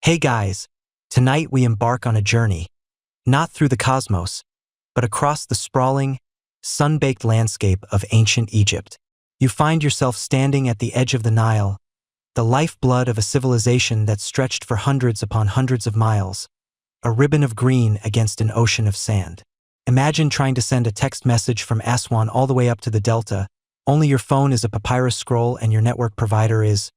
Hey guys, tonight we embark on a journey, not through the cosmos, but across the sprawling, sun-baked landscape of ancient Egypt. You find yourself standing at the edge of the Nile, the lifeblood of a civilization that stretched for hundreds upon hundreds of miles, a ribbon of green against an ocean of sand. Imagine trying to send a text message from Aswan all the way up to the Delta, only your phone is a papyrus scroll and your network provider is,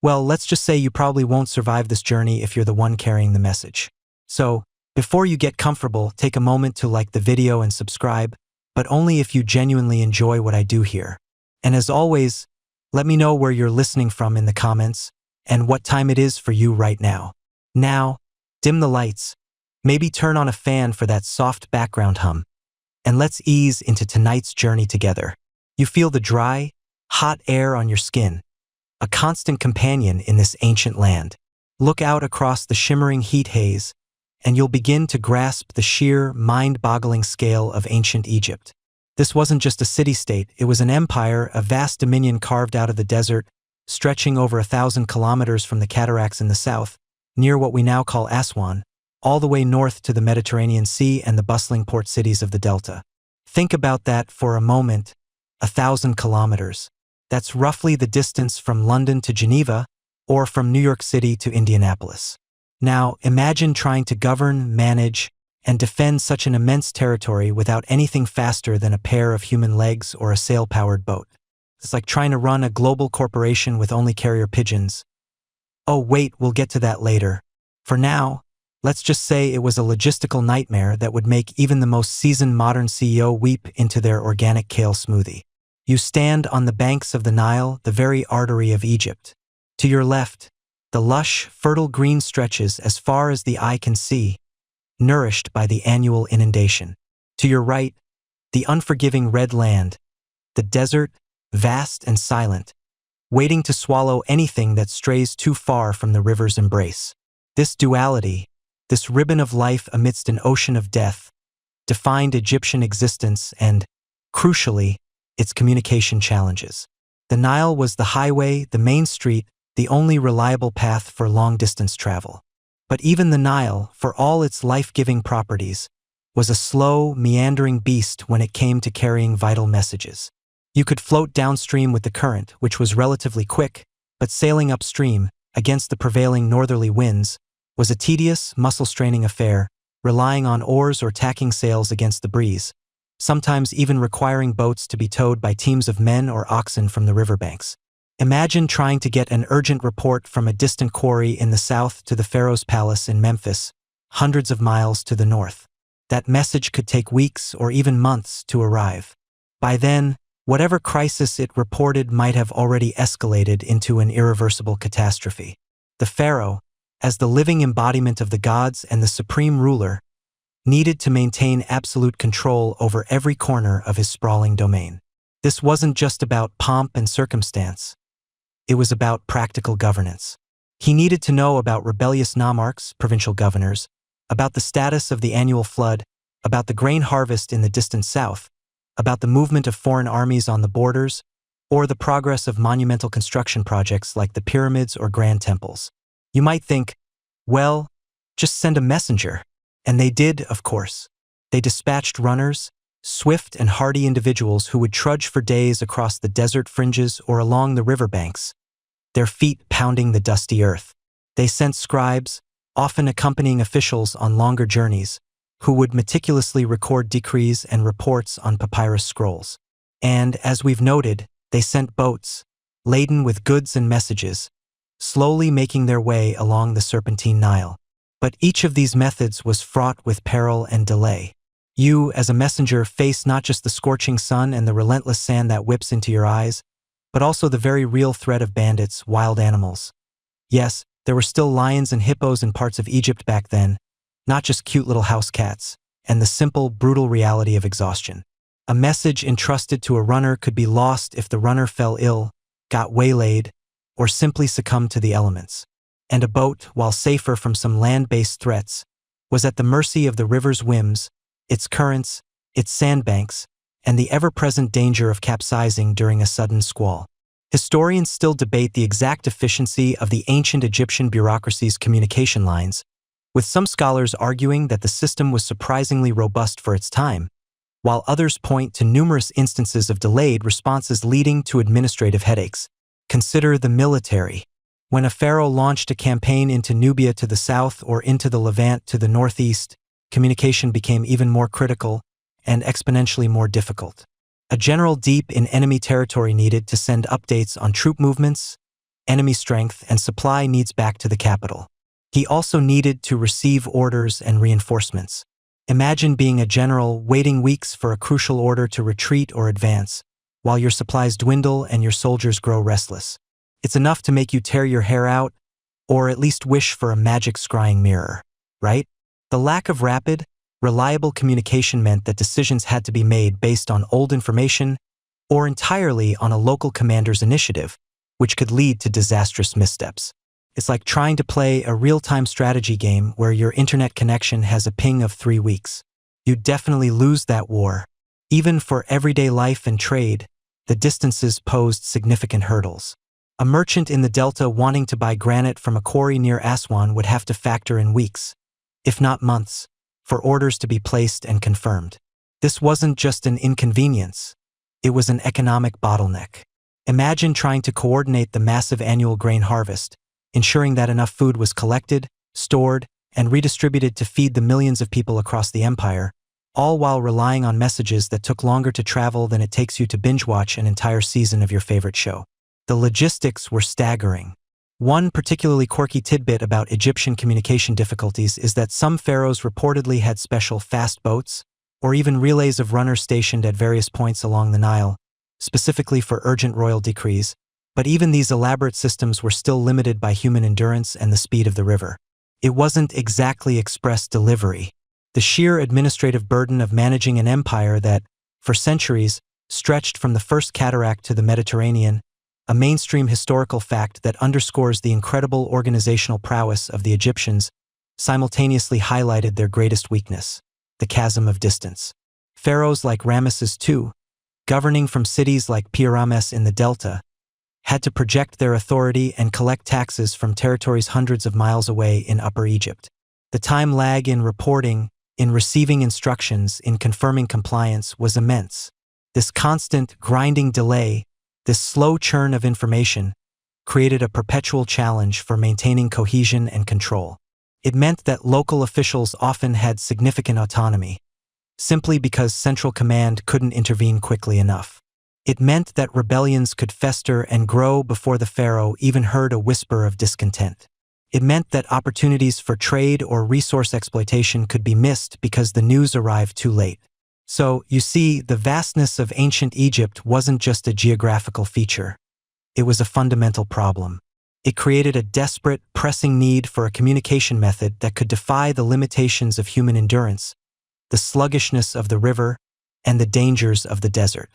well, let's just say you probably won't survive this journey if you're the one carrying the message. So, before you get comfortable, take a moment to like the video and subscribe, but only if you genuinely enjoy what I do here. And as always, let me know where you're listening from in the comments and what time it is for you right now. Now, dim the lights, maybe turn on a fan for that soft background hum, and let's ease into tonight's journey together. You feel the dry, hot air on your skin, a constant companion in this ancient land. Look out across the shimmering heat haze, and you'll begin to grasp the sheer, mind-boggling scale of ancient Egypt. This wasn't just a city-state, it was an empire, a vast dominion carved out of the desert, stretching over 1,000 kilometers from the cataracts in the south, near what we now call Aswan, all the way north to the Mediterranean Sea and the bustling port cities of the Delta. Think about that for a moment, 1,000 kilometers. That's roughly the distance from London to Geneva, or from New York City to Indianapolis. Now, imagine trying to govern, manage, and defend such an immense territory without anything faster than a pair of human legs or a sail-powered boat. It's like trying to run a global corporation with only carrier pigeons. Oh wait, we'll get to that later. For now, let's just say it was a logistical nightmare that would make even the most seasoned modern CEO weep into their organic kale smoothie. You stand on the banks of the Nile, the very artery of Egypt. To your left, the lush, fertile green stretches as far as the eye can see, nourished by the annual inundation. To your right, the unforgiving red land, the desert, vast and silent, waiting to swallow anything that strays too far from the river's embrace. This duality, this ribbon of life amidst an ocean of death, defined Egyptian existence and, crucially, its communication challenges. The Nile was the highway, the main street, the only reliable path for long-distance travel. But even the Nile, for all its life-giving properties, was a slow, meandering beast when it came to carrying vital messages. You could float downstream with the current, which was relatively quick, but sailing upstream, against the prevailing northerly winds, was a tedious, muscle-straining affair, relying on oars or tacking sails against the breeze, sometimes even requiring boats to be towed by teams of men or oxen from the riverbanks. Imagine trying to get an urgent report from a distant quarry in the south to the pharaoh's palace in Memphis, hundreds of miles to the north. That message could take weeks or even months to arrive. By then, whatever crisis it reported might have already escalated into an irreversible catastrophe. The pharaoh, as the living embodiment of the gods and the supreme ruler, needed to maintain absolute control over every corner of his sprawling domain. This wasn't just about pomp and circumstance. It was about practical governance. He needed to know about rebellious nomarchs, provincial governors, about the status of the annual flood, about the grain harvest in the distant south, about the movement of foreign armies on the borders, or the progress of monumental construction projects like the pyramids or grand temples. You might think, well, just send a messenger. And they did, of course. They dispatched runners, swift and hardy individuals who would trudge for days across the desert fringes or along the riverbanks, their feet pounding the dusty earth. They sent scribes, often accompanying officials on longer journeys, who would meticulously record decrees and reports on papyrus scrolls. And, as we've noted, they sent boats, laden with goods and messages, slowly making their way along the serpentine Nile. But each of these methods was fraught with peril and delay. You, as a messenger, face not just the scorching sun and the relentless sand that whips into your eyes, but also the very real threat of bandits, wild animals. Yes, there were still lions and hippos in parts of Egypt back then, not just cute little house cats, and the simple, brutal reality of exhaustion. A message entrusted to a runner could be lost if the runner fell ill, got waylaid, or simply succumbed to the elements. And a boat, while safer from some land-based threats, was at the mercy of the river's whims, its currents, its sandbanks, and the ever-present danger of capsizing during a sudden squall. Historians still debate the exact efficiency of the ancient Egyptian bureaucracy's communication lines, with some scholars arguing that the system was surprisingly robust for its time, while others point to numerous instances of delayed responses leading to administrative headaches. Consider the military. When a pharaoh launched a campaign into Nubia to the south or into the Levant to the northeast, communication became even more critical and exponentially more difficult. A general deep in enemy territory needed to send updates on troop movements, enemy strength, and supply needs back to the capital. He also needed to receive orders and reinforcements. Imagine being a general waiting weeks for a crucial order to retreat or advance, while your supplies dwindle and your soldiers grow restless. It's enough to make you tear your hair out, or at least wish for a magic scrying mirror, right? The lack of rapid, reliable communication meant that decisions had to be made based on old information or entirely on a local commander's initiative, which could lead to disastrous missteps. It's like trying to play a real-time strategy game where your internet connection has a ping of 3 weeks. You'd definitely lose that war. Even for everyday life and trade, the distances posed significant hurdles. A merchant in the Delta wanting to buy granite from a quarry near Aswan would have to factor in weeks, if not months, for orders to be placed and confirmed. This wasn't just an inconvenience, it was an economic bottleneck. Imagine trying to coordinate the massive annual grain harvest, ensuring that enough food was collected, stored, and redistributed to feed the millions of people across the empire, all while relying on messages that took longer to travel than it takes you to binge-watch an entire season of your favorite show. The logistics were staggering. One particularly quirky tidbit about Egyptian communication difficulties is that some pharaohs reportedly had special fast boats, or even relays of runners stationed at various points along the Nile, specifically for urgent royal decrees, but even these elaborate systems were still limited by human endurance and the speed of the river. It wasn't exactly express delivery. The sheer administrative burden of managing an empire that, for centuries, stretched from the First Cataract to the Mediterranean, a mainstream historical fact that underscores the incredible organizational prowess of the Egyptians, simultaneously highlighted their greatest weakness, the chasm of distance. Pharaohs like Ramesses II, governing from cities like Pi-Ramses in the Delta, had to project their authority and collect taxes from territories hundreds of miles away in Upper Egypt. The time lag in reporting, in receiving instructions, in confirming compliance was immense. This constant, grinding delay, this slow churn of information, created a perpetual challenge for maintaining cohesion and control. It meant that local officials often had significant autonomy, simply because central command couldn't intervene quickly enough. It meant that rebellions could fester and grow before the pharaoh even heard a whisper of discontent. It meant that opportunities for trade or resource exploitation could be missed because the news arrived too late. So, you see, the vastness of ancient Egypt wasn't just a geographical feature. It was a fundamental problem. It created a desperate, pressing need for a communication method that could defy the limitations of human endurance, the sluggishness of the river, and the dangers of the desert.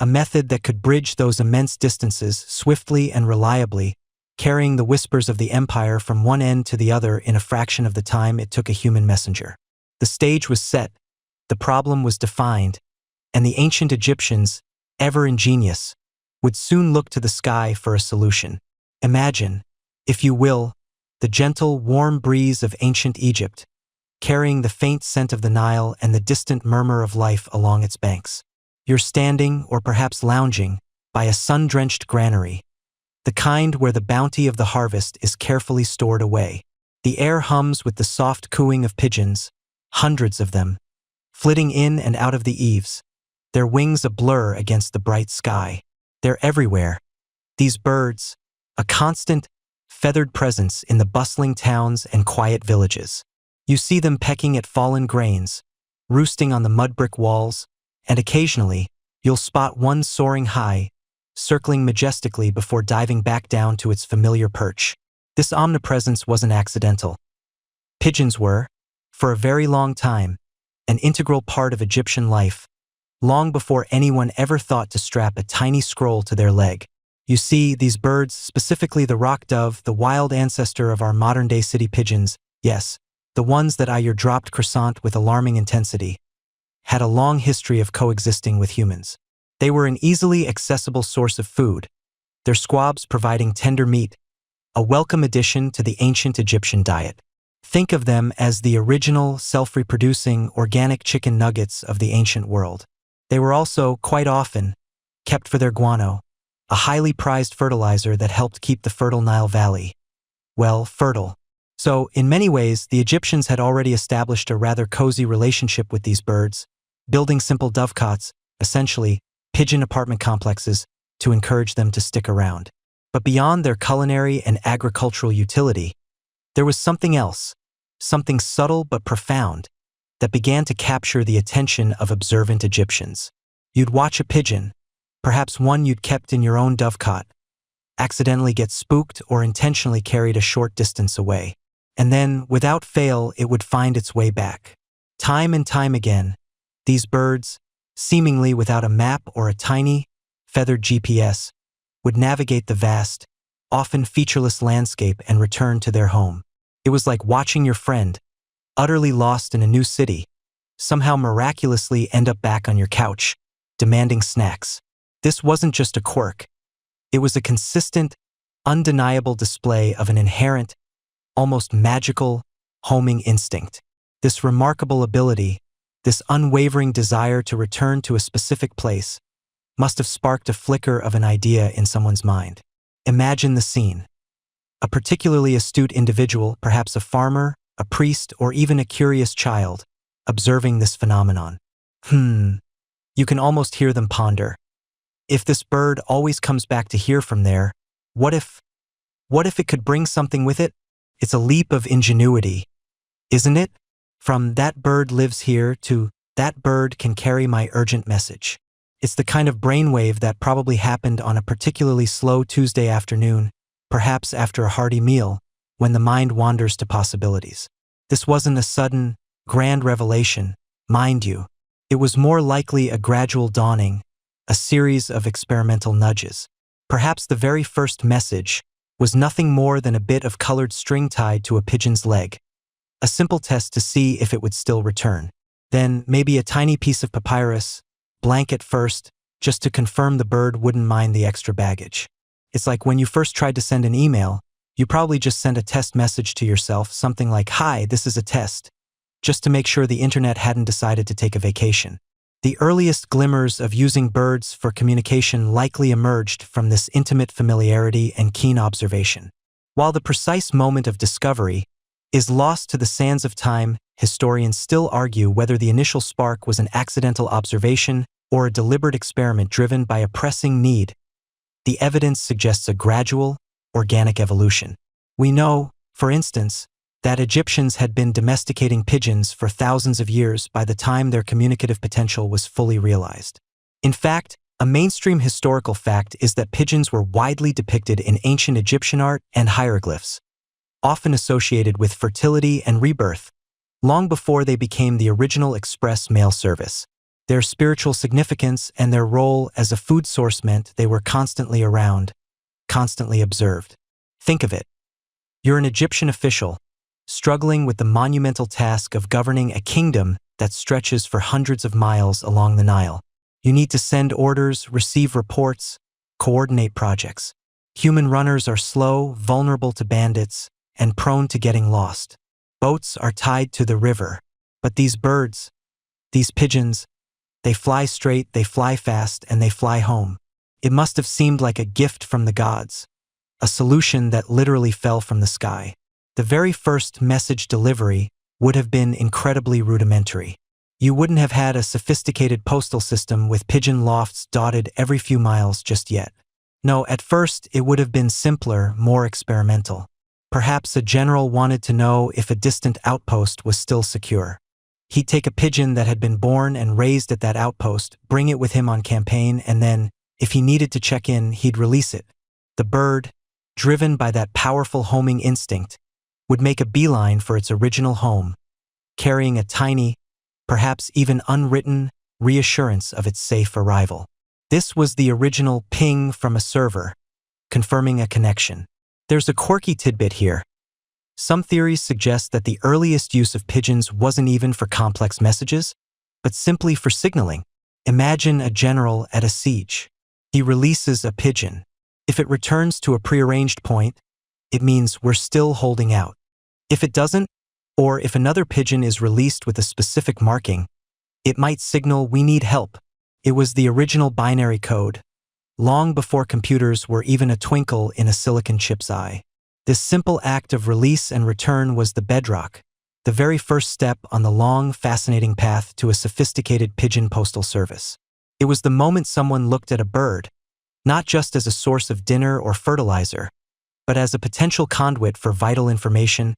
A method that could bridge those immense distances swiftly and reliably, carrying the whispers of the empire from one end to the other in a fraction of the time it took a human messenger. The stage was set, the problem was defined, and the ancient Egyptians, ever ingenious, would soon look to the sky for a solution. Imagine, if you will, the gentle, warm breeze of ancient Egypt, carrying the faint scent of the Nile and the distant murmur of life along its banks. You're standing, or perhaps lounging, by a sun-drenched granary, the kind where the bounty of the harvest is carefully stored away. The air hums with the soft cooing of pigeons, hundreds of them, flitting in and out of the eaves, their wings a blur against the bright sky. They're everywhere. These birds, a constant, feathered presence in the bustling towns and quiet villages. You see them pecking at fallen grains, roosting on the mud brick walls, and occasionally, you'll spot one soaring high, circling majestically before diving back down to its familiar perch. This omnipresence wasn't accidental. Pigeons were, for a very long time, an integral part of Egyptian life, long before anyone ever thought to strap a tiny scroll to their leg. You see, these birds, specifically the rock dove, the wild ancestor of our modern-day city pigeons, yes, the ones that eye your dropped croissant with alarming intensity, had a long history of coexisting with humans. They were an easily accessible source of food, their squabs providing tender meat, a welcome addition to the ancient Egyptian diet. Think of them as the original, self-reproducing, organic chicken nuggets of the ancient world. They were also, quite often, kept for their guano, a highly prized fertilizer that helped keep the fertile Nile Valley, well, fertile. So, in many ways, the Egyptians had already established a rather cozy relationship with these birds, building simple dovecotes, essentially pigeon apartment complexes, to encourage them to stick around. But beyond their culinary and agricultural utility, there was something else, something subtle but profound, that began to capture the attention of observant Egyptians. You'd watch a pigeon, perhaps one you'd kept in your own dovecote, accidentally get spooked or intentionally carried a short distance away. And then, without fail, it would find its way back. Time and time again, these birds, seemingly without a map or a tiny, feathered GPS, would navigate the vast, often featureless landscape and return to their home. It was like watching your friend, utterly lost in a new city, somehow miraculously end up back on your couch, demanding snacks. This wasn't just a quirk. It was a consistent, undeniable display of an inherent, almost magical, homing instinct. This remarkable ability, this unwavering desire to return to a specific place, must have sparked a flicker of an idea in someone's mind. Imagine the scene. A particularly astute individual, perhaps a farmer, a priest, or even a curious child, observing this phenomenon. You can almost hear them ponder. If this bird always comes back to here from there, what if it could bring something with it? It's a leap of ingenuity, isn't it? From that bird lives here to that bird can carry my urgent message. It's the kind of brainwave that probably happened on a particularly slow Tuesday afternoon, perhaps after a hearty meal, when the mind wanders to possibilities. This wasn't a sudden, grand revelation, mind you. It was more likely a gradual dawning, a series of experimental nudges. Perhaps the very first message was nothing more than a bit of colored string tied to a pigeon's leg, a simple test to see if it would still return. Then maybe a tiny piece of papyrus, blank at first, just to confirm the bird wouldn't mind the extra baggage. It's like when you first tried to send an email, you probably just sent a test message to yourself, something like, "Hi, this is a test," just to make sure the internet hadn't decided to take a vacation. The earliest glimmers of using birds for communication likely emerged from this intimate familiarity and keen observation. While the precise moment of discovery is lost to the sands of time, historians still argue whether the initial spark was an accidental observation or a deliberate experiment driven by a pressing need. The evidence suggests a gradual, organic evolution. We know, for instance, that Egyptians had been domesticating pigeons for thousands of years by the time their communicative potential was fully realized. In fact, a mainstream historical fact is that pigeons were widely depicted in ancient Egyptian art and hieroglyphs, often associated with fertility and rebirth, long before they became the original express mail service. Their spiritual significance and their role as a food source meant they were constantly around, constantly observed. Think of it. You're an Egyptian official, struggling with the monumental task of governing a kingdom that stretches for hundreds of miles along the Nile. You need to send orders, receive reports, coordinate projects. Human runners are slow, vulnerable to bandits, and prone to getting lost. Boats are tied to the river. But these birds, these pigeons, they fly straight, they fly fast, and they fly home. It must have seemed like a gift from the gods, a solution that literally fell from the sky. The very first message delivery would have been incredibly rudimentary. You wouldn't have had a sophisticated postal system with pigeon lofts dotted every few miles just yet. No, at first it would have been simpler, more experimental. Perhaps a general wanted to know if a distant outpost was still secure. He'd take a pigeon that had been born and raised at that outpost, bring it with him on campaign, and then, if he needed to check in, he'd release it. The bird, driven by that powerful homing instinct, would make a beeline for its original home, carrying a tiny, perhaps even unwritten, reassurance of its safe arrival. This was the original ping from a server, confirming a connection. There's a quirky tidbit here. Some theories suggest that the earliest use of pigeons wasn't even for complex messages, but simply for signaling. Imagine a general at a siege. He releases a pigeon. If it returns to a prearranged point, it means we're still holding out. If it doesn't, or if another pigeon is released with a specific marking, it might signal we need help. It was the original binary code, long before computers were even a twinkle in a silicon chip's eye. This simple act of release and return was the bedrock, the very first step on the long, fascinating path to a sophisticated pigeon postal service. It was the moment someone looked at a bird, not just as a source of dinner or fertilizer, but as a potential conduit for vital information,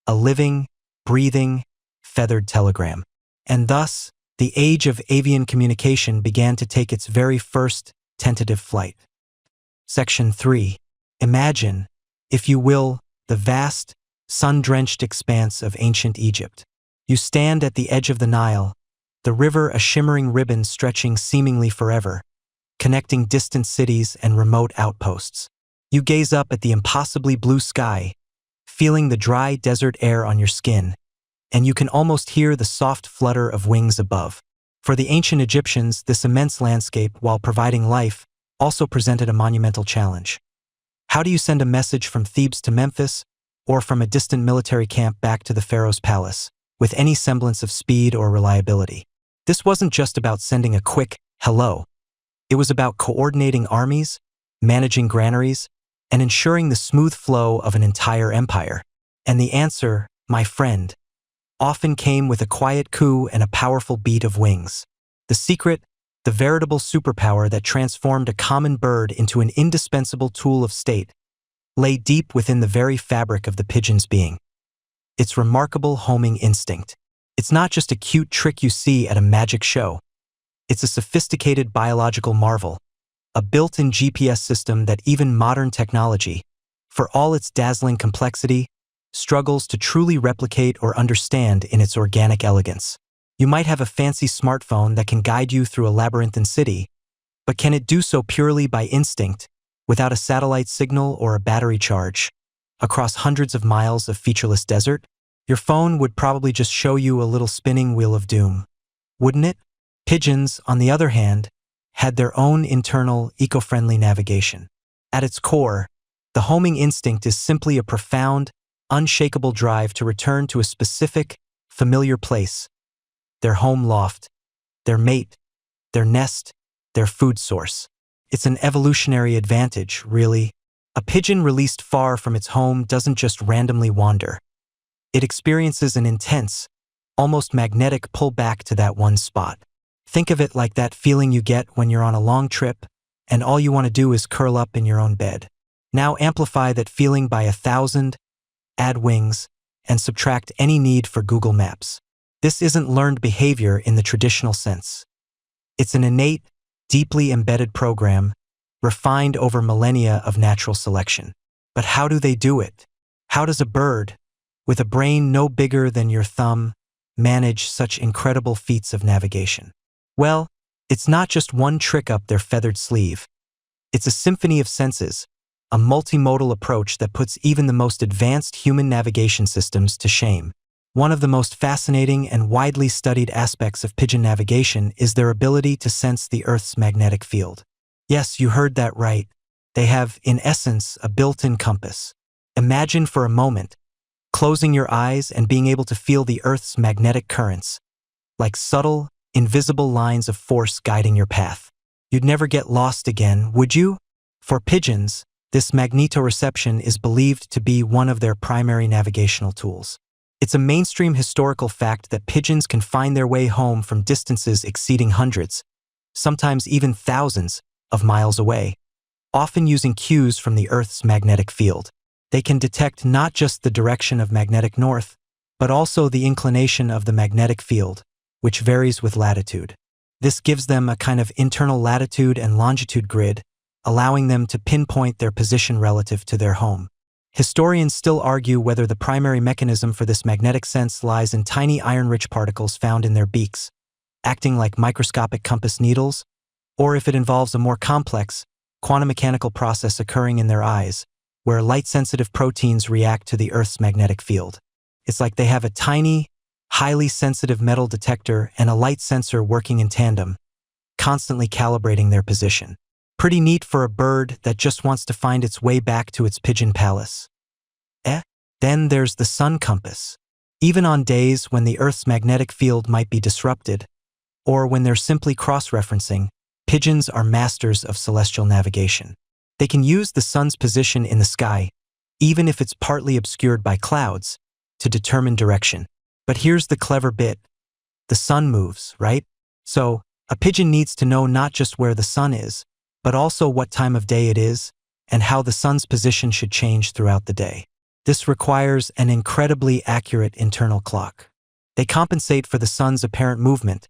a living, breathing, feathered telegram. And thus, the age of avian communication began to take its very first tentative flight. Section 3. Imagine, if you will, the vast, sun-drenched expanse of ancient Egypt. You stand at the edge of the Nile, the river a shimmering ribbon stretching seemingly forever, connecting distant cities and remote outposts. You gaze up at the impossibly blue sky, feeling the dry desert air on your skin, and you can almost hear the soft flutter of wings above. For the ancient Egyptians, this immense landscape, while providing life, also presented a monumental challenge. How do you send a message from Thebes to Memphis, or from a distant military camp back to the pharaoh's palace, with any semblance of speed or reliability? This wasn't just about sending a quick hello. It was about coordinating armies, managing granaries, and ensuring the smooth flow of an entire empire. And the answer, my friend, often came with a quiet coo and a powerful beat of wings. The secret, the veritable superpower that transformed a common bird into an indispensable tool of state, lay deep within the very fabric of the pigeon's being. Its remarkable homing instinct. It's not just a cute trick you see at a magic show. It's a sophisticated biological marvel, a built-in GPS system that even modern technology, for all its dazzling complexity, struggles to truly replicate or understand in its organic elegance. You might have a fancy smartphone that can guide you through a labyrinthine city, but can it do so purely by instinct, without a satellite signal or a battery charge, across hundreds of miles of featureless desert? Your phone would probably just show you a little spinning wheel of doom, wouldn't it? Pigeons, on the other hand, had their own internal, eco-friendly navigation. At its core, the homing instinct is simply a profound, unshakable drive to return to a specific, familiar place, their home loft, their mate, their nest, their food source. It's an evolutionary advantage, really. A pigeon released far from its home doesn't just randomly wander. It experiences an intense, almost magnetic pull back to that one spot. Think of it like that feeling you get when you're on a long trip and all you want to do is curl up in your own bed. Now amplify that feeling by 1,000, add wings, and subtract any need for Google Maps. This isn't learned behavior in the traditional sense. It's an innate, deeply embedded program, refined over millennia of natural selection. But how do they do it? How does a bird, with a brain no bigger than your thumb, manage such incredible feats of navigation? Well, it's not just one trick up their feathered sleeve. It's a symphony of senses, a multimodal approach that puts even the most advanced human navigation systems to shame. One of the most fascinating and widely studied aspects of pigeon navigation is their ability to sense the Earth's magnetic field. Yes, you heard that right. They have, in essence, a built-in compass. Imagine for a moment, closing your eyes and being able to feel the Earth's magnetic currents, like subtle, invisible lines of force guiding your path. You'd never get lost again, would you? For pigeons, this magnetoreception is believed to be one of their primary navigational tools. It's a mainstream historical fact that pigeons can find their way home from distances exceeding hundreds, sometimes even thousands, of miles away, often using cues from the Earth's magnetic field. They can detect not just the direction of magnetic north, but also the inclination of the magnetic field, which varies with latitude. This gives them a kind of internal latitude and longitude grid, allowing them to pinpoint their position relative to their home. Historians still argue whether the primary mechanism for this magnetic sense lies in tiny iron-rich particles found in their beaks, acting like microscopic compass needles, or if it involves a more complex, quantum mechanical process occurring in their eyes, where light-sensitive proteins react to the Earth's magnetic field. It's like they have a tiny, highly sensitive metal detector and a light sensor working in tandem, constantly calibrating their position. Pretty neat for a bird that just wants to find its way back to its pigeon palace. Then there's the sun compass. Even on days when the Earth's magnetic field might be disrupted, or when they're simply cross-referencing, pigeons are masters of celestial navigation. They can use the sun's position in the sky, even if it's partly obscured by clouds, to determine direction. But here's the clever bit. The sun moves, right? So, a pigeon needs to know not just where the sun is, but also what time of day it is, and how the sun's position should change throughout the day. This requires an incredibly accurate internal clock. They compensate for the sun's apparent movement,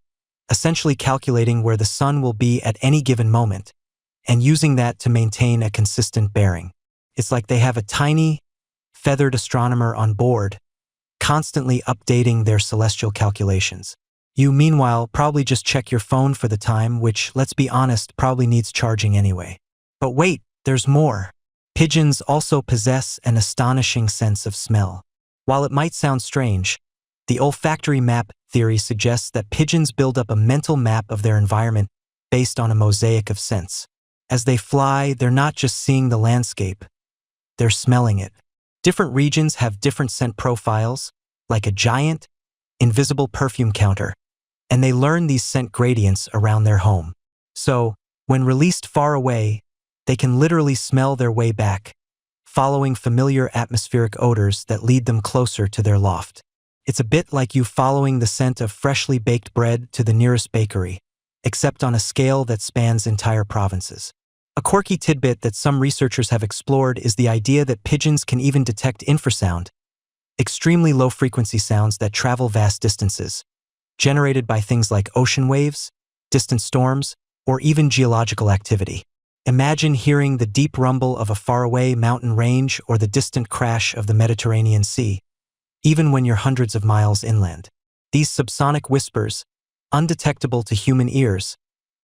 essentially calculating where the sun will be at any given moment, and using that to maintain a consistent bearing. It's like they have a tiny, feathered astronomer on board, constantly updating their celestial calculations. You, meanwhile, probably just check your phone for the time, which, let's be honest, probably needs charging anyway. But wait, there's more. Pigeons also possess an astonishing sense of smell. While it might sound strange, the olfactory map theory suggests that pigeons build up a mental map of their environment based on a mosaic of scents. As they fly, they're not just seeing the landscape, they're smelling it. Different regions have different scent profiles, like a giant, invisible perfume counter, and they learn these scent gradients around their home. So, when released far away, they can literally smell their way back, following familiar atmospheric odors that lead them closer to their loft. It's a bit like you following the scent of freshly baked bread to the nearest bakery, except on a scale that spans entire provinces. A quirky tidbit that some researchers have explored is the idea that pigeons can even detect infrasound, extremely low-frequency sounds that travel vast distances, generated by things like ocean waves, distant storms, or even geological activity. Imagine hearing the deep rumble of a faraway mountain range or the distant crash of the Mediterranean Sea, even when you're hundreds of miles inland. These subsonic whispers, undetectable to human ears,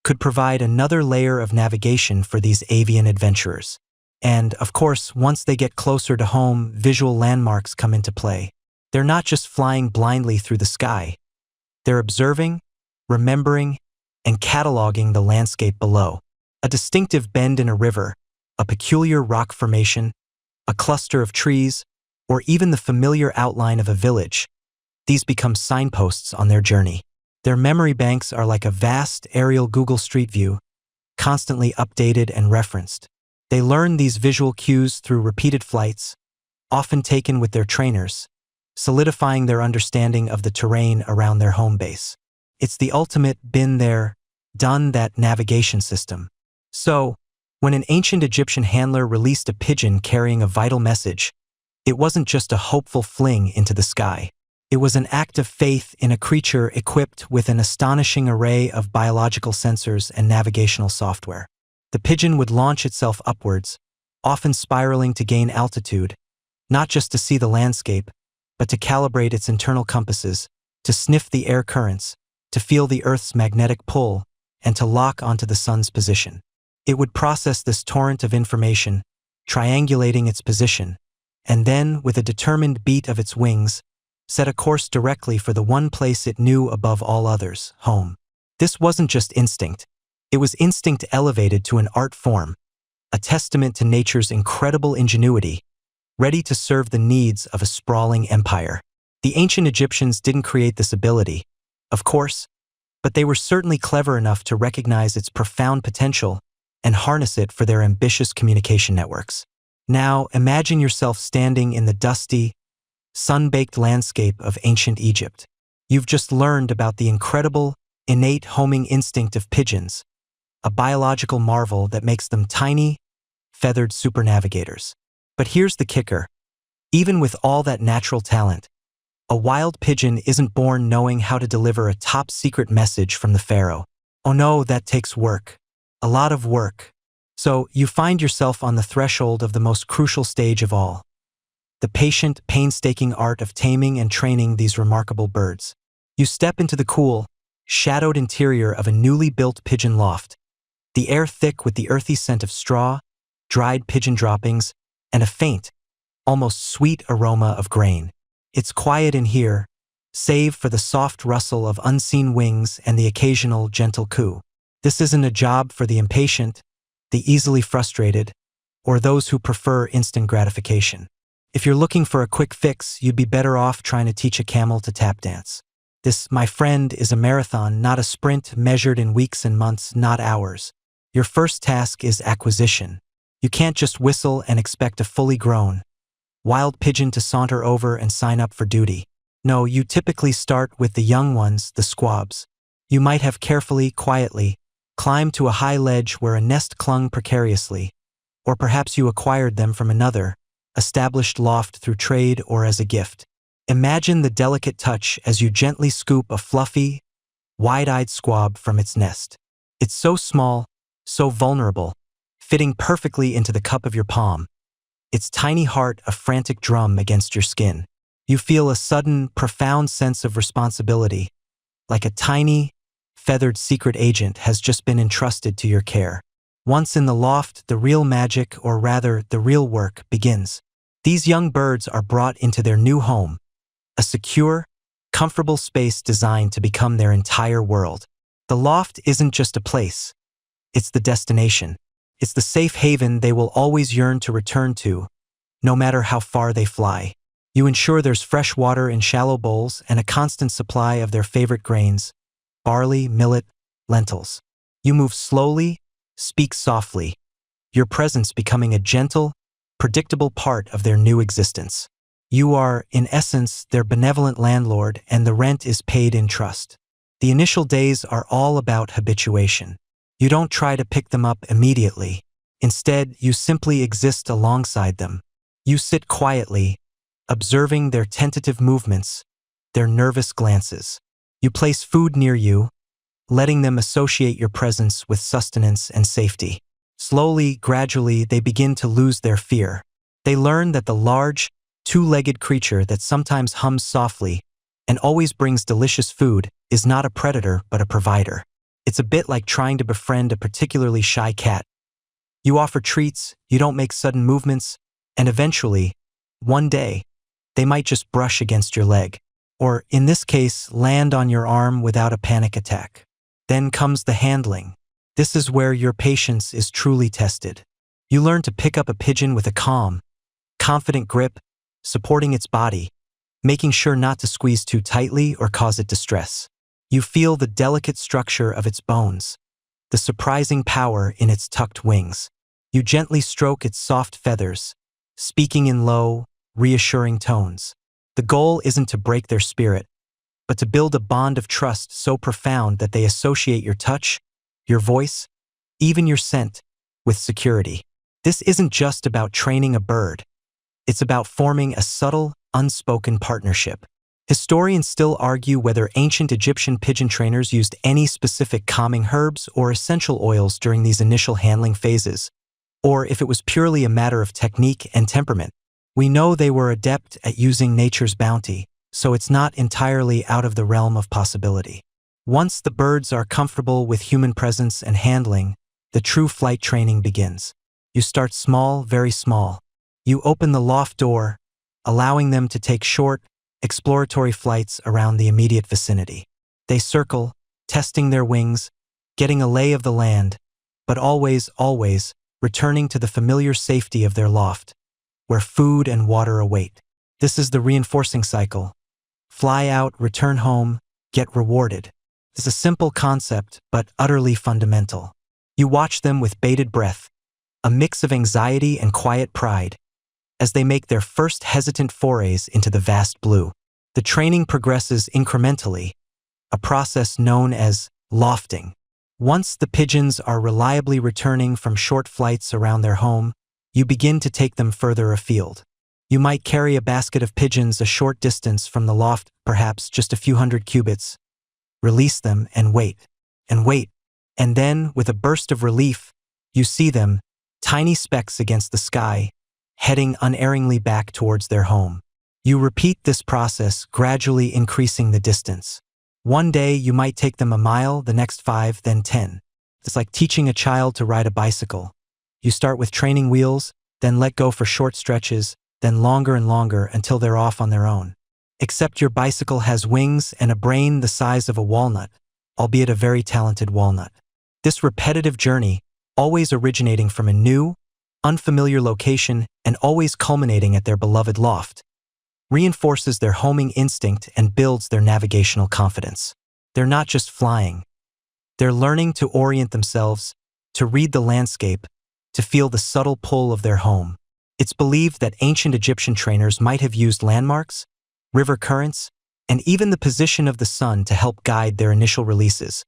could provide another layer of navigation for these avian adventurers. And, of course, once they get closer to home, visual landmarks come into play. They're not just flying blindly through the sky. They're observing, remembering, and cataloging the landscape below. A distinctive bend in a river, a peculiar rock formation, a cluster of trees, or even the familiar outline of a village. These become signposts on their journey. Their memory banks are like a vast aerial Google Street View, constantly updated and referenced. They learn these visual cues through repeated flights, often taken with their trainers, solidifying their understanding of the terrain around their home base. It's the ultimate been there, done that navigation system. So, when an ancient Egyptian handler released a pigeon carrying a vital message, it wasn't just a hopeful fling into the sky. It was an act of faith in a creature equipped with an astonishing array of biological sensors and navigational software. The pigeon would launch itself upwards, often spiraling to gain altitude, not just to see the landscape, but to calibrate its internal compasses, to sniff the air currents, to feel the Earth's magnetic pull, and to lock onto the sun's position. It would process this torrent of information, triangulating its position, and then, with a determined beat of its wings, set a course directly for the one place it knew above all others, home. This wasn't just instinct. It was instinct elevated to an art form, a testament to nature's incredible ingenuity, ready to serve the needs of a sprawling empire. The ancient Egyptians didn't create this ability, of course, but they were certainly clever enough to recognize its profound potential and harness it for their ambitious communication networks. Now, imagine yourself standing in the dusty, sun-baked landscape of ancient Egypt. You've just learned about the incredible, innate homing instinct of pigeons, a biological marvel that makes them tiny, feathered supernavigators. But here's the kicker. Even with all that natural talent, a wild pigeon isn't born knowing how to deliver a top-secret message from the pharaoh. Oh no, that takes work. A lot of work. So you find yourself on the threshold of the most crucial stage of all. The patient, painstaking art of taming and training these remarkable birds. You step into the cool, shadowed interior of a newly built pigeon loft, the air thick with the earthy scent of straw, dried pigeon droppings, and a faint, almost sweet aroma of grain. It's quiet in here, save for the soft rustle of unseen wings and the occasional gentle coo. This isn't a job for the impatient. the easily frustrated, or those who prefer instant gratification. If you're looking for a quick fix, you'd be better off trying to teach a camel to tap dance. This, my friend, is a marathon, not a sprint measured in weeks and months, not hours. Your first task is acquisition. You can't just whistle and expect a fully grown wild pigeon to saunter over and sign up for duty. No, you typically start with the young ones, the squabs. You might have carefully, quietly, climbed to a high ledge where a nest clung precariously, or perhaps you acquired them from another, established loft through trade or as a gift. Imagine the delicate touch as you gently scoop a fluffy, wide-eyed squab from its nest. It's so small, so vulnerable, fitting perfectly into the cup of your palm. Its tiny heart a frantic drum against your skin. You feel a sudden, profound sense of responsibility, like a tiny, feathered secret agent has just been entrusted to your care. Once in the loft, the real magic, or rather, the real work, begins. These young birds are brought into their new home, a secure, comfortable space designed to become their entire world. The loft isn't just a place. It's the destination. It's the safe haven they will always yearn to return to, no matter how far they fly. You ensure there's fresh water in shallow bowls and a constant supply of their favorite grains, barley, millet, lentils. You move slowly, speak softly, your presence becoming a gentle, predictable part of their new existence. You are, in essence, their benevolent landlord, and the rent is paid in trust. The initial days are all about habituation. You don't try to pick them up immediately. Instead, you simply exist alongside them. You sit quietly, observing their tentative movements, their nervous glances. You place food near you, letting them associate your presence with sustenance and safety. Slowly, gradually, they begin to lose their fear. They learn that the large, two-legged creature that sometimes hums softly and always brings delicious food is not a predator but a provider. It's a bit like trying to befriend a particularly shy cat. You offer treats, you don't make sudden movements, and eventually, one day, they might just brush against your leg, or, in this case, land on your arm without a panic attack. Then comes the handling. This is where your patience is truly tested. You learn to pick up a pigeon with a calm, confident grip, supporting its body, making sure not to squeeze too tightly or cause it distress. You feel the delicate structure of its bones, the surprising power in its tucked wings. You gently stroke its soft feathers, speaking in low, reassuring tones. The goal isn't to break their spirit, but to build a bond of trust so profound that they associate your touch, your voice, even your scent, with security. This isn't just about training a bird. It's about forming a subtle, unspoken partnership. Historians still argue whether ancient Egyptian pigeon trainers used any specific calming herbs or essential oils during these initial handling phases, or if it was purely a matter of technique and temperament. We know they were adept at using nature's bounty, so it's not entirely out of the realm of possibility. Once the birds are comfortable with human presence and handling, the true flight training begins. You start small, very small. You open the loft door, allowing them to take short, exploratory flights around the immediate vicinity. They circle, testing their wings, getting a lay of the land, but always, returning to the familiar safety of their loft, where food and water await. This is the reinforcing cycle. Fly out, return home, get rewarded. It's a simple concept, but utterly fundamental. You watch them with bated breath, a mix of anxiety and quiet pride, as they make their first hesitant forays into the vast blue. The training progresses incrementally, a process known as lofting. Once the pigeons are reliably returning from short flights around their home, you begin to take them further afield. You might carry a basket of pigeons a short distance from the loft, perhaps just a few hundred cubits, release them and wait, and then, with a burst of relief, you see them, tiny specks against the sky, heading unerringly back towards their home. You repeat this process, gradually increasing the distance. One day you might take them a mile, the next 5, then 10. It's like teaching a child to ride a bicycle. You start with training wheels, then let go for short stretches, then longer and longer until they're off on their own. Except your bicycle has wings and a brain the size of a walnut, albeit a very talented walnut. This repetitive journey, always originating from a new, unfamiliar location and always culminating at their beloved loft, reinforces their homing instinct and builds their navigational confidence. They're not just flying. They're learning to orient themselves, to read the landscape, to feel the subtle pull of their home. It's believed that ancient Egyptian trainers might have used landmarks, river currents, and even the position of the sun to help guide their initial releases,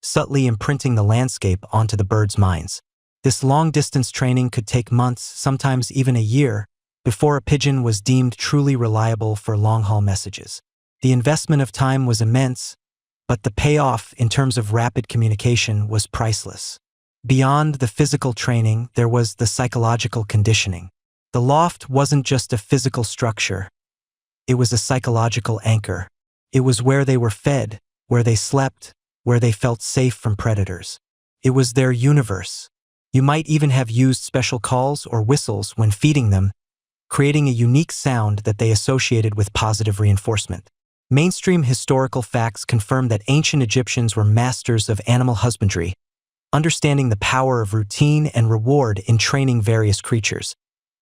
subtly imprinting the landscape onto the birds' minds. This long-distance training could take months, sometimes even a year, before a pigeon was deemed truly reliable for long-haul messages. The investment of time was immense, but the payoff in terms of rapid communication was priceless. Beyond the physical training, there was the psychological conditioning. The loft wasn't just a physical structure. It was a psychological anchor. It was where they were fed, where they slept, where they felt safe from predators. It was their universe. You might even have used special calls or whistles when feeding them, creating a unique sound that they associated with positive reinforcement. Mainstream historical facts confirm that ancient Egyptians were masters of animal husbandry, understanding the power of routine and reward in training various creatures.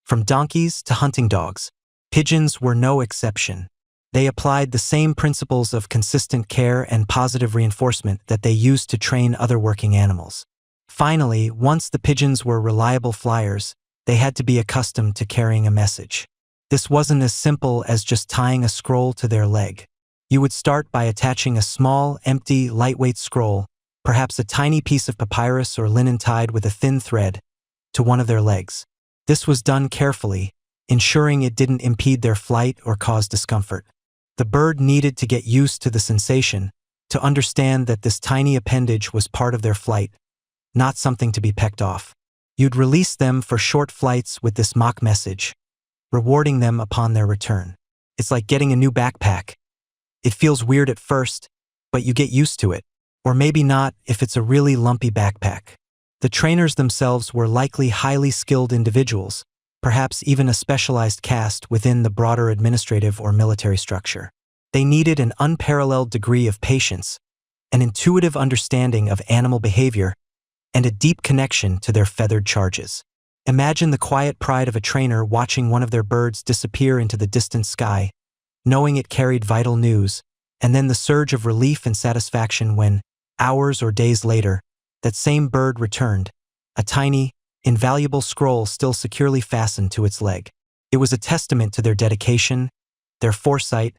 From donkeys to hunting dogs, pigeons were no exception. They applied the same principles of consistent care and positive reinforcement that they used to train other working animals. Finally, once the pigeons were reliable flyers, they had to be accustomed to carrying a message. This wasn't as simple as just tying a scroll to their leg. You would start by attaching a small, empty, lightweight scroll, perhaps a tiny piece of papyrus or linen tied with a thin thread, to one of their legs. This was done carefully, ensuring it didn't impede their flight or cause discomfort. The bird needed to get used to the sensation, to understand that this tiny appendage was part of their flight, not something to be pecked off. You'd release them for short flights with this mock message, rewarding them upon their return. It's like getting a new backpack. It feels weird at first, but you get used to it. Or maybe not if it's a really lumpy backpack. The trainers themselves were likely highly skilled individuals, perhaps even a specialized caste within the broader administrative or military structure. They needed an unparalleled degree of patience, an intuitive understanding of animal behavior, and a deep connection to their feathered charges. Imagine the quiet pride of a trainer watching one of their birds disappear into the distant sky, knowing it carried vital news, and then the surge of relief and satisfaction when, hours or days later, that same bird returned, a tiny, invaluable scroll still securely fastened to its leg. It was a testament to their dedication, their foresight,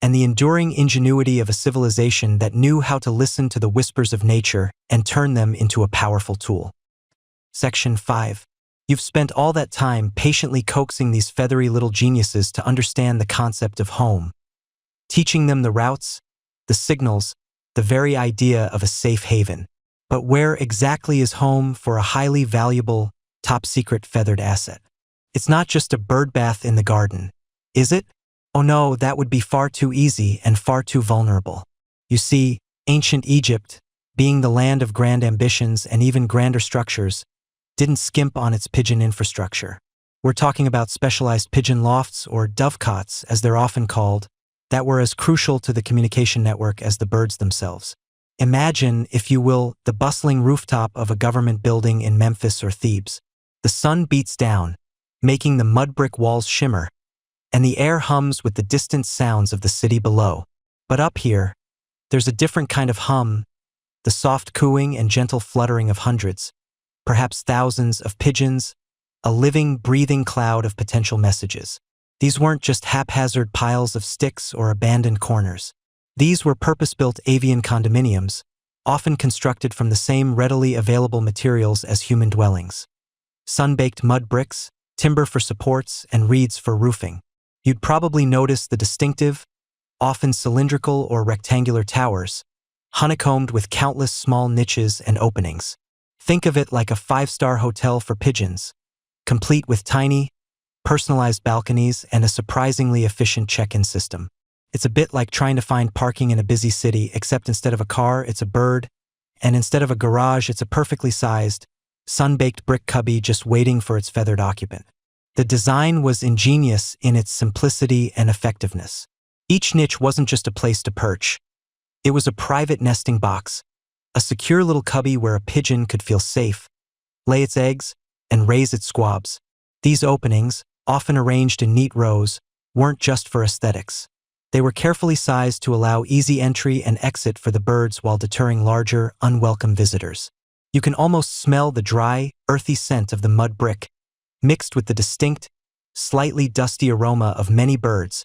and the enduring ingenuity of a civilization that knew how to listen to the whispers of nature and turn them into a powerful tool. Section 5. You've spent all that time patiently coaxing these feathery little geniuses to understand the concept of home, teaching them the routes, the signals, the very idea of a safe haven. But where exactly is home for a highly valuable, top-secret feathered asset? It's not just a bird bath in the garden, is it? Oh no, that would be far too easy and far too vulnerable. You see, ancient Egypt, being the land of grand ambitions and even grander structures, didn't skimp on its pigeon infrastructure. We're talking about specialized pigeon lofts, or dovecotes as they're often called, that were as crucial to the communication network as the birds themselves. Imagine, if you will, the bustling rooftop of a government building in Memphis or Thebes. The sun beats down, making the mud brick walls shimmer, and the air hums with the distant sounds of the city below. But up here, there's a different kind of hum, the soft cooing and gentle fluttering of hundreds, perhaps thousands of pigeons, a living, breathing cloud of potential messages. These weren't just haphazard piles of sticks or abandoned corners. These were purpose-built avian condominiums, often constructed from the same readily available materials as human dwellings. Sun-baked mud bricks, timber for supports, and reeds for roofing. You'd probably notice the distinctive, often cylindrical or rectangular towers, honeycombed with countless small niches and openings. Think of it like a five-star hotel for pigeons, complete with tiny, personalized balconies and a surprisingly efficient check-in system. It's a bit like trying to find parking in a busy city, except instead of a car, it's a bird, and instead of a garage, it's a perfectly sized, sun-baked brick cubby just waiting for its feathered occupant. The design was ingenious in its simplicity and effectiveness. Each niche wasn't just a place to perch. It was a private nesting box, a secure little cubby where a pigeon could feel safe, lay its eggs, and raise its squabs. These openings, often arranged in neat rows, weren't just for aesthetics. They were carefully sized to allow easy entry and exit for the birds while deterring larger, unwelcome visitors. You can almost smell the dry, earthy scent of the mud brick, mixed with the distinct, slightly dusty aroma of many birds,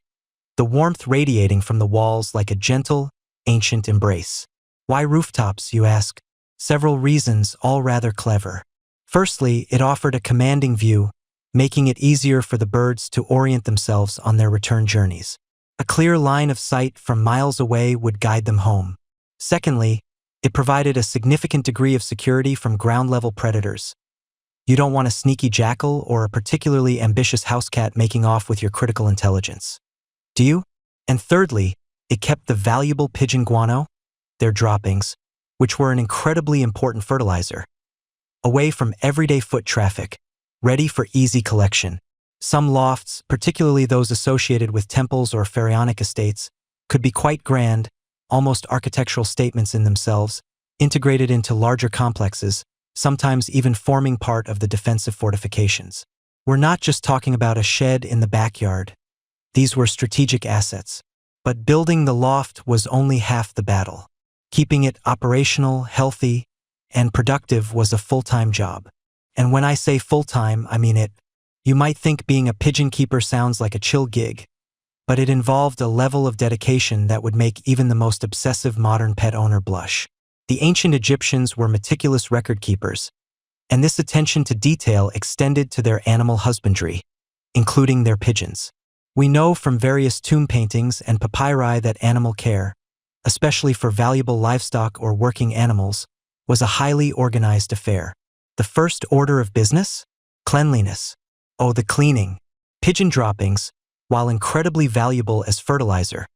the warmth radiating from the walls like a gentle, ancient embrace. Why rooftops, you ask? Several reasons, all rather clever. Firstly, it offered a commanding view, making it easier for the birds to orient themselves on their return journeys. A clear line of sight from miles away would guide them home. Secondly, it provided a significant degree of security from ground-level predators. You don't want a sneaky jackal or a particularly ambitious house cat making off with your critical intelligence, do you? And thirdly, it kept the valuable pigeon guano, their droppings, which were an incredibly important fertilizer, away from everyday foot traffic, ready for easy collection. Some lofts, particularly those associated with temples or pharaonic estates, could be quite grand, almost architectural statements in themselves, integrated into larger complexes, sometimes even forming part of the defensive fortifications. We're not just talking about a shed in the backyard. These were strategic assets. But building the loft was only half the battle. Keeping it operational, healthy, and productive was a full-time job. And when I say full-time, I mean it. You might think being a pigeon keeper sounds like a chill gig, but it involved a level of dedication that would make even the most obsessive modern pet owner blush. The ancient Egyptians were meticulous record keepers, and this attention to detail extended to their animal husbandry, including their pigeons. We know from various tomb paintings and papyri that animal care, especially for valuable livestock or working animals, was a highly organized affair. The first order of business? Cleanliness. Oh, the cleaning. Pigeon droppings, while incredibly valuable as fertilizer,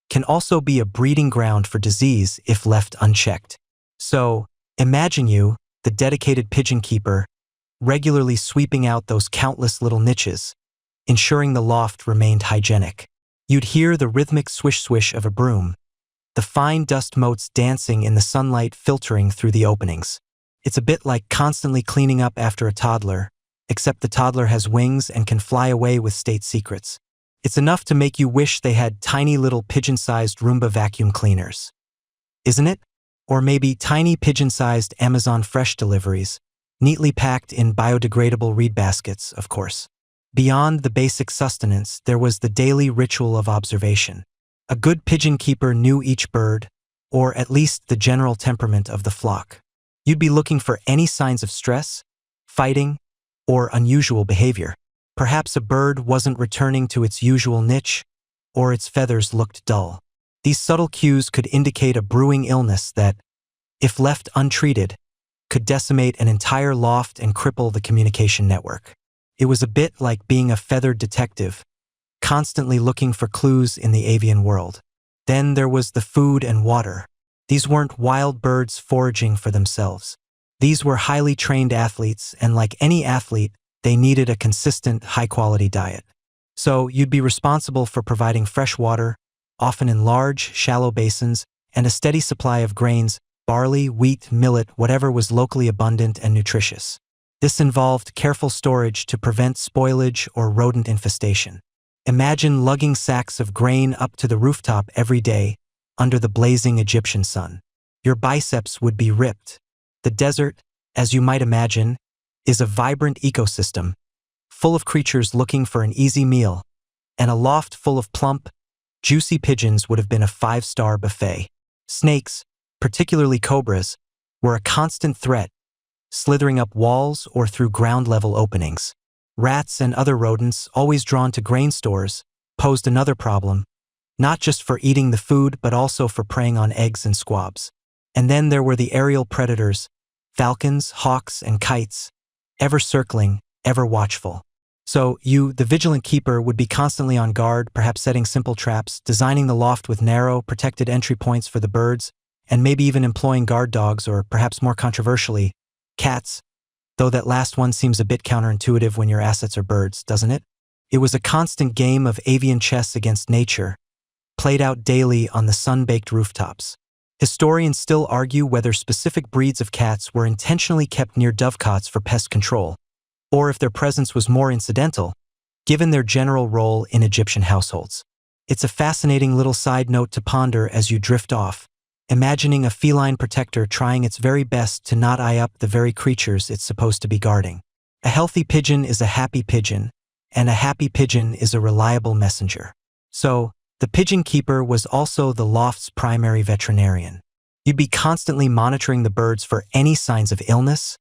can also be a breeding ground for disease if left unchecked. So, imagine you, the dedicated pigeon keeper, regularly sweeping out those countless little niches, ensuring the loft remained hygienic. You'd hear the rhythmic swish-swish of a broom, the fine dust motes dancing in the sunlight filtering through the openings. It's a bit like constantly cleaning up after a toddler, except the toddler has wings and can fly away with state secrets. It's enough to make you wish they had tiny little pigeon-sized Roomba vacuum cleaners. Isn't it? Or maybe tiny pigeon-sized Amazon Fresh deliveries, neatly packed in biodegradable reed baskets, of course. Beyond the basic sustenance, there was the daily ritual of observation. A good pigeon keeper knew each bird, or at least the general temperament of the flock. You'd be looking for any signs of stress, fighting, or unusual behavior. Perhaps a bird wasn't returning to its usual niche, or its feathers looked dull. These subtle cues could indicate a brewing illness that, if left untreated, could decimate an entire loft and cripple the communication network. It was a bit like being a feathered detective, constantly looking for clues in the avian world. Then there was the food and water. These weren't wild birds foraging for themselves. These were highly trained athletes, and like any athlete, they needed a consistent, high-quality diet. So you'd be responsible for providing fresh water, often in large, shallow basins, and a steady supply of grains, barley, wheat, millet, whatever was locally abundant and nutritious. This involved careful storage to prevent spoilage or rodent infestation. Imagine lugging sacks of grain up to the rooftop every day under the blazing Egyptian sun. Your biceps would be ripped. The desert, as you might imagine, is a vibrant ecosystem, full of creatures looking for an easy meal, and a loft full of plump, juicy pigeons would have been a five-star buffet. Snakes, particularly cobras, were a constant threat, slithering up walls or through ground-level openings. Rats and other rodents, always drawn to grain stores, posed another problem, not just for eating the food but also for preying on eggs and squabs. And then there were the aerial predators, falcons, hawks, and kites, ever circling, ever watchful. So you, the vigilant keeper, would be constantly on guard, perhaps setting simple traps, designing the loft with narrow, protected entry points for the birds, and maybe even employing guard dogs or, perhaps more controversially, cats, though that last one seems a bit counterintuitive when your assets are birds, doesn't it? It was a constant game of avian chess against nature, played out daily on the sun-baked rooftops. Historians still argue whether specific breeds of cats were intentionally kept near dovecotes for pest control, or if their presence was more incidental, given their general role in Egyptian households. It's a fascinating little side note to ponder as you drift off, imagining a feline protector trying its very best to not eye up the very creatures it's supposed to be guarding. A healthy pigeon is a happy pigeon, and a happy pigeon is a reliable messenger. So, the pigeon keeper was also the loft's primary veterinarian. You'd be constantly monitoring the birds for any signs of illness,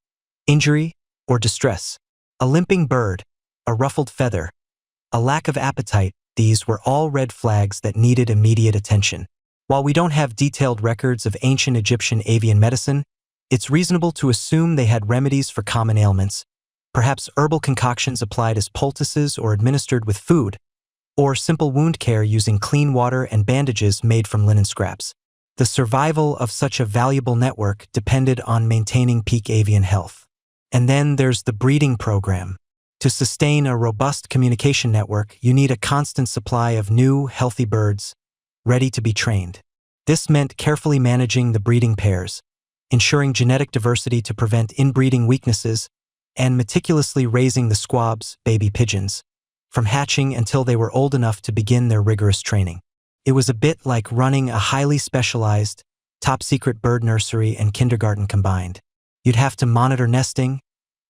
injury, or distress. A limping bird, a ruffled feather, a lack of appetite, these were all red flags that needed immediate attention. While we don't have detailed records of ancient Egyptian avian medicine, it's reasonable to assume they had remedies for common ailments, perhaps herbal concoctions applied as poultices or administered with food, or simple wound care using clean water and bandages made from linen scraps. The survival of such a valuable network depended on maintaining peak avian health. And then there's the breeding program. To sustain a robust communication network, you need a constant supply of new, healthy birds, ready to be trained. This meant carefully managing the breeding pairs, ensuring genetic diversity to prevent inbreeding weaknesses, and meticulously raising the squabs, baby pigeons, from hatching until they were old enough to begin their rigorous training. It was a bit like running a highly specialized, top-secret bird nursery and kindergarten combined. You'd have to monitor nesting,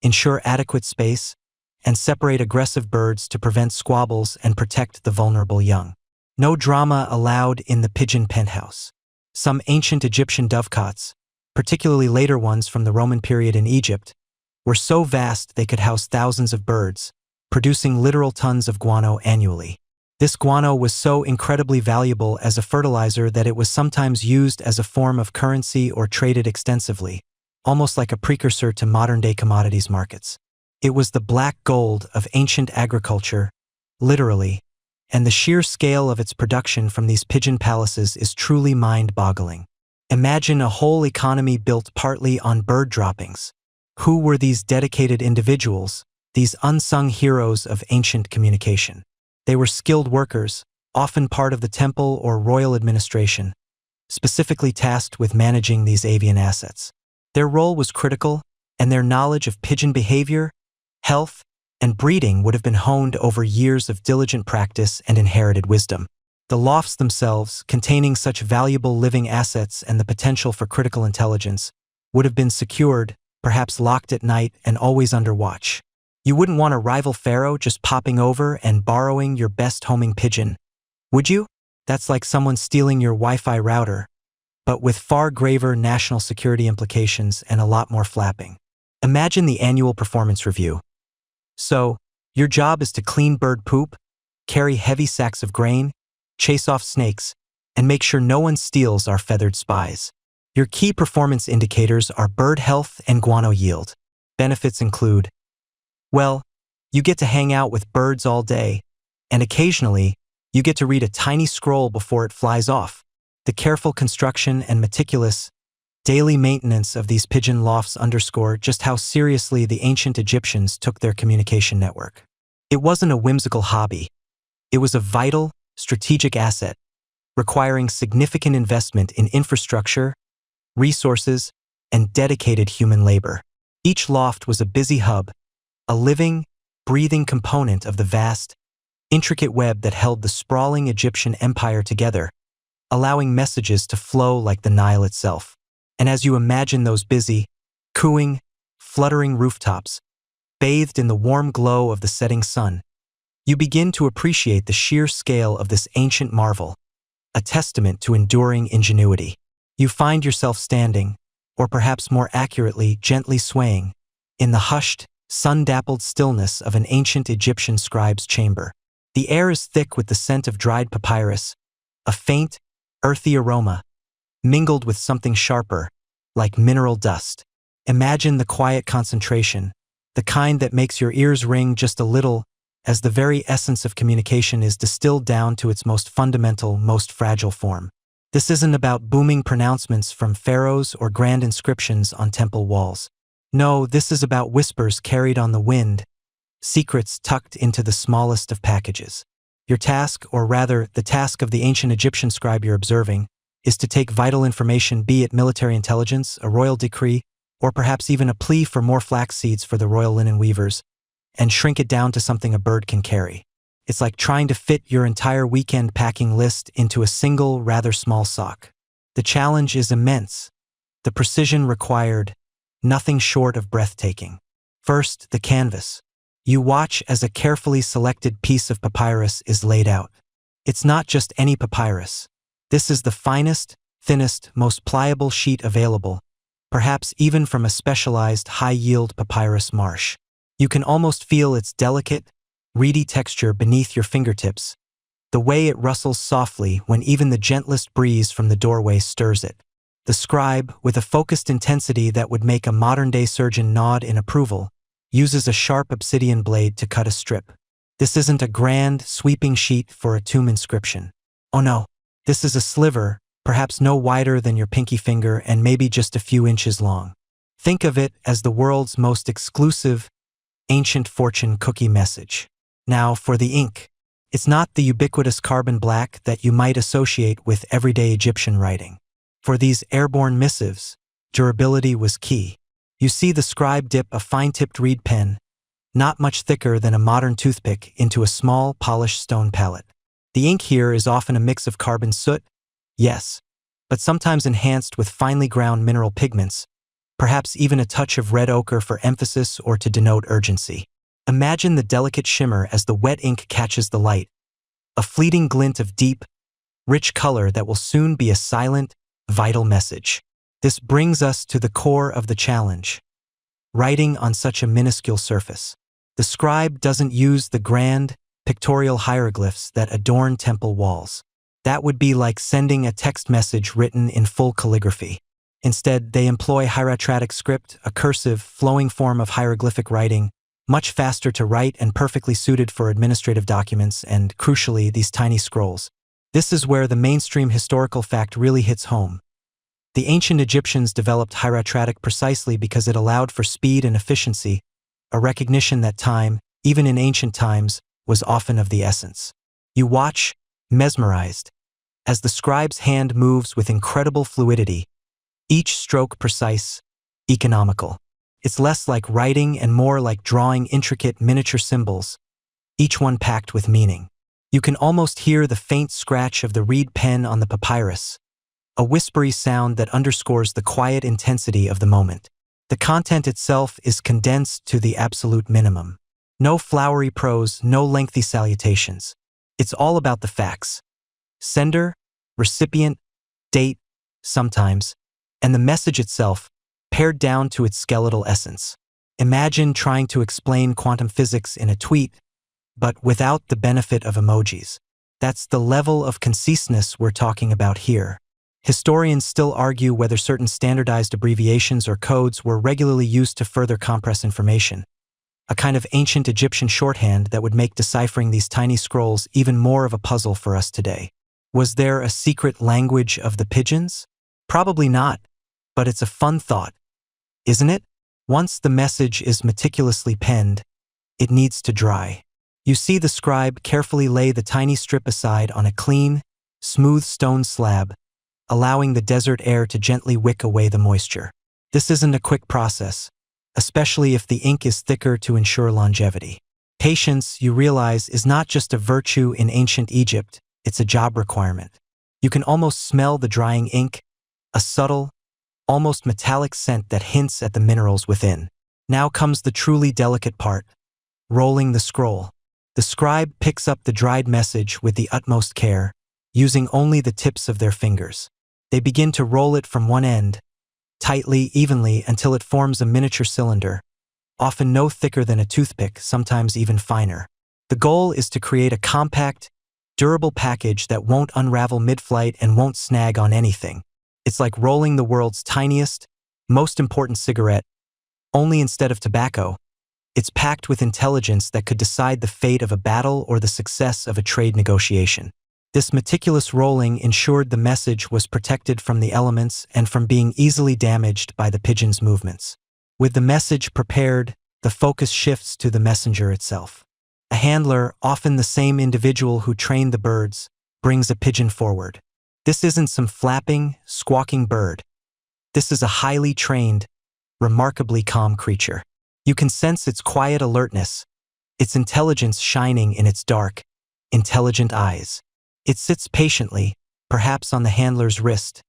ensure adequate space, and separate aggressive birds to prevent squabbles and protect the vulnerable young. No drama allowed in the pigeon penthouse. Some ancient Egyptian dovecotes, particularly later ones from the Roman period in Egypt, were so vast they could house thousands of birds, producing literal tons of guano annually. This guano was so incredibly valuable as a fertilizer that it was sometimes used as a form of currency or traded extensively, almost like a precursor to modern-day commodities markets. It was the black gold of ancient agriculture, literally, and the sheer scale of its production from these pigeon palaces is truly mind-boggling. Imagine a whole economy built partly on bird droppings. Who were these dedicated individuals, these unsung heroes of ancient communication? They were skilled workers, often part of the temple or royal administration, specifically tasked with managing these avian assets. Their role was critical, and their knowledge of pigeon behavior, health, and breeding would have been honed over years of diligent practice and inherited wisdom. The lofts themselves, containing such valuable living assets and the potential for critical intelligence, would have been secured, perhaps locked at night and always under watch. You wouldn't want a rival pharaoh just popping over and borrowing your best homing pigeon, would you? That's like someone stealing your Wi-Fi router, but with far graver national security implications and a lot more flapping. Imagine the annual performance review. So, your job is to clean bird poop, carry heavy sacks of grain, chase off snakes, and make sure no one steals our feathered spies. Your key performance indicators are bird health and guano yield. Benefits include, well, you get to hang out with birds all day, and occasionally, you get to read a tiny scroll before it flies off. The careful construction and meticulous, daily maintenance of these pigeon lofts underscore just how seriously the ancient Egyptians took their communication network. It wasn't a whimsical hobby. It was a vital, strategic asset, requiring significant investment in infrastructure, resources, and dedicated human labor. Each loft was a busy hub, a living, breathing component of the vast, intricate web that held the sprawling Egyptian empire together, allowing messages to flow like the Nile itself. And as you imagine those busy, cooing, fluttering rooftops, bathed in the warm glow of the setting sun, you begin to appreciate the sheer scale of this ancient marvel, a testament to enduring ingenuity. You find yourself standing, or perhaps more accurately, gently swaying, in the hushed, sun-dappled stillness of an ancient Egyptian scribe's chamber. The air is thick with the scent of dried papyrus, a faint, earthy aroma, mingled with something sharper, like mineral dust. Imagine the quiet concentration, the kind that makes your ears ring just a little, as the very essence of communication is distilled down to its most fundamental, most fragile form. This isn't about booming pronouncements from pharaohs or grand inscriptions on temple walls. No, this is about whispers carried on the wind, secrets tucked into the smallest of packages. Your task, or rather, the task of the ancient Egyptian scribe you're observing, is to take vital information, be it military intelligence, a royal decree, or perhaps even a plea for more flax seeds for the royal linen weavers, and shrink it down to something a bird can carry. It's like trying to fit your entire weekend packing list into a single, rather small sock. The challenge is immense. The precision required, nothing short of breathtaking. First, the canvas. You watch as a carefully selected piece of papyrus is laid out. It's not just any papyrus. This is the finest, thinnest, most pliable sheet available, perhaps even from a specialized high-yield papyrus marsh. You can almost feel its delicate, reedy texture beneath your fingertips, the way it rustles softly when even the gentlest breeze from the doorway stirs it. The scribe, with a focused intensity that would make a modern-day surgeon nod in approval, uses a sharp obsidian blade to cut a strip. This isn't a grand, sweeping sheet for a tomb inscription. Oh no, this is a sliver, perhaps no wider than your pinky finger and maybe just a few inches long. Think of it as the world's most exclusive, ancient fortune cookie message. Now for the ink. It's not the ubiquitous carbon black that you might associate with everyday Egyptian writing. For these airborne missives, durability was key. You see the scribe dip a fine-tipped reed pen, not much thicker than a modern toothpick, into a small, polished stone palette. The ink here is often a mix of carbon soot, yes, but sometimes enhanced with finely ground mineral pigments, perhaps even a touch of red ochre for emphasis or to denote urgency. Imagine the delicate shimmer as the wet ink catches the light, a fleeting glint of deep, rich color that will soon be a silent, vital message. This brings us to the core of the challenge. Writing on such a minuscule surface. The scribe doesn't use the grand, pictorial hieroglyphs that adorn temple walls. That would be like sending a text message written in full calligraphy. Instead, they employ hieratic script, a cursive, flowing form of hieroglyphic writing, much faster to write and perfectly suited for administrative documents and, crucially, these tiny scrolls. This is where the mainstream historical fact really hits home. The ancient Egyptians developed hieratic precisely because it allowed for speed and efficiency, a recognition that time, even in ancient times, was often of the essence. You watch, mesmerized, as the scribe's hand moves with incredible fluidity, each stroke precise, economical. It's less like writing and more like drawing intricate miniature symbols, each one packed with meaning. You can almost hear the faint scratch of the reed pen on the papyrus, a whispery sound that underscores the quiet intensity of the moment. The content itself is condensed to the absolute minimum. No flowery prose, no lengthy salutations. It's all about the facts. Sender, recipient, date, sometimes, and the message itself, pared down to its skeletal essence. Imagine trying to explain quantum physics in a tweet, but without the benefit of emojis. That's the level of conciseness we're talking about here. Historians still argue whether certain standardized abbreviations or codes were regularly used to further compress information, a kind of ancient Egyptian shorthand that would make deciphering these tiny scrolls even more of a puzzle for us today. Was there a secret language of the pigeons? Probably not, but it's a fun thought, isn't it? Once the message is meticulously penned, it needs to dry. You see the scribe carefully lay the tiny strip aside on a clean, smooth stone slab, allowing the desert air to gently wick away the moisture. This isn't a quick process, especially if the ink is thicker to ensure longevity. Patience, you realize, is not just a virtue in ancient Egypt, it's a job requirement. You can almost smell the drying ink, a subtle, almost metallic scent that hints at the minerals within. Now comes the truly delicate part, rolling the scroll. The scribe picks up the dried message with the utmost care, using only the tips of their fingers. They begin to roll it from one end, tightly, evenly, until it forms a miniature cylinder, often no thicker than a toothpick, sometimes even finer. The goal is to create a compact, durable package that won't unravel mid-flight and won't snag on anything. It's like rolling the world's tiniest, most important cigarette, only instead of tobacco, it's packed with intelligence that could decide the fate of a battle or the success of a trade negotiation. This meticulous rolling ensured the message was protected from the elements and from being easily damaged by the pigeon's movements. With the message prepared, the focus shifts to the messenger itself. A handler, often the same individual who trained the birds, brings a pigeon forward. This isn't some flapping, squawking bird. This is a highly trained, remarkably calm creature. You can sense its quiet alertness, its intelligence shining in its dark, intelligent eyes. It sits patiently, perhaps on the handler's wrist,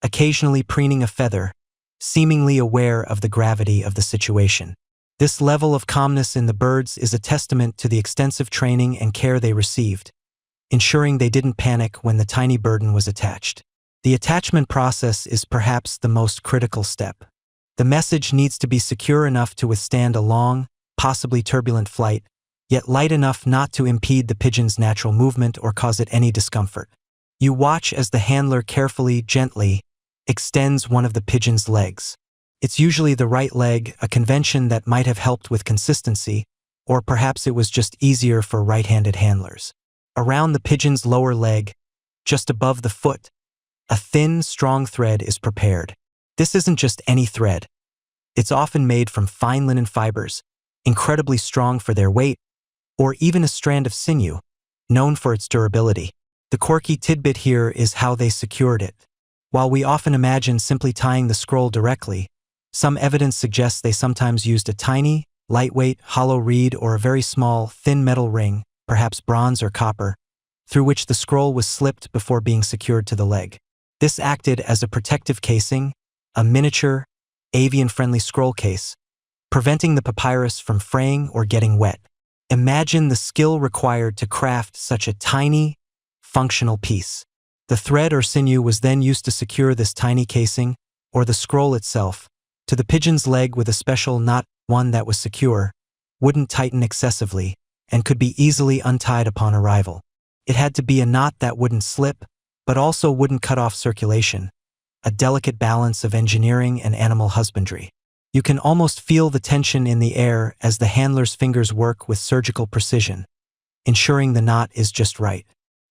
occasionally preening a feather, seemingly aware of the gravity of the situation. This level of calmness in the birds is a testament to the extensive training and care they received, ensuring they didn't panic when the tiny burden was attached. The attachment process is perhaps the most critical step. The message needs to be secure enough to withstand a long, possibly turbulent flight, yet light enough not to impede the pigeon's natural movement or cause it any discomfort. You watch as the handler carefully, gently, extends one of the pigeon's legs. It's usually the right leg, a convention that might have helped with consistency, or perhaps it was just easier for right-handed handlers. Around the pigeon's lower leg, just above the foot, a thin, strong thread is prepared. This isn't just any thread. It's often made from fine linen fibers, incredibly strong for their weight, or even a strand of sinew, known for its durability. The quirky tidbit here is how they secured it. While we often imagine simply tying the scroll directly, some evidence suggests they sometimes used a tiny, lightweight, hollow reed or a very small, thin metal ring, perhaps bronze or copper, through which the scroll was slipped before being secured to the leg. This acted as a protective casing, a miniature, avian-friendly scroll case, preventing the papyrus from fraying or getting wet. Imagine the skill required to craft such a tiny, functional piece. The thread or sinew was then used to secure this tiny casing, or the scroll itself, to the pigeon's leg with a special knot, one that was secure, wouldn't tighten excessively, and could be easily untied upon arrival. It had to be a knot that wouldn't slip, but also wouldn't cut off circulation, a delicate balance of engineering and animal husbandry. You can almost feel the tension in the air as the handler's fingers work with surgical precision, ensuring the knot is just right.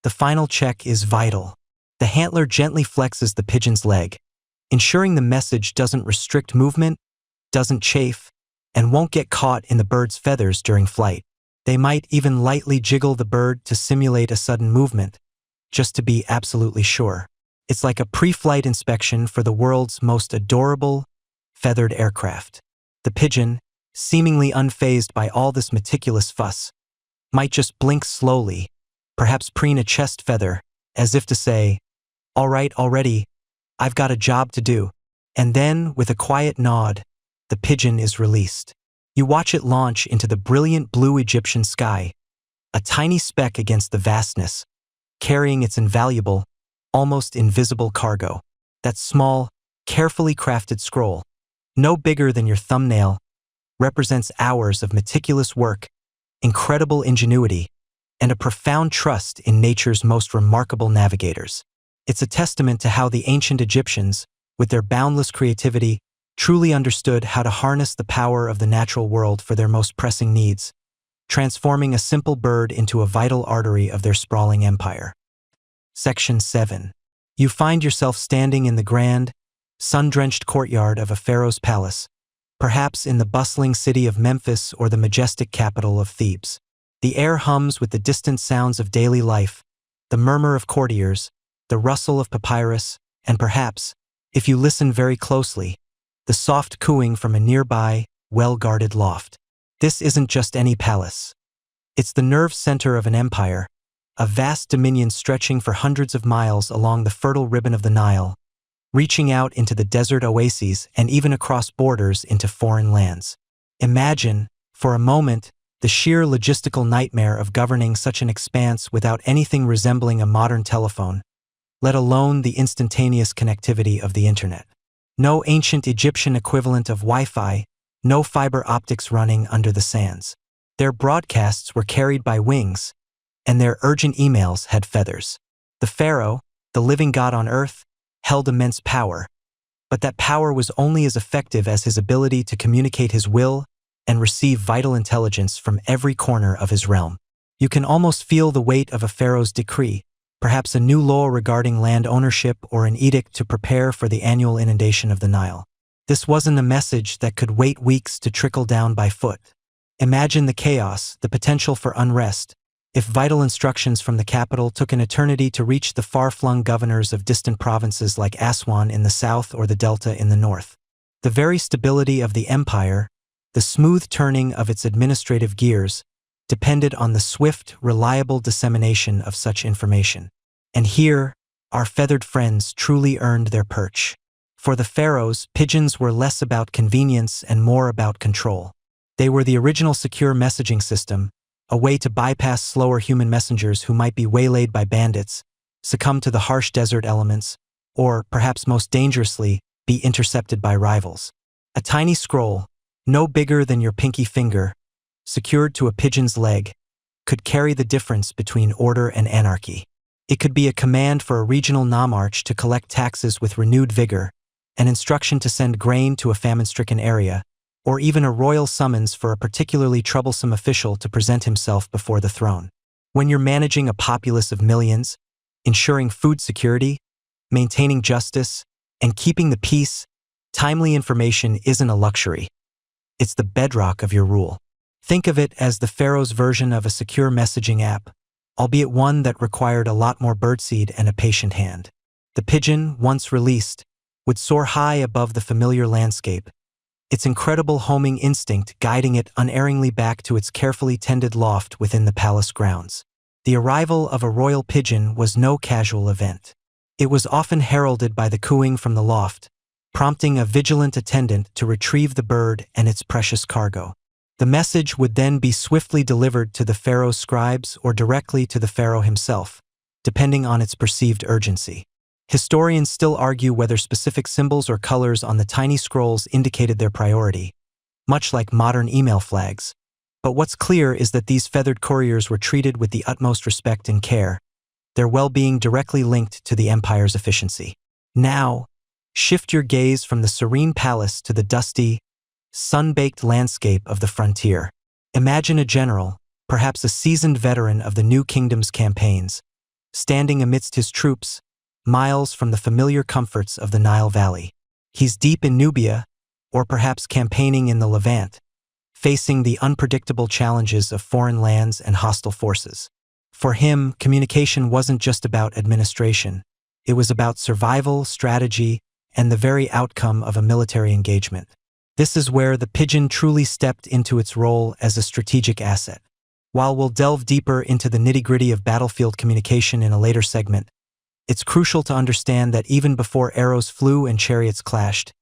The final check is vital. The handler gently flexes the pigeon's leg, ensuring the message doesn't restrict movement, doesn't chafe, and won't get caught in the bird's feathers during flight. They might even lightly jiggle the bird to simulate a sudden movement, just to be absolutely sure. It's like a pre-flight inspection for the world's most adorable, feathered aircraft. The pigeon, seemingly unfazed by all this meticulous fuss, might just blink slowly, perhaps preen a chest feather, as if to say, "All right already, I've got a job to do." And then, with a quiet nod, the pigeon is released. You watch it launch into the brilliant blue Egyptian sky, a tiny speck against the vastness, carrying its invaluable, almost invisible cargo. That small, carefully crafted scroll, no bigger than your thumbnail, represents hours of meticulous work, incredible ingenuity, and a profound trust in nature's most remarkable navigators. It's a testament to how the ancient Egyptians, with their boundless creativity, truly understood how to harness the power of the natural world for their most pressing needs, transforming a simple bird into a vital artery of their sprawling empire. Section 7. You find yourself standing in the grand, sun-drenched courtyard of a pharaoh's palace, perhaps in the bustling city of Memphis or the majestic capital of Thebes. The air hums with the distant sounds of daily life, the murmur of courtiers, the rustle of papyrus, and perhaps, if you listen very closely, the soft cooing from a nearby, well-guarded loft. This isn't just any palace. It's the nerve center of an empire, a vast dominion stretching for hundreds of miles along the fertile ribbon of the Nile, reaching out into the desert oases and even across borders into foreign lands. Imagine, for a moment, the sheer logistical nightmare of governing such an expanse without anything resembling a modern telephone, let alone the instantaneous connectivity of the internet. No ancient Egyptian equivalent of Wi-Fi, no fiber optics running under the sands. Their broadcasts were carried by wings, and their urgent emails had feathers. The pharaoh, the living god on earth, held immense power, but that power was only as effective as his ability to communicate his will and receive vital intelligence from every corner of his realm. You can almost feel the weight of a pharaoh's decree, perhaps a new law regarding land ownership or an edict to prepare for the annual inundation of the Nile. This wasn't a message that could wait weeks to trickle down by foot. Imagine the chaos, the potential for unrest, if vital instructions from the capital took an eternity to reach the far-flung governors of distant provinces like Aswan in the south or the Delta in the north. The very stability of the empire, the smooth turning of its administrative gears, depended on the swift, reliable dissemination of such information. And here, our feathered friends truly earned their perch. For the pharaohs, pigeons were less about convenience and more about control. They were the original secure messaging system, a way to bypass slower human messengers who might be waylaid by bandits, succumb to the harsh desert elements, or, perhaps most dangerously, be intercepted by rivals. A tiny scroll, no bigger than your pinky finger, secured to a pigeon's leg, could carry the difference between order and anarchy. It could be a command for a regional nomarch to collect taxes with renewed vigor, an instruction to send grain to a famine-stricken area, or even a royal summons for a particularly troublesome official to present himself before the throne. When you're managing a populace of millions, ensuring food security, maintaining justice, and keeping the peace, timely information isn't a luxury. It's the bedrock of your rule. Think of it as the pharaoh's version of a secure messaging app, albeit one that required a lot more birdseed and a patient hand. The pigeon, once released, would soar high above the familiar landscape, its incredible homing instinct guiding it unerringly back to its carefully tended loft within the palace grounds. The arrival of a royal pigeon was no casual event. It was often heralded by the cooing from the loft, prompting a vigilant attendant to retrieve the bird and its precious cargo. The message would then be swiftly delivered to the pharaoh's scribes or directly to the pharaoh himself, depending on its perceived urgency. Historians still argue whether specific symbols or colors on the tiny scrolls indicated their priority, much like modern email flags. But what's clear is that these feathered couriers were treated with the utmost respect and care, their well-being directly linked to the empire's efficiency. Now, shift your gaze from the serene palace to the dusty, sun-baked landscape of the frontier. Imagine a general, perhaps a seasoned veteran of the new kingdom's campaigns, standing amidst his troops, miles from the familiar comforts of the Nile Valley. He's deep in Nubia, or perhaps campaigning in the Levant, facing the unpredictable challenges of foreign lands and hostile forces. For him, communication wasn't just about administration. It was about survival, strategy, and the very outcome of a military engagement. This is where the pigeon truly stepped into its role as a strategic asset. While we'll delve deeper into the nitty-gritty of battlefield communication in a later segment, it's crucial to understand that even before arrows flew and chariots clashed,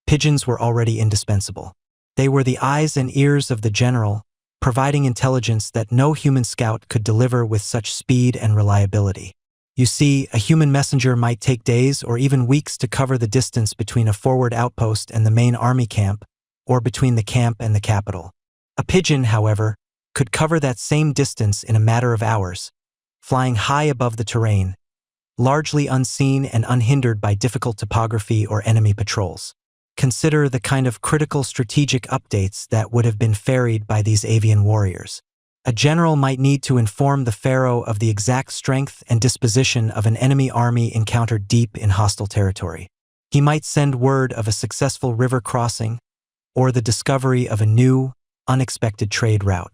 pigeons were already indispensable. They were the eyes and ears of the general, providing intelligence that no human scout could deliver with such speed and reliability. You see, a human messenger might take days or even weeks to cover the distance between a forward outpost and the main army camp, or between the camp and the capital. A pigeon, however, could cover that same distance in a matter of hours, flying high above the terrain, largely unseen and unhindered by difficult topography or enemy patrols. Consider the kind of critical strategic updates that would have been ferried by these avian warriors. A general might need to inform the pharaoh of the exact strength and disposition of an enemy army encountered deep in hostile territory. He might send word of a successful river crossing or the discovery of a new, unexpected trade route.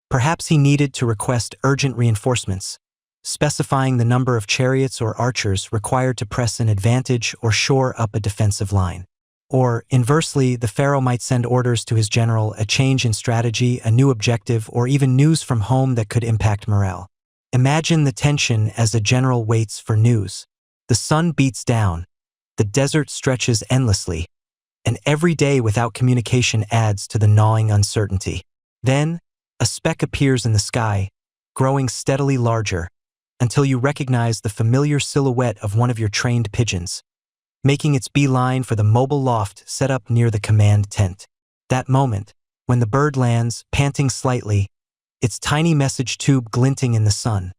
Perhaps he needed to request urgent reinforcements, specifying the number of chariots or archers required to press an advantage or shore up a defensive line. Or, inversely, the pharaoh might send orders to his general, a change in strategy, a new objective, or even news from home that could impact morale. Imagine the tension as the general waits for news. The sun beats down, the desert stretches endlessly, and every day without communication adds to the gnawing uncertainty. Then, a speck appears in the sky, growing steadily larger, until you recognize the familiar silhouette of one of your trained pigeons, making its beeline for the mobile loft set up near the command tent. That moment, when the bird lands, panting slightly, its tiny message tube glinting in the sun,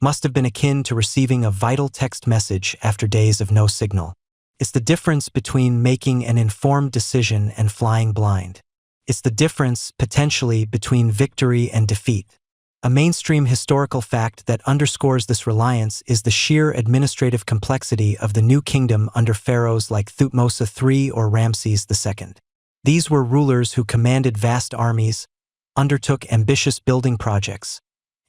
must have been akin to receiving a vital text message after days of no signal. It's the difference between making an informed decision and flying blind. It's the difference, potentially, between victory and defeat. A mainstream historical fact that underscores this reliance is the sheer administrative complexity of the new kingdom under pharaohs like Thutmose III or Ramses II. These were rulers who commanded vast armies, undertook ambitious building projects,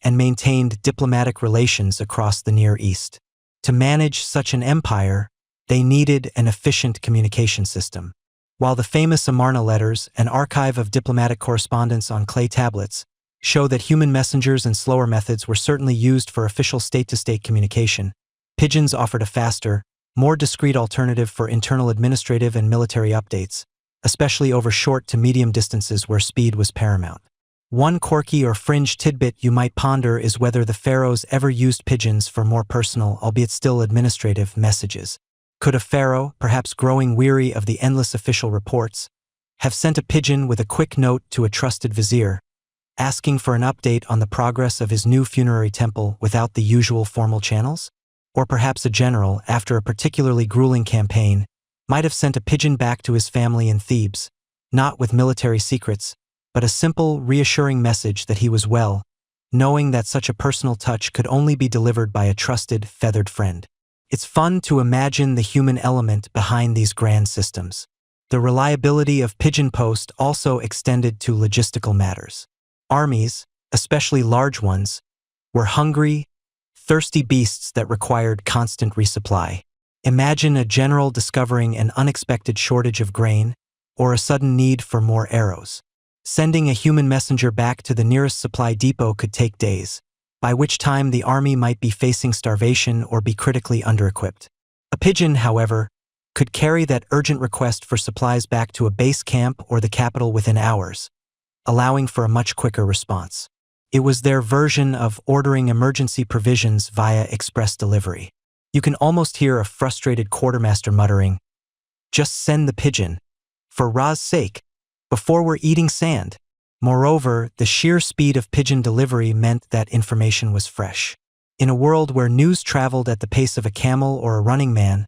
and maintained diplomatic relations across the Near East. To manage such an empire, they needed an efficient communication system. While the famous Amarna letters, an archive of diplomatic correspondence on clay tablets, show that human messengers and slower methods were certainly used for official state-to-state communication, Pigeons offered a faster, more discreet alternative for internal administrative and military updates, especially over short to medium distances where speed was paramount. One quirky or fringe tidbit you might ponder is whether the pharaohs ever used pigeons for more personal, albeit still administrative, messages. Could a pharaoh, perhaps growing weary of the endless official reports, have sent a pigeon with a quick note to a trusted vizier, asking for an update on the progress of his new funerary temple without the usual formal channels? Or perhaps a general, after a particularly grueling campaign, might have sent a pigeon back to his family in Thebes, not with military secrets, but a simple, reassuring message that he was well, knowing that such a personal touch could only be delivered by a trusted, feathered friend. It's fun to imagine the human element behind these grand systems. The reliability of pigeon post also extended to logistical matters. Armies, especially large ones, were hungry, thirsty beasts that required constant resupply. Imagine a general discovering an unexpected shortage of grain or a sudden need for more arrows. Sending a human messenger back to the nearest supply depot could take days, by which time the army might be facing starvation or be critically under-equipped. A pigeon, however, could carry that urgent request for supplies back to a base camp or the capital within hours, allowing for a much quicker response. It was their version of ordering emergency provisions via express delivery. You can almost hear a frustrated quartermaster muttering, "Just send the pigeon, for Ra's sake, before we're eating sand." Moreover, the sheer speed of pigeon delivery meant that information was fresh. In a world where news traveled at the pace of a camel or a running man,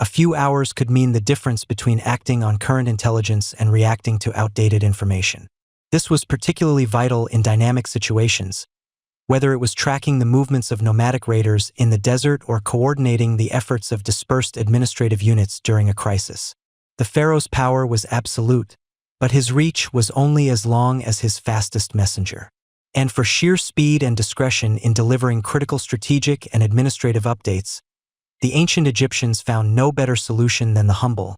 a few hours could mean the difference between acting on current intelligence and reacting to outdated information. This was particularly vital in dynamic situations, whether it was tracking the movements of nomadic raiders in the desert or coordinating the efforts of dispersed administrative units during a crisis. The pharaoh's power was absolute, but his reach was only as long as his fastest messenger. And for sheer speed and discretion in delivering critical strategic and administrative updates, the ancient Egyptians found no better solution than the humble,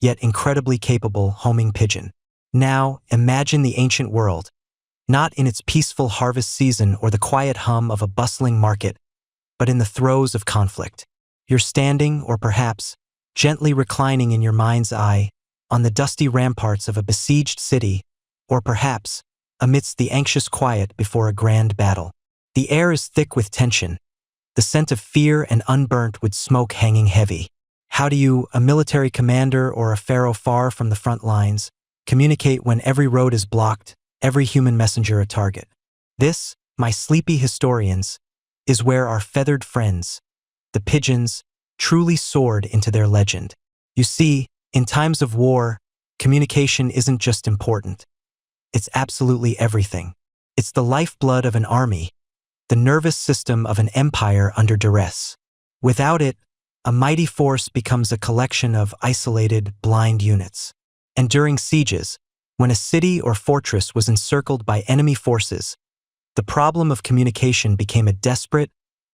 yet incredibly capable homing pigeon. Now, imagine the ancient world, not in its peaceful harvest season or the quiet hum of a bustling market, but in the throes of conflict. You're standing, or perhaps gently reclining in your mind's eye, on the dusty ramparts of a besieged city, or perhaps amidst the anxious quiet before a grand battle. The air is thick with tension, the scent of fear and unburnt with smoke hanging heavy. How do you, a military commander or a pharaoh far from the front lines, communicate when every road is blocked, every human messenger a target? This, my sleepy historians, is where our feathered friends, the pigeons, truly soared into their legend. You see, in times of war, communication isn't just important. It's absolutely everything. It's the lifeblood of an army, the nervous system of an empire under duress. Without it, a mighty force becomes a collection of isolated, blind units. And during sieges, when a city or fortress was encircled by enemy forces, the problem of communication became a desperate,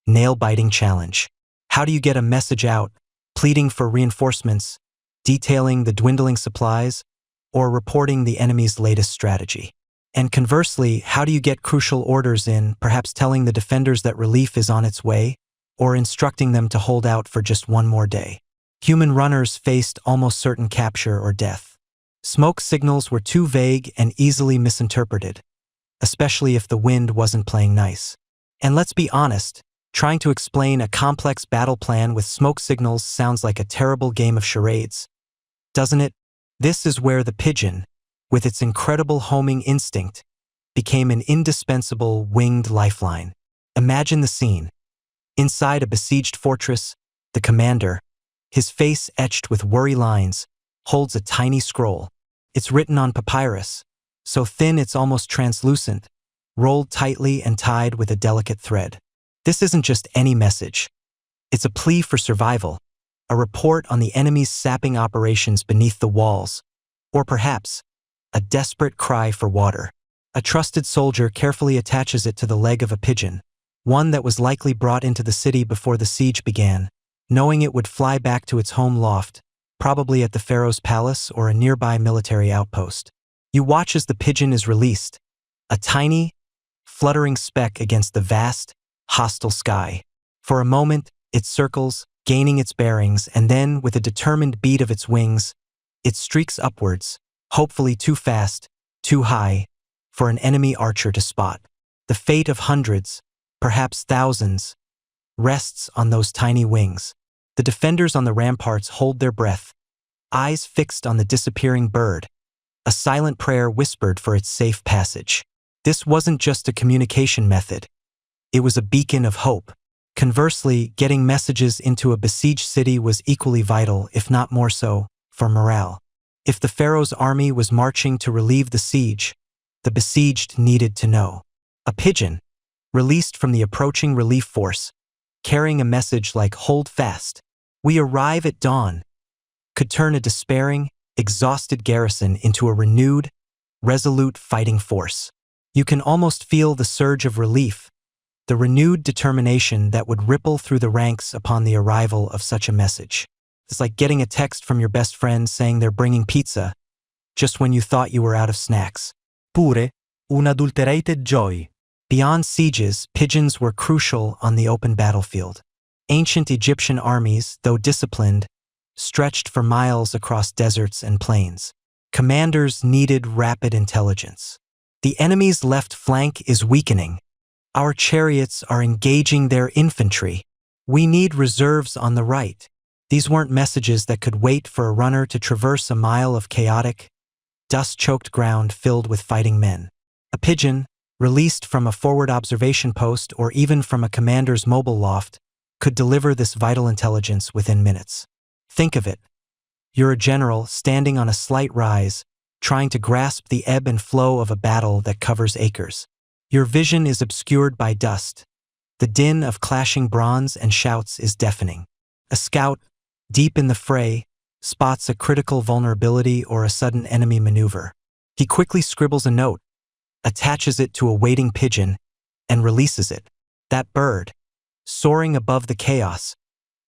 nail-biting challenge. How do you get a message out, pleading for reinforcements, detailing the dwindling supplies, or reporting the enemy's latest strategy? And conversely, how do you get crucial orders in, perhaps telling the defenders that relief is on its way, or instructing them to hold out for just one more day? Human runners faced almost certain capture or death. Smoke signals were too vague and easily misinterpreted, especially if the wind wasn't playing nice. And let's be honest, trying to explain a complex battle plan with smoke signals sounds like a terrible game of charades, doesn't it? This is where the pigeon, with its incredible homing instinct, became an indispensable winged lifeline. Imagine the scene. Inside a besieged fortress, the commander, his face etched with worry lines, holds a tiny scroll. It's written on papyrus, so thin it's almost translucent, rolled tightly and tied with a delicate thread. This isn't just any message. It's a plea for survival, a report on the enemy's sapping operations beneath the walls, or perhaps a desperate cry for water. A trusted soldier carefully attaches it to the leg of a pigeon, one that was likely brought into the city before the siege began, knowing it would fly back to its home loft, probably at the pharaoh's palace or a nearby military outpost. You watch as the pigeon is released, a tiny, fluttering speck against the vast, hostile sky. For a moment, it circles, gaining its bearings, and then, with a determined beat of its wings, it streaks upwards, hopefully too fast, too high, for an enemy archer to spot. The fate of hundreds, perhaps thousands, rests on those tiny wings. The defenders on the ramparts hold their breath, eyes fixed on the disappearing bird, a silent prayer whispered for its safe passage. This wasn't just a communication method. It was a beacon of hope. Conversely, getting messages into a besieged city was equally vital, if not more so, for morale. If the pharaoh's army was marching to relieve the siege, the besieged needed to know. A pigeon, released from the approaching relief force, carrying a message like "Hold fast, we arrive at dawn," could turn a despairing, exhausted garrison into a renewed, resolute fighting force. You can almost feel the surge of relief, the renewed determination that would ripple through the ranks upon the arrival of such a message. It's like getting a text from your best friend saying they're bringing pizza, just when you thought you were out of snacks. Pure, unadulterated joy. Beyond sieges, pigeons were crucial on the open battlefield. Ancient Egyptian armies, though disciplined, stretched for miles across deserts and plains. Commanders needed rapid intelligence. The enemy's left flank is weakening. Our chariots are engaging their infantry. We need reserves on the right. These weren't messages that could wait for a runner to traverse a mile of chaotic, dust-choked ground filled with fighting men. A pigeon, released from a forward observation post or even from a commander's mobile loft, could deliver this vital intelligence within minutes. Think of it. You're a general standing on a slight rise, trying to grasp the ebb and flow of a battle that covers acres. Your vision is obscured by dust. The din of clashing bronze and shouts is deafening. A scout, deep in the fray, spots a critical vulnerability or a sudden enemy maneuver. He quickly scribbles a note, attaches it to a waiting pigeon, and releases it. That bird, soaring above the chaos,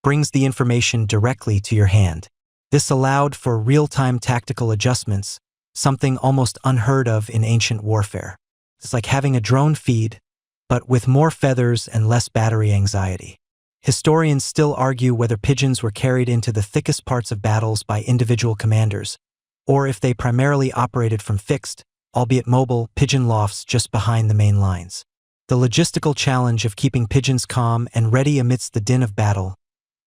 brings the information directly to your hand. This allowed for real-time tactical adjustments, something almost unheard of in ancient warfare. It's like having a drone feed, but with more feathers and less battery anxiety. Historians still argue whether pigeons were carried into the thickest parts of battles by individual commanders, or if they primarily operated from fixed, albeit mobile, pigeon lofts just behind the main lines. The logistical challenge of keeping pigeons calm and ready amidst the din of battle,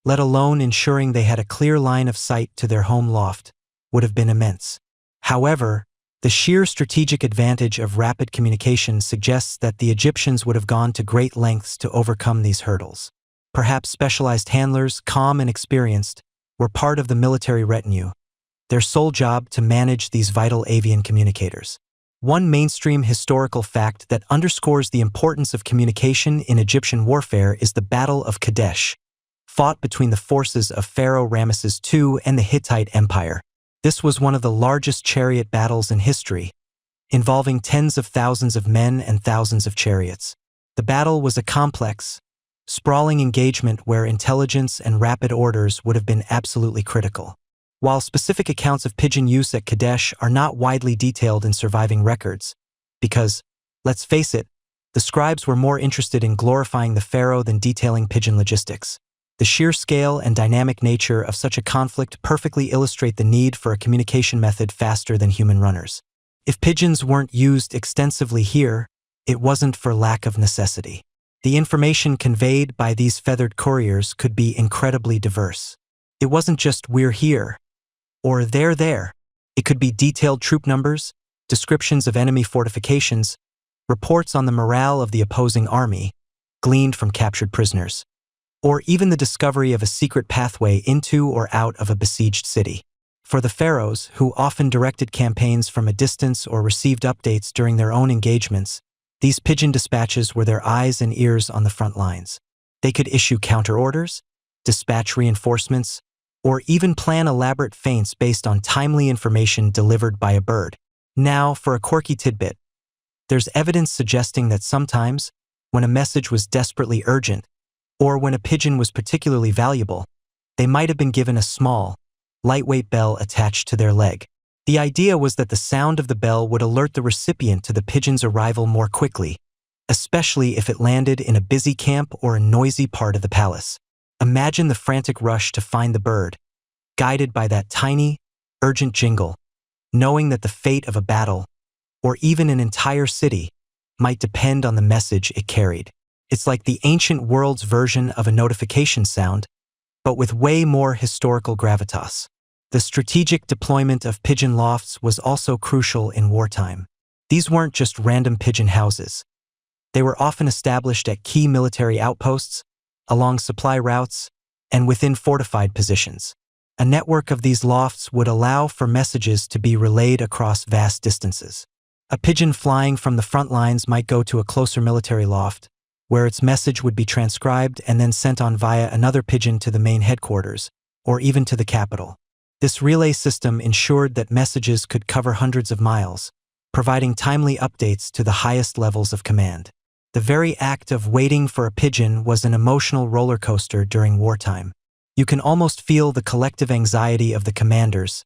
let alone ensuring they had a clear line of sight to their home loft, would have been immense. However, the sheer strategic advantage of rapid communication suggests that the Egyptians would have gone to great lengths to overcome these hurdles. Perhaps specialized handlers, calm and experienced, were part of the military retinue, their sole job to manage these vital avian communicators. One mainstream historical fact that underscores the importance of communication in Egyptian warfare is the Battle of Kadesh, fought between the forces of Pharaoh Ramesses II and the Hittite Empire. This was one of the largest chariot battles in history, involving tens of thousands of men and thousands of chariots. The battle was a complex, sprawling engagement where intelligence and rapid orders would have been absolutely critical. While specific accounts of pigeon use at Kadesh are not widely detailed in surviving records, because, let's face it, the scribes were more interested in glorifying the pharaoh than detailing pigeon logistics. The sheer scale and dynamic nature of such a conflict perfectly illustrate the need for a communication method faster than human runners. If pigeons weren't used extensively here, it wasn't for lack of necessity. The information conveyed by these feathered couriers could be incredibly diverse. It wasn't just "we're here" or "they're there." It could be detailed troop numbers, descriptions of enemy fortifications, reports on the morale of the opposing army, gleaned from captured prisoners, or even the discovery of a secret pathway into or out of a besieged city. For the pharaohs, who often directed campaigns from a distance or received updates during their own engagements, these pigeon dispatches were their eyes and ears on the front lines. They could issue counter-orders, dispatch reinforcements, or even plan elaborate feints based on timely information delivered by a bird. Now, for a quirky tidbit. There's evidence suggesting that sometimes, when a message was desperately urgent, or when a pigeon was particularly valuable, they might have been given a small, lightweight bell attached to their leg. The idea was that the sound of the bell would alert the recipient to the pigeon's arrival more quickly, especially if it landed in a busy camp or a noisy part of the palace. Imagine the frantic rush to find the bird, guided by that tiny, urgent jingle, knowing that the fate of a battle, or even an entire city, might depend on the message it carried. It's like the ancient world's version of a notification sound, but with way more historical gravitas. The strategic deployment of pigeon lofts was also crucial in wartime. These weren't just random pigeon houses. They were often established at key military outposts, along supply routes, and within fortified positions. A network of these lofts would allow for messages to be relayed across vast distances. A pigeon flying from the front lines might go to a closer military loft, where its message would be transcribed and then sent on via another pigeon to the main headquarters, or even to the capital. This relay system ensured that messages could cover hundreds of miles, providing timely updates to the highest levels of command. The very act of waiting for a pigeon was an emotional roller coaster during wartime. You can almost feel the collective anxiety of the commanders,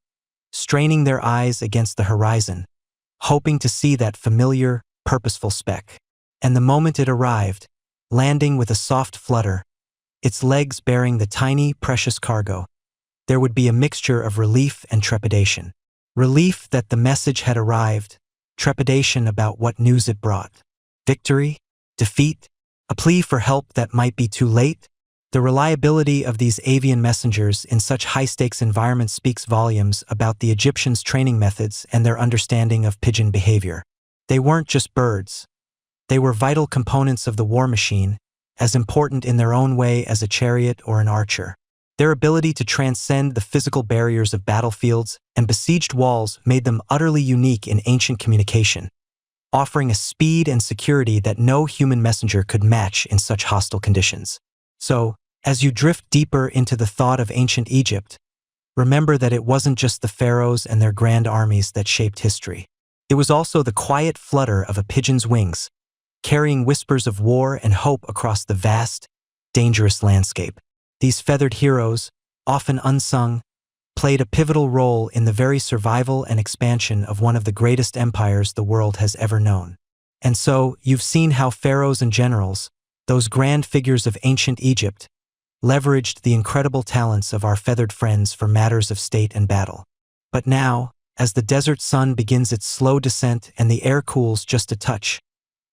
straining their eyes against the horizon, hoping to see that familiar, purposeful speck. And the moment it arrived, landing with a soft flutter, its legs bearing the tiny, precious cargo, there would be a mixture of relief and trepidation. Relief that the message had arrived, trepidation about what news it brought. Victory? Defeat? A plea for help that might be too late? The reliability of these avian messengers in such high-stakes environments speaks volumes about the Egyptians' training methods and their understanding of pigeon behavior. They weren't just birds. They were vital components of the war machine, as important in their own way as a chariot or an archer. Their ability to transcend the physical barriers of battlefields and besieged walls made them utterly unique in ancient communication, offering a speed and security that no human messenger could match in such hostile conditions. So, as you drift deeper into the thought of ancient Egypt, remember that it wasn't just the pharaohs and their grand armies that shaped history. It was also the quiet flutter of a pigeon's wings, carrying whispers of war and hope across the vast, dangerous landscape. These feathered heroes, often unsung, played a pivotal role in the very survival and expansion of one of the greatest empires the world has ever known. And so, you've seen how pharaohs and generals, those grand figures of ancient Egypt, leveraged the incredible talents of our feathered friends for matters of state and battle. But now, as the desert sun begins its slow descent and the air cools just a touch,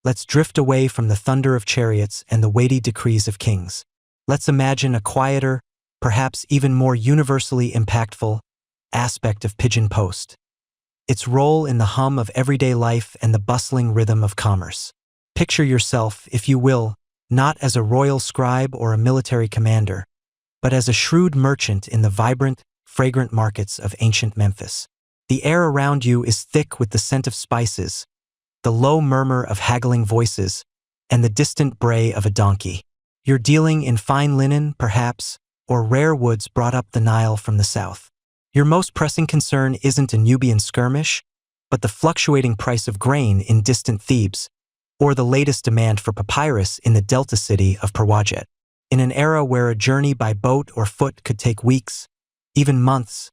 let's drift away from the thunder of chariots and the weighty decrees of kings. Let's imagine a quieter, perhaps even more universally impactful, aspect of Pigeon Post. Its role in the hum of everyday life and the bustling rhythm of commerce. Picture yourself, if you will, not as a royal scribe or a military commander, but as a shrewd merchant in the vibrant, fragrant markets of ancient Memphis. The air around you is thick with the scent of spices, the low murmur of haggling voices, and the distant bray of a donkey. You're dealing in fine linen, perhaps, or rare woods brought up the Nile from the south. Your most pressing concern isn't a Nubian skirmish, but the fluctuating price of grain in distant Thebes, or the latest demand for papyrus in the delta city of Perwajet. In an era where a journey by boat or foot could take weeks, even months,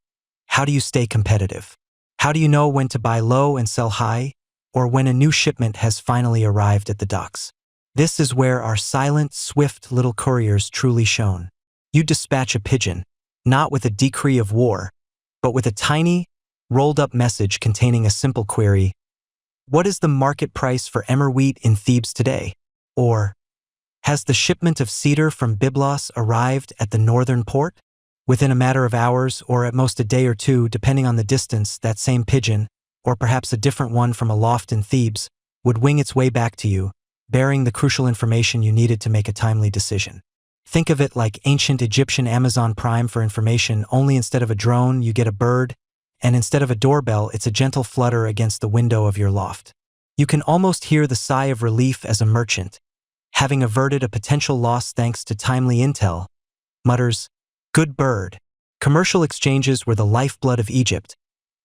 how do you stay competitive? How do you know when to buy low and sell high, or when a new shipment has finally arrived at the docks? This is where our silent, swift little couriers truly shone. You dispatch a pigeon, not with a decree of war, but with a tiny, rolled-up message containing a simple query: what is the market price for emmer wheat in Thebes today? Or, has the shipment of cedar from Byblos arrived at the northern port? Within a matter of hours, or at most a day or two, depending on the distance, that same pigeon, or perhaps a different one from a loft in Thebes, would wing its way back to you, bearing the crucial information you needed to make a timely decision. Think of it like ancient Egyptian Amazon Prime for information, only instead of a drone, you get a bird, and instead of a doorbell, it's a gentle flutter against the window of your loft. You can almost hear the sigh of relief as a merchant, having averted a potential loss thanks to timely intel, mutters, "Good bird." Commercial exchanges were the lifeblood of Egypt,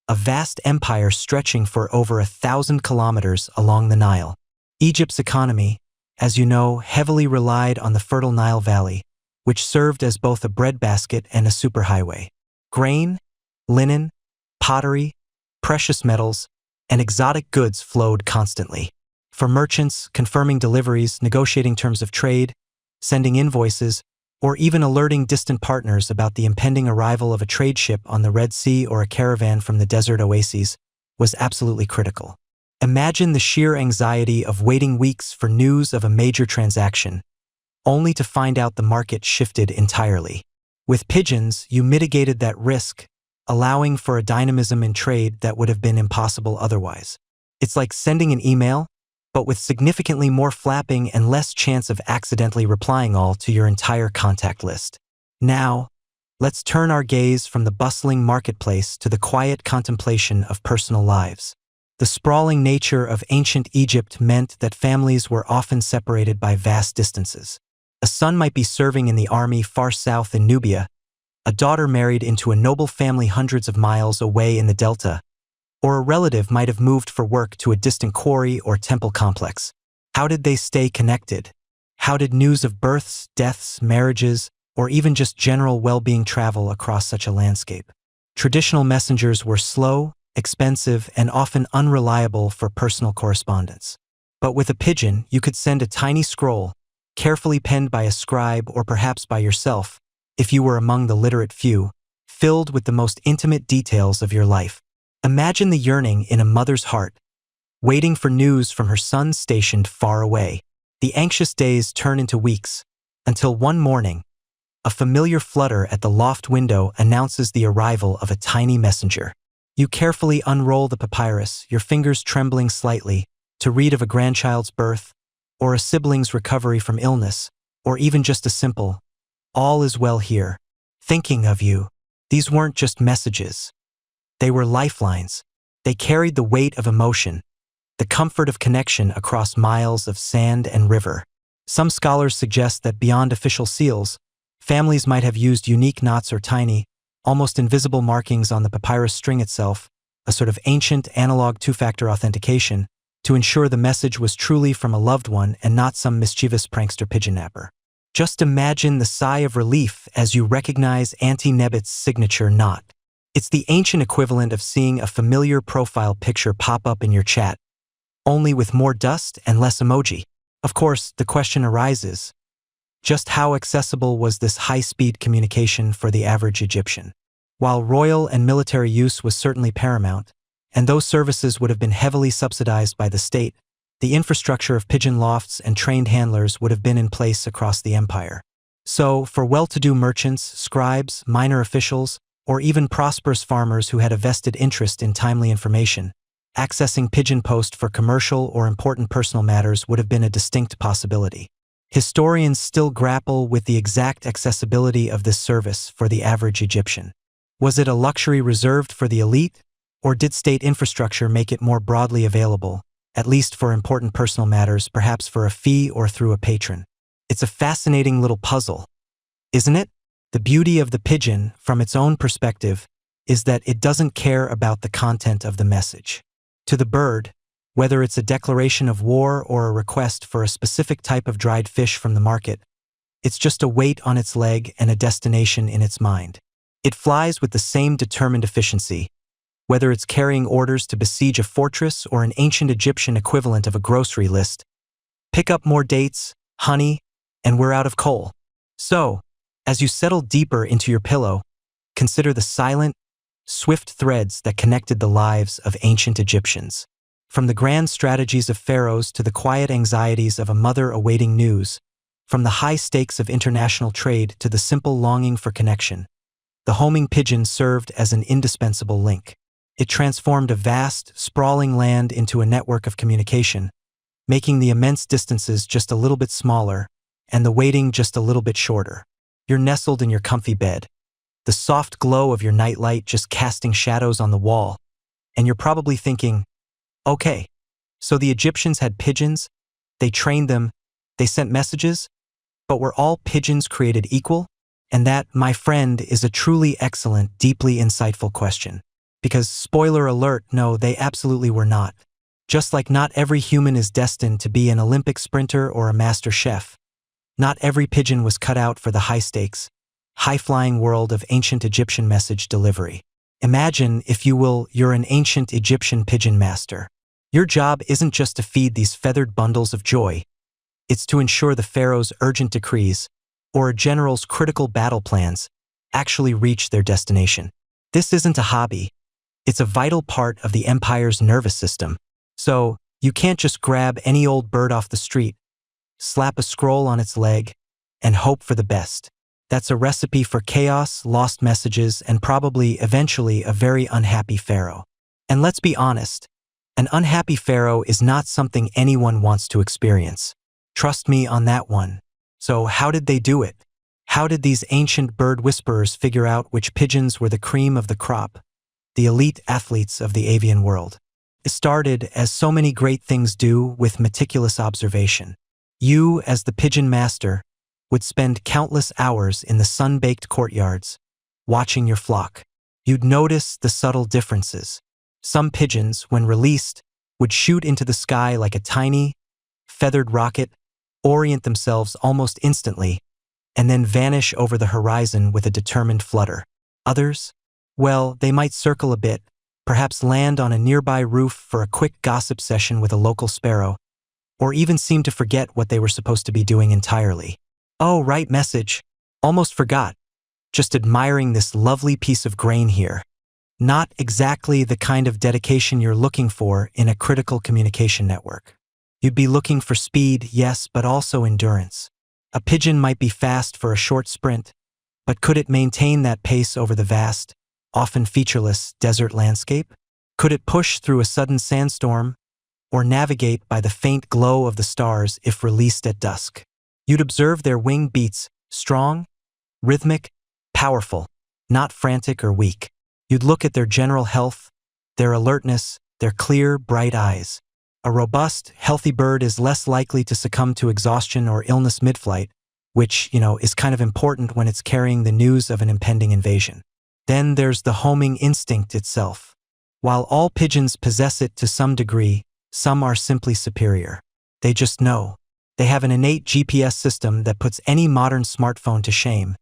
a vast empire stretching for over 1,000 kilometers along the Nile. Egypt's economy, as you know, heavily relied on the fertile Nile Valley, which served as both a breadbasket and a superhighway. Grain, linen, pottery, precious metals, and exotic goods flowed constantly. For merchants, confirming deliveries, negotiating terms of trade, sending invoices, or even alerting distant partners about the impending arrival of a trade ship on the Red Sea or a caravan from the desert oases was absolutely critical. Imagine the sheer anxiety of waiting weeks for news of a major transaction, only to find out the market shifted entirely. With Pigeons, you mitigated that risk, allowing for a dynamism in trade that would have been impossible otherwise. It's like sending an email, but with significantly more flapping and less chance of accidentally replying all to your entire contact list. Now, let's turn our gaze from the bustling marketplace to the quiet contemplation of personal lives. The sprawling nature of ancient Egypt meant that families were often separated by vast distances. A son might be serving in the army far south in Nubia, a daughter married into a noble family hundreds of miles away in the delta, or a relative might have moved for work to a distant quarry or temple complex. How did they stay connected? How did news of births, deaths, marriages, or even just general well-being travel across such a landscape? Traditional messengers were slow, expensive, and often unreliable for personal correspondence. But with a pigeon, you could send a tiny scroll, carefully penned by a scribe or perhaps by yourself, if you were among the literate few, filled with the most intimate details of your life. Imagine the yearning in a mother's heart, waiting for news from her son stationed far away. The anxious days turn into weeks, until one morning, a familiar flutter at the loft window announces the arrival of a tiny messenger. You carefully unroll the papyrus, your fingers trembling slightly, to read of a grandchild's birth, or a sibling's recovery from illness, or even just a simple, "All is well here, thinking of you." These weren't just messages. They were lifelines. They carried the weight of emotion, the comfort of connection across miles of sand and river. Some scholars suggest that beyond official seals, families might have used unique knots or tiny, almost invisible markings on the papyrus string itself, a sort of ancient analog two-factor authentication, to ensure the message was truly from a loved one and not some mischievous prankster pigeon napper. Just imagine the sigh of relief as you recognize Auntie Nebit's signature knot. It's the ancient equivalent of seeing a familiar profile picture pop up in your chat, only with more dust and less emoji. Of course, the question arises, just how accessible was this high-speed communication for the average Egyptian? While royal and military use was certainly paramount, and those services would have been heavily subsidized by the state, the infrastructure of pigeon lofts and trained handlers would have been in place across the empire. So, for well-to-do merchants, scribes, minor officials, or even prosperous farmers who had a vested interest in timely information, accessing Pigeon Post for commercial or important personal matters would have been a distinct possibility. Historians still grapple with the exact accessibility of this service for the average Egyptian. Was it a luxury reserved for the elite, or did state infrastructure make it more broadly available, at least for important personal matters, perhaps for a fee or through a patron? It's a fascinating little puzzle, isn't it? The beauty of the pigeon, from its own perspective, is that it doesn't care about the content of the message. To the bird, whether it's a declaration of war or a request for a specific type of dried fish from the market, it's just a weight on its leg and a destination in its mind. It flies with the same determined efficiency, whether it's carrying orders to besiege a fortress or an ancient Egyptian equivalent of a grocery list. Pick up more dates, honey, and we're out of coal. So, as you settle deeper into your pillow, consider the silent, swift threads that connected the lives of ancient Egyptians. From the grand strategies of pharaohs to the quiet anxieties of a mother awaiting news, from the high stakes of international trade to the simple longing for connection, the homing pigeon served as an indispensable link. It transformed a vast, sprawling land into a network of communication, making the immense distances just a little bit smaller and the waiting just a little bit shorter. You're nestled in your comfy bed, the soft glow of your nightlight just casting shadows on the wall, and you're probably thinking, okay, so the Egyptians had pigeons, they trained them, they sent messages, but were all pigeons created equal? And that, my friend, is a truly excellent, deeply insightful question. Because, spoiler alert, no, they absolutely were not. Just like not every human is destined to be an Olympic sprinter or a master chef, not every pigeon was cut out for the high-stakes, high-flying world of ancient Egyptian message delivery. Imagine, if you will, you're an ancient Egyptian pigeon master. Your job isn't just to feed these feathered bundles of joy, it's to ensure the pharaoh's urgent decrees, or a general's critical battle plans, actually reach their destination. This isn't a hobby. It's a vital part of the empire's nervous system. So, you can't just grab any old bird off the street, slap a scroll on its leg, and hope for the best. That's a recipe for chaos, lost messages, and probably, eventually, a very unhappy pharaoh. And let's be honest, an unhappy pharaoh is not something anyone wants to experience. Trust me on that one. So how did they do it? How did these ancient bird whisperers figure out which pigeons were the cream of the crop, the elite athletes of the avian world? It started, as so many great things do, with meticulous observation. You, as the pigeon master, would spend countless hours in the sun-baked courtyards, watching your flock. You'd notice the subtle differences. Some pigeons, when released, would shoot into the sky like a tiny, feathered rocket, orient themselves almost instantly, and then vanish over the horizon with a determined flutter. Others? Well, they might circle a bit, perhaps land on a nearby roof for a quick gossip session with a local sparrow, or even seem to forget what they were supposed to be doing entirely. Oh, right, message. Almost forgot. Just admiring this lovely piece of grain here. Not exactly the kind of dedication you're looking for in a critical communication network. You'd be looking for speed, yes, but also endurance. A pigeon might be fast for a short sprint, but could it maintain that pace over the vast, often featureless, desert landscape? Could it push through a sudden sandstorm, or navigate by the faint glow of the stars if released at dusk? You'd observe their wing beats, strong, rhythmic, powerful, not frantic or weak. You'd look at their general health, their alertness, their clear, bright eyes. A robust, healthy bird is less likely to succumb to exhaustion or illness mid-flight, which, is kind of important when it's carrying the news of an impending invasion. Then there's the homing instinct itself. While all pigeons possess it to some degree, some are simply superior. They just know. They have an innate GPS system that puts any modern smartphone to shame,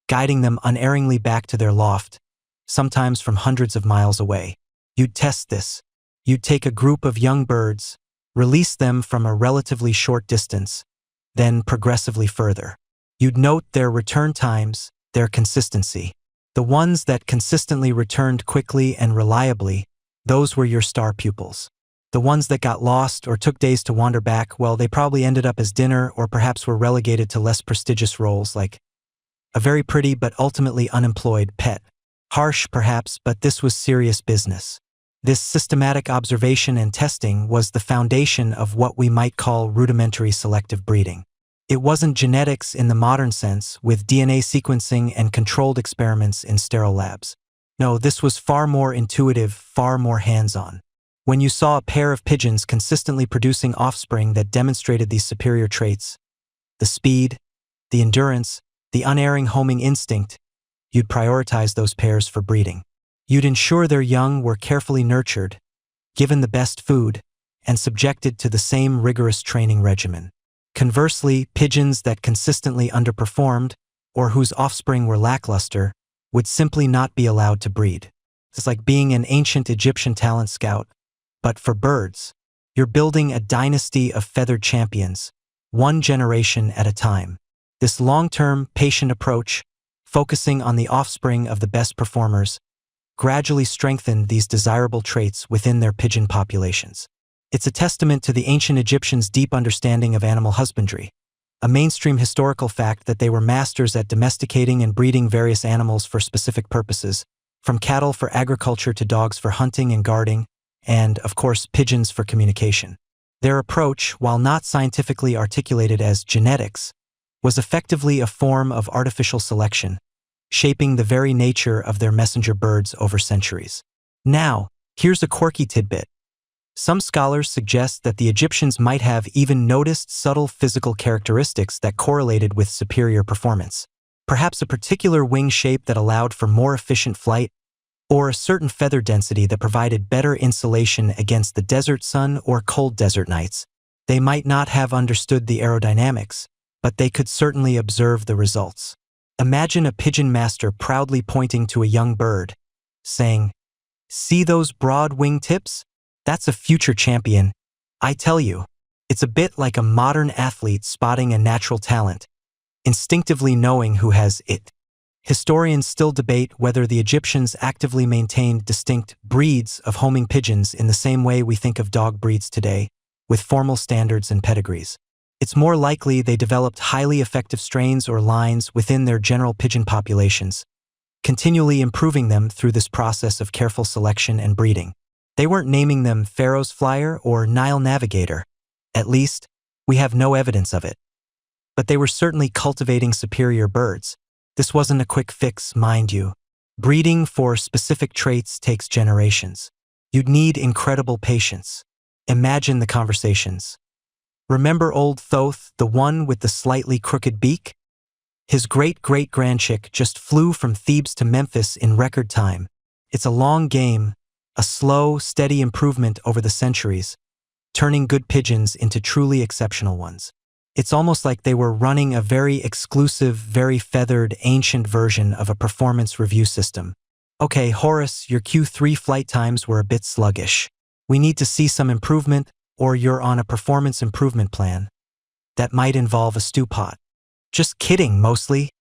guiding them unerringly back to their loft, sometimes from hundreds of miles away. You'd test this. You'd take a group of young birds, release them from a relatively short distance, then progressively further. You'd note their return times, their consistency. The ones that consistently returned quickly and reliably, those were your star pupils. The ones that got lost or took days to wander back, well, they probably ended up as dinner or perhaps were relegated to less prestigious roles like a very pretty but ultimately unemployed pet. Harsh, perhaps, but this was serious business. This systematic observation and testing was the foundation of what we might call rudimentary selective breeding. It wasn't genetics in the modern sense, with DNA sequencing and controlled experiments in sterile labs. No, this was far more intuitive, far more hands-on. When you saw a pair of pigeons consistently producing offspring that demonstrated these superior traits, the speed, the endurance, the unerring homing instinct, you'd prioritize those pairs for breeding. You'd ensure their young were carefully nurtured, given the best food, and subjected to the same rigorous training regimen. Conversely, pigeons that consistently underperformed, or whose offspring were lackluster, would simply not be allowed to breed. It's like being an ancient Egyptian talent scout, but for birds. You're building a dynasty of feathered champions, one generation at a time. This long-term, patient approach, focusing on the offspring of the best performers, gradually strengthened these desirable traits within their pigeon populations. It's a testament to the ancient Egyptians' deep understanding of animal husbandry, a mainstream historical fact that they were masters at domesticating and breeding various animals for specific purposes, from cattle for agriculture to dogs for hunting and guarding, and, of course, pigeons for communication. Their approach, while not scientifically articulated as genetics, was effectively a form of artificial selection, shaping the very nature of their messenger birds over centuries. Now, here's a quirky tidbit. Some scholars suggest that the Egyptians might have even noticed subtle physical characteristics that correlated with superior performance. Perhaps a particular wing shape that allowed for more efficient flight, or a certain feather density that provided better insulation against the desert sun or cold desert nights. They might not have understood the aerodynamics, but they could certainly observe the results. Imagine a pigeon master proudly pointing to a young bird, saying, "See those broad wing tips? That's a future champion. I tell you." It's a bit like a modern athlete spotting a natural talent, instinctively knowing who has it. Historians still debate whether the Egyptians actively maintained distinct breeds of homing pigeons in the same way we think of dog breeds today, with formal standards and pedigrees. It's more likely they developed highly effective strains or lines within their general pigeon populations, continually improving them through this process of careful selection and breeding. They weren't naming them Pharaoh's Flyer or Nile Navigator. At least, we have no evidence of it. But they were certainly cultivating superior birds. This wasn't a quick fix, mind you. Breeding for specific traits takes generations. You'd need incredible patience. Imagine the conversations. Remember old Thoth, the one with the slightly crooked beak? His great-great-grandchick just flew from Thebes to Memphis in record time. It's a long game, a slow, steady improvement over the centuries, turning good pigeons into truly exceptional ones. It's almost like they were running a very exclusive, very feathered, ancient version of a performance review system. Okay, Horace, your Q3 flight times were a bit sluggish. We need to see some improvement, or you're on a performance improvement plan. That might involve a stew pot. Just kidding, mostly.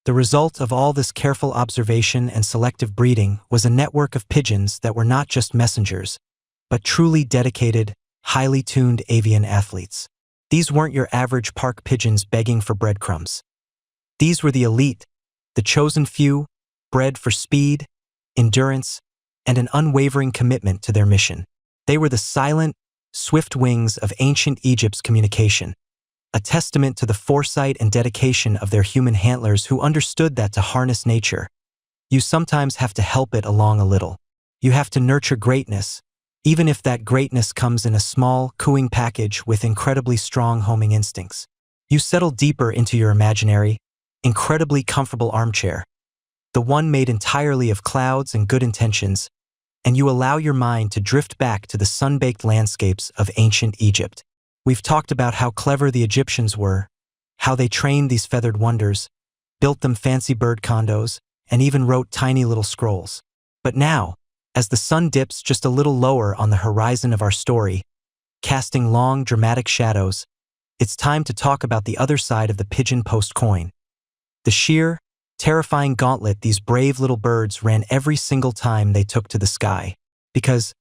The result of all this careful observation and selective breeding was a network of pigeons that were not just messengers, but truly dedicated, highly tuned avian athletes. These weren't your average park pigeons begging for breadcrumbs. These were the elite, the chosen few, bred for speed, endurance, and an unwavering commitment to their mission. They were the silent, swift wings of ancient Egypt's communication, a testament to the foresight and dedication of their human handlers who understood that to harness nature, you sometimes have to help it along a little. You have to nurture greatness, even if that greatness comes in a small, cooing package with incredibly strong homing instincts. You settle deeper into your imaginary, incredibly comfortable armchair, the one made entirely of clouds and good intentions, and you allow your mind to drift back to the sun-baked landscapes of ancient Egypt. We've talked about how clever the Egyptians were, how they trained these feathered wonders, built them fancy bird condos, and even wrote tiny little scrolls. But now, as the sun dips just a little lower on the horizon of our story, casting long, dramatic shadows, it's time to talk about the other side of the pigeon post coin. The sheer, terrifying gauntlet these brave little birds ran every single time they took to the sky. Because,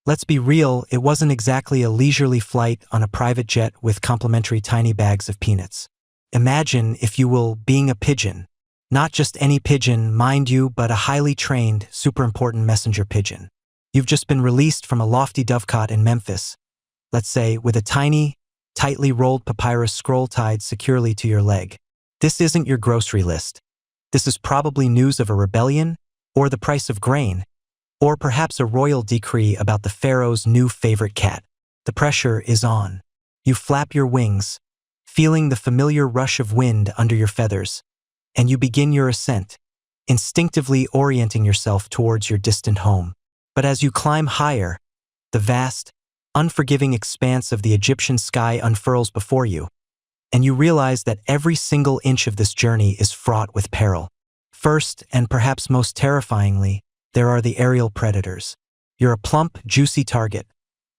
let's be real, it wasn't exactly a leisurely flight on a private jet with complimentary tiny bags of peanuts. Imagine, if you will, being a pigeon. Not just any pigeon, mind you, but a highly trained, super important messenger pigeon. You've just been released from a lofty dovecote in Memphis, let's say, with a tiny, tightly rolled papyrus scroll tied securely to your leg. This isn't your grocery list. This is probably news of a rebellion, or the price of grain, or perhaps a royal decree about the pharaoh's new favorite cat. The pressure is on. You flap your wings, feeling the familiar rush of wind under your feathers, and you begin your ascent, instinctively orienting yourself towards your distant home. But as you climb higher, the vast, unforgiving expanse of the Egyptian sky unfurls before you, and you realize that every single inch of this journey is fraught with peril. First, and perhaps most terrifyingly, there are the aerial predators. You're a plump, juicy target,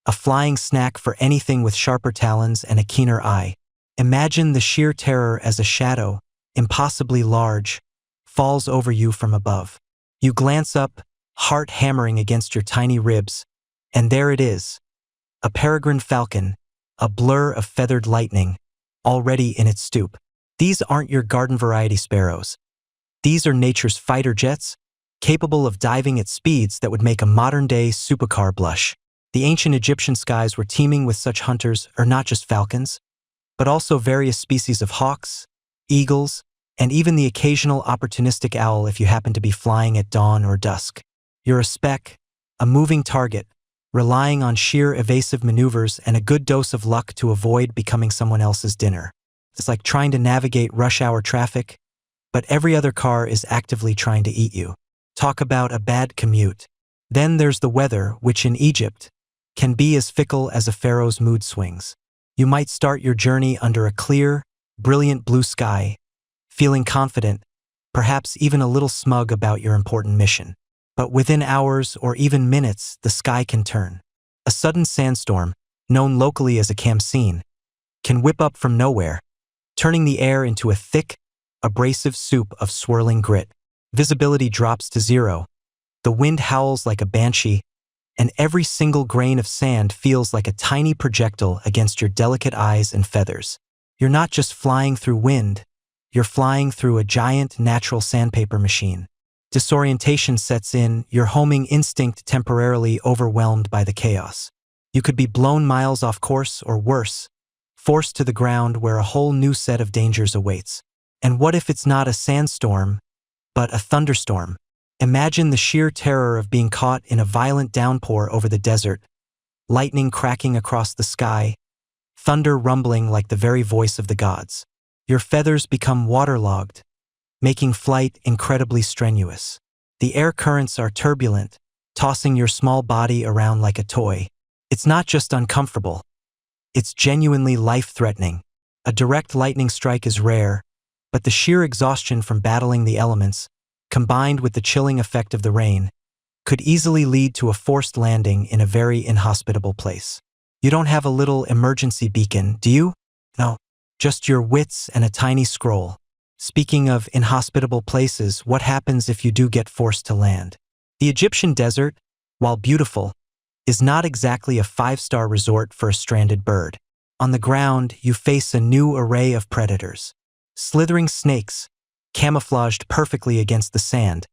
a flying snack for anything with sharper talons and a keener eye. Imagine the sheer terror as a shadow, impossibly large, falls over you from above. You glance up, heart hammering against your tiny ribs, and there it is, a peregrine falcon, a blur of feathered lightning, already in its stoop. These aren't your garden variety sparrows. These are nature's fighter jets, capable of diving at speeds that would make a modern-day supercar blush. The ancient Egyptian skies were teeming with such hunters, or not just falcons, but also various species of hawks, eagles, and even the occasional opportunistic owl if you happen to be flying at dawn or dusk. You're a speck, a moving target, relying on sheer evasive maneuvers and a good dose of luck to avoid becoming someone else's dinner. It's like trying to navigate rush hour traffic, but every other car is actively trying to eat you. Talk about a bad commute. Then there's the weather, which in Egypt can be as fickle as a pharaoh's mood swings. You might start your journey under a clear, brilliant blue sky, feeling confident, perhaps even a little smug about your important mission. But within hours or even minutes, the sky can turn. A sudden sandstorm, known locally as a khamsin, can whip up from nowhere, turning the air into a thick, abrasive soup of swirling grit. Visibility drops to zero. The wind howls like a banshee, and every single grain of sand feels like a tiny projectile against your delicate eyes and feathers. You're not just flying through wind, you're flying through a giant natural sandpaper machine. Disorientation sets in, your homing instinct temporarily overwhelmed by the chaos. You could be blown miles off course or worse, forced to the ground where a whole new set of dangers awaits. And what if it's not a sandstorm, but a thunderstorm? Imagine the sheer terror of being caught in a violent downpour over the desert, lightning cracking across the sky, thunder rumbling like the very voice of the gods. Your feathers become waterlogged, making flight incredibly strenuous. The air currents are turbulent, tossing your small body around like a toy. It's not just uncomfortable, it's genuinely life-threatening. A direct lightning strike is rare, but the sheer exhaustion from battling the elements, combined with the chilling effect of the rain, could easily lead to a forced landing in a very inhospitable place. You don't have a little emergency beacon, do you? No, just your wits and a tiny scroll. Speaking of inhospitable places, what happens if you do get forced to land? The Egyptian desert, while beautiful, is not exactly a five-star resort for a stranded bird. On the ground, you face a new array of predators. Slithering snakes, camouflaged perfectly against the sand,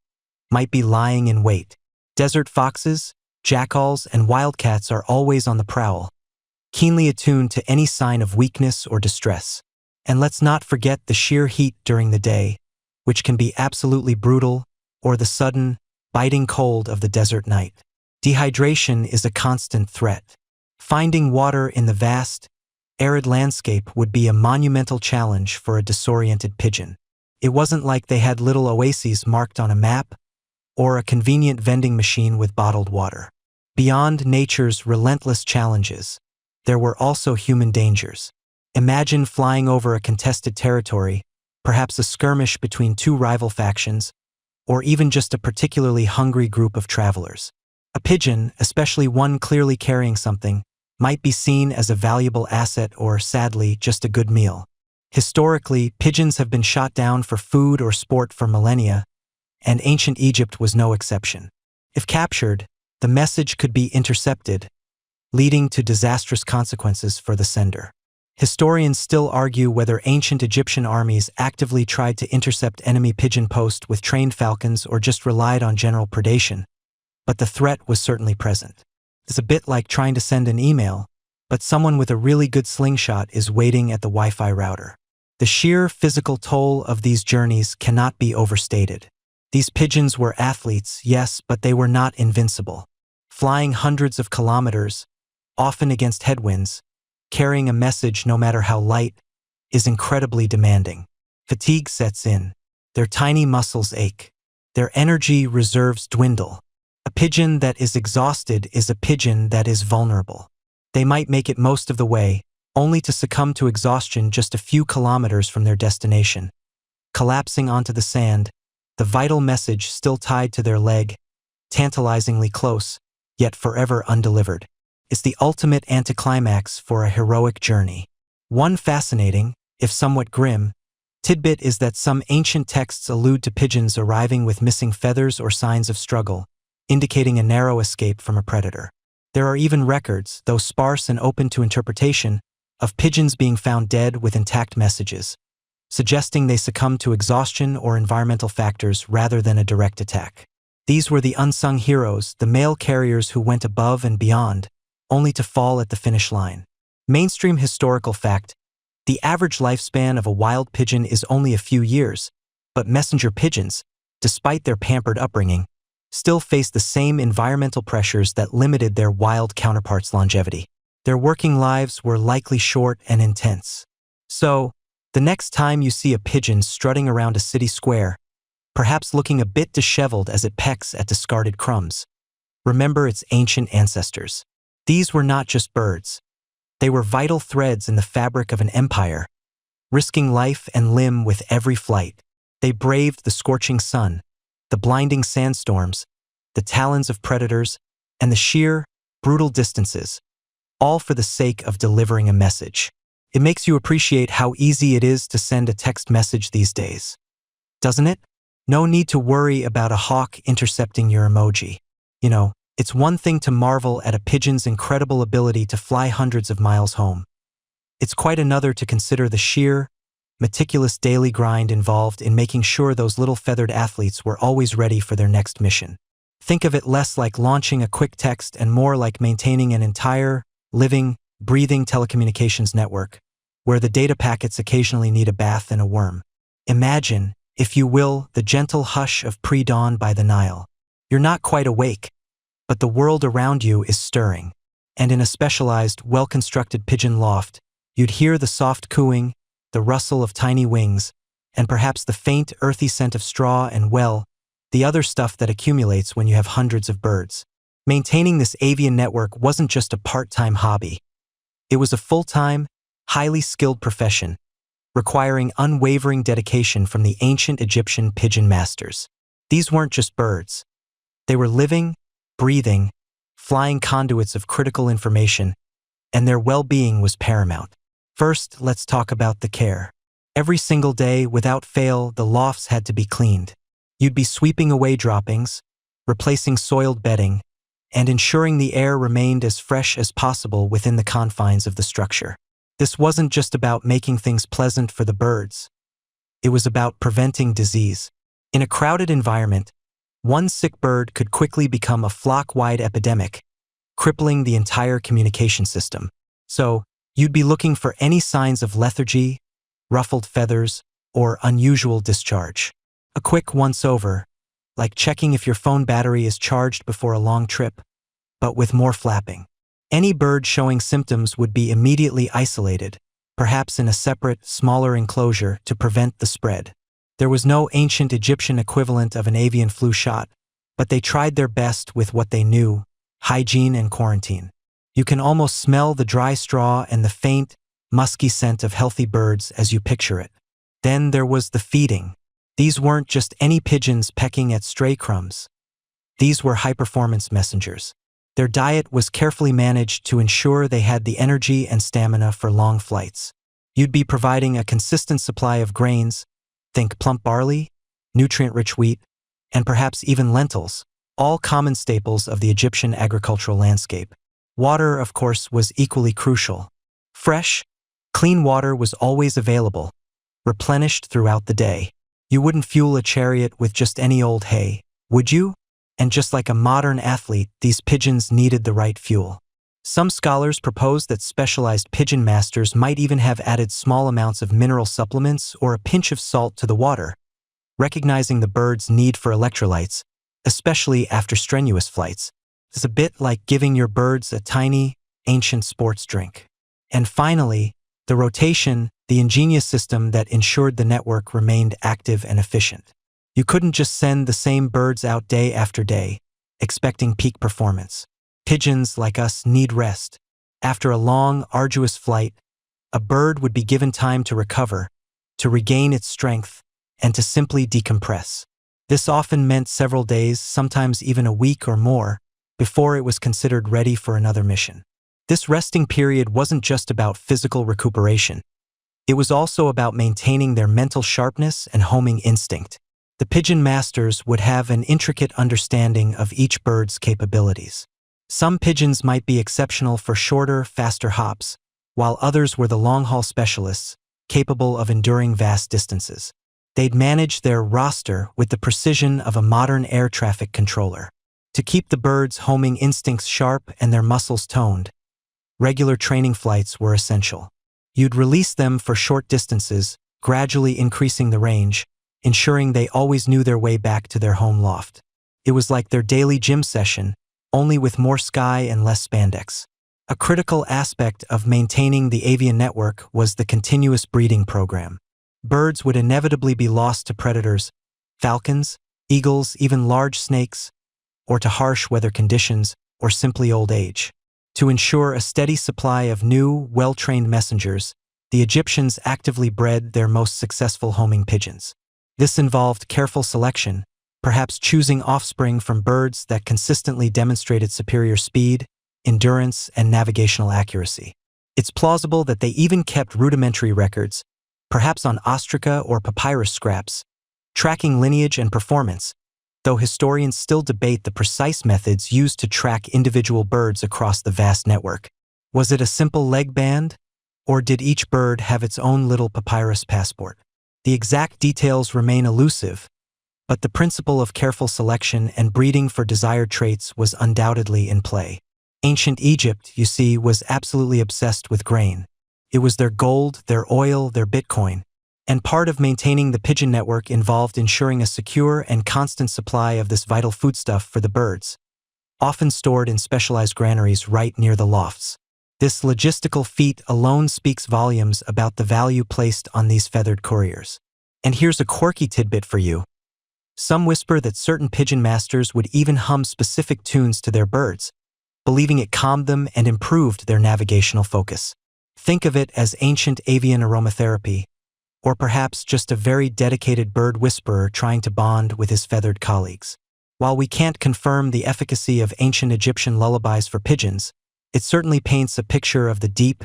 might be lying in wait. Desert foxes, jackals, and wildcats are always on the prowl, keenly attuned to any sign of weakness or distress. And let's not forget the sheer heat during the day, which can be absolutely brutal, or the sudden, biting cold of the desert night. Dehydration is a constant threat. Finding water in the vast, arid landscape would be a monumental challenge for a disoriented pigeon. It wasn't like they had little oases marked on a map, or a convenient vending machine with bottled water. Beyond nature's relentless challenges, there were also human dangers. Imagine flying over a contested territory, perhaps a skirmish between two rival factions, or even just a particularly hungry group of travelers. A pigeon, especially one clearly carrying something, might be seen as a valuable asset or, sadly, just a good meal. Historically, pigeons have been shot down for food or sport for millennia, and ancient Egypt was no exception. If captured, the message could be intercepted, leading to disastrous consequences for the sender. Historians still argue whether ancient Egyptian armies actively tried to intercept enemy pigeon posts with trained falcons or just relied on general predation, but the threat was certainly present. It's a bit like trying to send an email, but someone with a really good slingshot is waiting at the Wi-Fi router. The sheer physical toll of these journeys cannot be overstated. These pigeons were athletes, yes, but they were not invincible. Flying hundreds of kilometers, often against headwinds, carrying a message no matter how light, is incredibly demanding. Fatigue sets in. Their tiny muscles ache. Their energy reserves dwindle. A pigeon that is exhausted is a pigeon that is vulnerable. They might make it most of the way, only to succumb to exhaustion just a few kilometers from their destination, collapsing onto the sand, the vital message still tied to their leg, tantalizingly close, yet forever undelivered. It's the ultimate anticlimax for a heroic journey. One fascinating, if somewhat grim, tidbit is that some ancient texts allude to pigeons arriving with missing feathers or signs of struggle, indicating a narrow escape from a predator. There are even records, though sparse and open to interpretation, of pigeons being found dead with intact messages, suggesting they succumbed to exhaustion or environmental factors rather than a direct attack. These were the unsung heroes, the mail carriers who went above and beyond, only to fall at the finish line. Mainstream historical fact: the average lifespan of a wild pigeon is only a few years, but messenger pigeons, despite their pampered upbringing, still face the same environmental pressures that limited their wild counterparts' longevity. Their working lives were likely short and intense. So, the next time you see a pigeon strutting around a city square, perhaps looking a bit disheveled as it pecks at discarded crumbs. Remember its ancient ancestors. These were not just birds. They were vital threads in the fabric of an empire, risking life and limb with every flight. They braved the scorching sun, the blinding sandstorms, the talons of predators, and the sheer, brutal distances, all for the sake of delivering a message. It makes you appreciate how easy it is to send a text message these days, doesn't it? No need to worry about a hawk intercepting your emoji. It's one thing to marvel at a pigeon's incredible ability to fly hundreds of miles home. It's quite another to consider the sheer, meticulous daily grind involved in making sure those little feathered athletes were always ready for their next mission. Think of it less like launching a quick text and more like maintaining an entire, living, breathing telecommunications network, where the data packets occasionally need a bath and a worm. Imagine, if you will, the gentle hush of pre-dawn by the Nile. You're not quite awake, but the world around you is stirring, and in a specialized, well-constructed pigeon loft, you'd hear the soft cooing, the rustle of tiny wings, and perhaps the faint, earthy scent of straw and, well, the other stuff that accumulates when you have hundreds of birds. Maintaining this avian network wasn't just a part-time hobby. It was a full-time, highly skilled profession, requiring unwavering dedication from the ancient Egyptian pigeon masters. These weren't just birds. They were living, breathing, flying conduits of critical information, and their well-being was paramount. First, let's talk about the care. Every single day, without fail, the lofts had to be cleaned. You'd be sweeping away droppings, replacing soiled bedding, and ensuring the air remained as fresh as possible within the confines of the structure. This wasn't just about making things pleasant for the birds. It was about preventing disease. In a crowded environment, one sick bird could quickly become a flock-wide epidemic, crippling the entire communication system. So, you'd be looking for any signs of lethargy, ruffled feathers, or unusual discharge. A quick once-over, like checking if your phone battery is charged before a long trip, but with more flapping. Any bird showing symptoms would be immediately isolated, perhaps in a separate, smaller enclosure to prevent the spread. There was no ancient Egyptian equivalent of an avian flu shot, but they tried their best with what they knew: hygiene and quarantine. You can almost smell the dry straw and the faint, musky scent of healthy birds as you picture it. Then there was the feeding. These weren't just any pigeons pecking at stray crumbs. These were high-performance messengers. Their diet was carefully managed to ensure they had the energy and stamina for long flights. You'd be providing a consistent supply of grains, think plump barley, nutrient-rich wheat, and perhaps even lentils, all common staples of the Egyptian agricultural landscape. Water, of course, was equally crucial. Fresh, clean water was always available, replenished throughout the day. You wouldn't fuel a chariot with just any old hay, would you? And just like a modern athlete, these pigeons needed the right fuel. Some scholars propose that specialized pigeon masters might even have added small amounts of mineral supplements or a pinch of salt to the water, recognizing the bird's need for electrolytes, especially after strenuous flights. It's a bit like giving your birds a tiny, ancient sports drink. And finally, the rotation, the ingenious system that ensured the network remained active and efficient. You couldn't just send the same birds out day after day, expecting peak performance. Pigeons, like us, need rest. After a long, arduous flight, a bird would be given time to recover, to regain its strength, and to simply decompress. This often meant several days, sometimes even a week or more, before it was considered ready for another mission. This resting period wasn't just about physical recuperation. It was also about maintaining their mental sharpness and homing instinct. The pigeon masters would have an intricate understanding of each bird's capabilities. Some pigeons might be exceptional for shorter, faster hops, while others were the long-haul specialists, capable of enduring vast distances. They'd manage their roster with the precision of a modern air traffic controller. To keep the birds' homing instincts sharp and their muscles toned, regular training flights were essential. You'd release them for short distances, gradually increasing the range, ensuring they always knew their way back to their home loft. It was like their daily gym session, only with more sky and less spandex. A critical aspect of maintaining the avian network was the continuous breeding program. Birds would inevitably be lost to predators, falcons, eagles, even large snakes, or to harsh weather conditions, or simply old age. To ensure a steady supply of new, well-trained messengers, the Egyptians actively bred their most successful homing pigeons. This involved careful selection, perhaps choosing offspring from birds that consistently demonstrated superior speed, endurance, and navigational accuracy. It's plausible that they even kept rudimentary records, perhaps on ostraca or papyrus scraps, tracking lineage and performance, though historians still debate the precise methods used to track individual birds across the vast network. Was it a simple leg band, or did each bird have its own little papyrus passport? The exact details remain elusive, but the principle of careful selection and breeding for desired traits was undoubtedly in play. Ancient Egypt, you see, was absolutely obsessed with grain. It was their gold, their oil, their Bitcoin. And part of maintaining the pigeon network involved ensuring a secure and constant supply of this vital foodstuff for the birds, often stored in specialized granaries right near the lofts. This logistical feat alone speaks volumes about the value placed on these feathered couriers. And here's a quirky tidbit for you. Some whisper that certain pigeon masters would even hum specific tunes to their birds, believing it calmed them and improved their navigational focus. Think of it as ancient avian aromatherapy, or perhaps just a very dedicated bird whisperer trying to bond with his feathered colleagues. While we can't confirm the efficacy of ancient Egyptian lullabies for pigeons, it certainly paints a picture of the deep,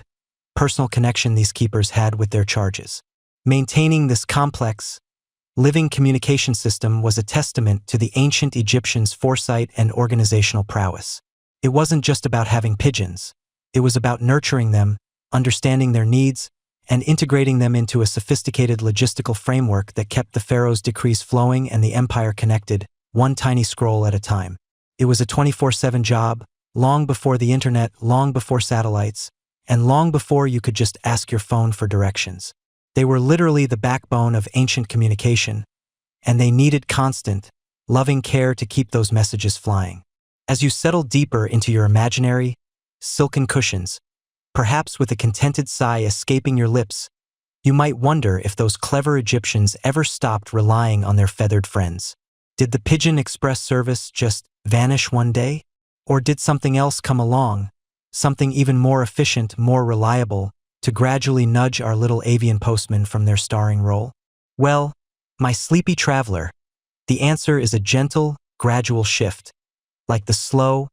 personal connection these keepers had with their charges. Maintaining this complex, living communication system was a testament to the ancient Egyptians' foresight and organizational prowess. It wasn't just about having pigeons. It was about nurturing them, understanding their needs, and integrating them into a sophisticated logistical framework that kept the pharaoh's decrees flowing and the empire connected, one tiny scroll at a time. It was a 24/7 job, long before the internet, long before satellites, and long before you could just ask your phone for directions. They were literally the backbone of ancient communication, and they needed constant, loving care to keep those messages flying. As you settle deeper into your imaginary, silken cushions, perhaps with a contented sigh escaping your lips, you might wonder if those clever Egyptians ever stopped relying on their feathered friends. Did the Pigeon Express service just vanish one day? Or did something else come along, something even more efficient, more reliable, to gradually nudge our little avian postmen from their starring role? Well, my sleepy traveler, the answer is a gentle, gradual shift, like the slow,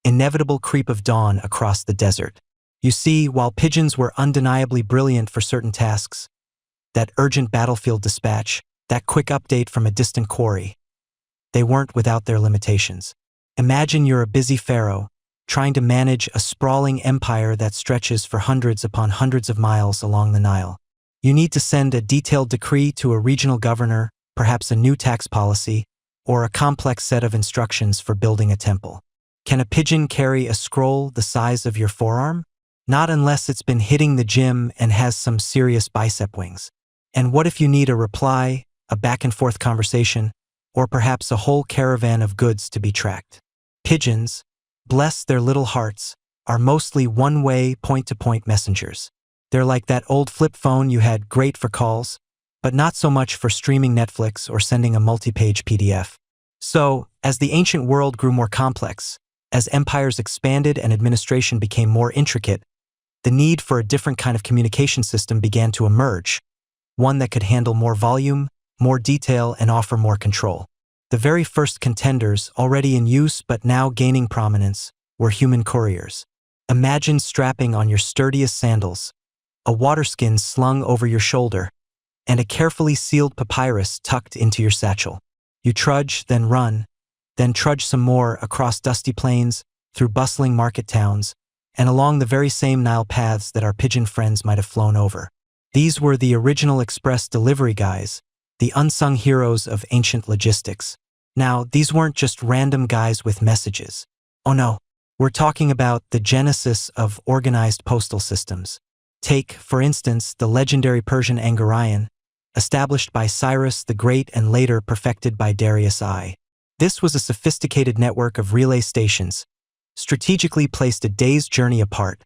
inevitable creep of dawn across the desert. You see, while pigeons were undeniably brilliant for certain tasks, that urgent battlefield dispatch, that quick update from a distant quarry, they weren't without their limitations. Imagine you're a busy pharaoh, trying to manage a sprawling empire that stretches for hundreds upon hundreds of miles along the Nile. You need to send a detailed decree to a regional governor, perhaps a new tax policy, or a complex set of instructions for building a temple. Can a pigeon carry a scroll the size of your forearm? Not unless it's been hitting the gym and has some serious bicep wings. And what if you need a reply, a back-and-forth conversation, or perhaps a whole caravan of goods to be tracked? Pigeons, bless their little hearts, are mostly one-way, point-to-point messengers. They're like that old flip phone you had, great for calls, but not so much for streaming Netflix or sending a multi-page PDF. So, as the ancient world grew more complex, as empires expanded and administration became more intricate, the need for a different kind of communication system began to emerge, one that could handle more volume, more detail, and offer more control. The very first contenders, already in use but now gaining prominence, were human couriers. Imagine strapping on your sturdiest sandals, a waterskin slung over your shoulder, and a carefully sealed papyrus tucked into your satchel. You trudge, then run, then trudge some more across dusty plains, through bustling market towns, and along the very same Nile paths that our pigeon friends might have flown over. These were the original express delivery guys, the unsung heroes of ancient logistics. Now, these weren't just random guys with messages. Oh no, we're talking about the genesis of organized postal systems. Take, for instance, the legendary Persian Angarayan, established by Cyrus the Great and later perfected by Darius I. This was a sophisticated network of relay stations, strategically placed a day's journey apart,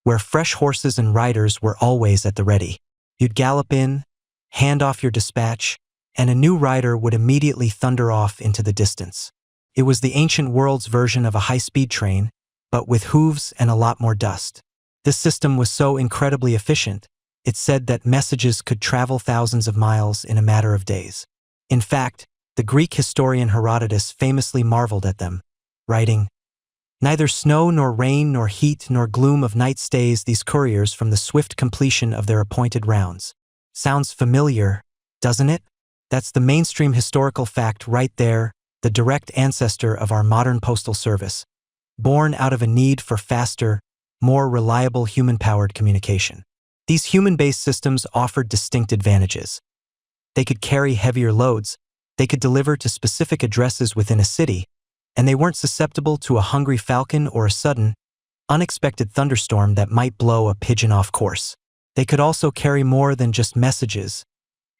where fresh horses and riders were always at the ready. You'd gallop in, hand off your dispatch, and a new rider would immediately thunder off into the distance. It was the ancient world's version of a high-speed train, but with hooves and a lot more dust. This system was so incredibly efficient, it said that messages could travel thousands of miles in a matter of days. In fact, the Greek historian Herodotus famously marveled at them, writing, "Neither snow nor rain nor heat nor gloom of night stays these couriers from the swift completion of their appointed rounds." Sounds familiar, doesn't it? That's the mainstream historical fact right there, the direct ancestor of our modern postal service, born out of a need for faster, more reliable human-powered communication. These human-based systems offered distinct advantages. They could carry heavier loads, they could deliver to specific addresses within a city, and they weren't susceptible to a hungry falcon or a sudden, unexpected thunderstorm that might blow a pigeon off course. They could also carry more than just messages.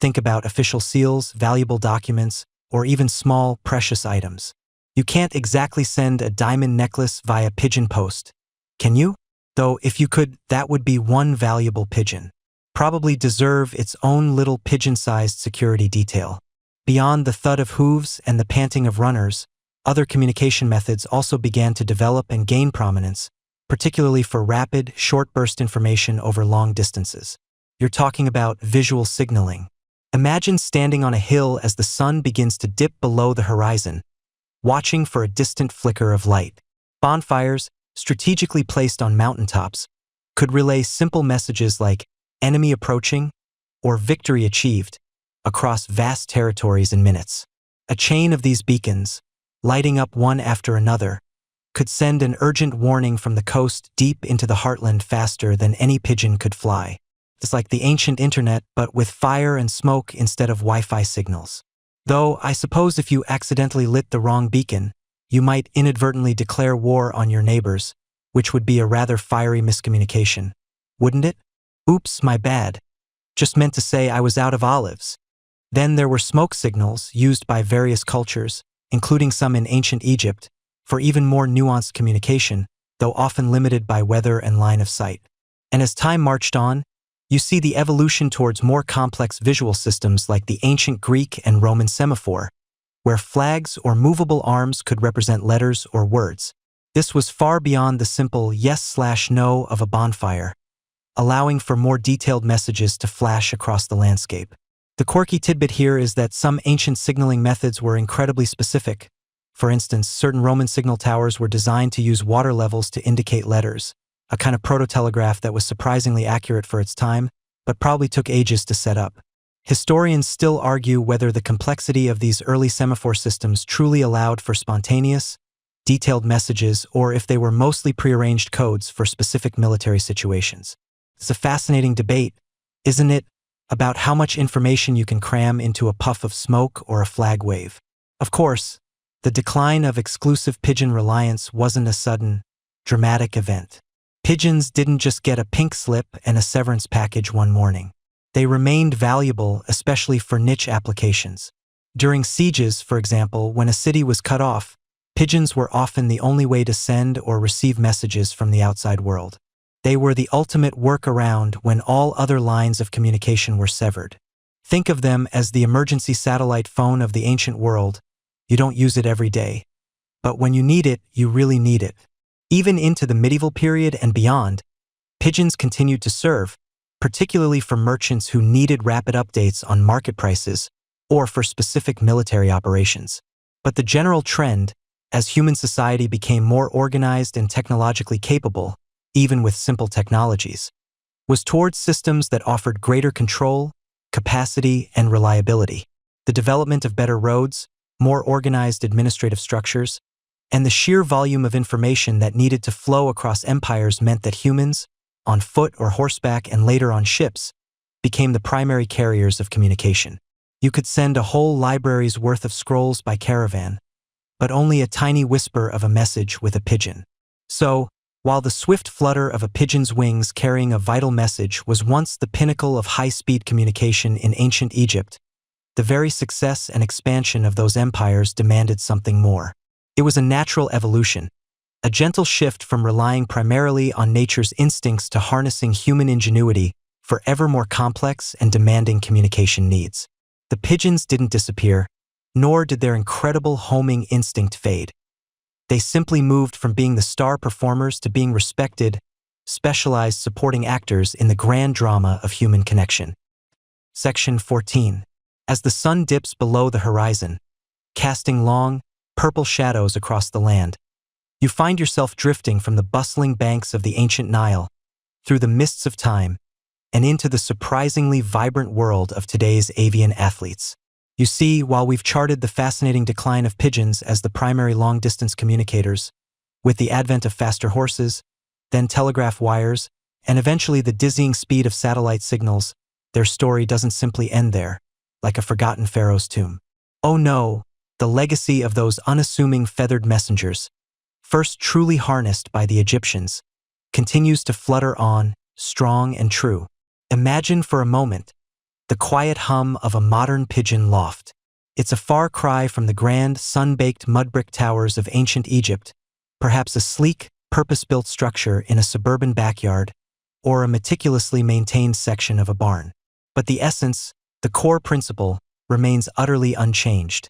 Think about official seals, valuable documents, or even small, precious items. You can't exactly send a diamond necklace via pigeon post, can you? Though if you could, that would be one valuable pigeon. Probably deserve its own little pigeon-sized security detail. Beyond the thud of hooves and the panting of runners, other communication methods also began to develop and gain prominence, particularly for rapid, short-burst information over long distances. You're talking about visual signaling. Imagine standing on a hill as the sun begins to dip below the horizon, watching for a distant flicker of light. Bonfires, strategically placed on mountaintops, could relay simple messages like "enemy approaching" or "victory achieved" across vast territories in minutes. A chain of these beacons, lighting up one after another, could send an urgent warning from the coast deep into the heartland faster than any pigeon could fly. It's like the ancient internet, but with fire and smoke instead of Wi-Fi signals. Though, I suppose if you accidentally lit the wrong beacon, you might inadvertently declare war on your neighbors, which would be a rather fiery miscommunication, wouldn't it? Oops, my bad. Just meant to say I was out of olives. Then there were smoke signals used by various cultures, including some in ancient Egypt, for even more nuanced communication, though often limited by weather and line of sight. And as time marched on, you see the evolution towards more complex visual systems like the ancient Greek and Roman semaphore, where flags or movable arms could represent letters or words. This was far beyond the simple yes/no of a bonfire, allowing for more detailed messages to flash across the landscape. The quirky tidbit here is that some ancient signaling methods were incredibly specific. For instance, certain Roman signal towers were designed to use water levels to indicate letters, a kind of proto-telegraph that was surprisingly accurate for its time, but probably took ages to set up. Historians still argue whether the complexity of these early semaphore systems truly allowed for spontaneous, detailed messages or if they were mostly prearranged codes for specific military situations. It's a fascinating debate, isn't it, about how much information you can cram into a puff of smoke or a flag wave. Of course, the decline of exclusive pigeon reliance wasn't a sudden, dramatic event. Pigeons didn't just get a pink slip and a severance package one morning. They remained valuable, especially for niche applications. During sieges, for example, when a city was cut off, pigeons were often the only way to send or receive messages from the outside world. They were the ultimate workaround when all other lines of communication were severed. Think of them as the emergency satellite phone of the ancient world. You don't use it every day, but when you need it, you really need it. Even into the medieval period and beyond, pigeons continued to serve, particularly for merchants who needed rapid updates on market prices or for specific military operations. But the general trend, as human society became more organized and technologically capable, even with simple technologies, was towards systems that offered greater control, capacity, and reliability. The development of better roads, more organized administrative structures, and the sheer volume of information that needed to flow across empires meant that humans, on foot or horseback and later on ships, became the primary carriers of communication. You could send a whole library's worth of scrolls by caravan, but only a tiny whisper of a message with a pigeon. So, while the swift flutter of a pigeon's wings carrying a vital message was once the pinnacle of high-speed communication in ancient Egypt, the very success and expansion of those empires demanded something more. It was a natural evolution, a gentle shift from relying primarily on nature's instincts to harnessing human ingenuity for ever more complex and demanding communication needs. The pigeons didn't disappear, nor did their incredible homing instinct fade. They simply moved from being the star performers to being respected, specialized supporting actors in the grand drama of human connection. Section 14. As the sun dips below the horizon, casting long, purple shadows across the land, you find yourself drifting from the bustling banks of the ancient Nile, through the mists of time, and into the surprisingly vibrant world of today's avian athletes. You see, while we've charted the fascinating decline of pigeons as the primary long-distance communicators, with the advent of faster horses, then telegraph wires, and eventually the dizzying speed of satellite signals, their story doesn't simply end there, like a forgotten pharaoh's tomb. Oh no, the legacy of those unassuming feathered messengers, first truly harnessed by the Egyptians, continues to flutter on, strong and true. Imagine for a moment the quiet hum of a modern pigeon loft. It's a far cry from the grand, sun-baked mud-brick towers of ancient Egypt, perhaps a sleek, purpose-built structure in a suburban backyard, or a meticulously maintained section of a barn. But the essence, the core principle, remains utterly unchanged.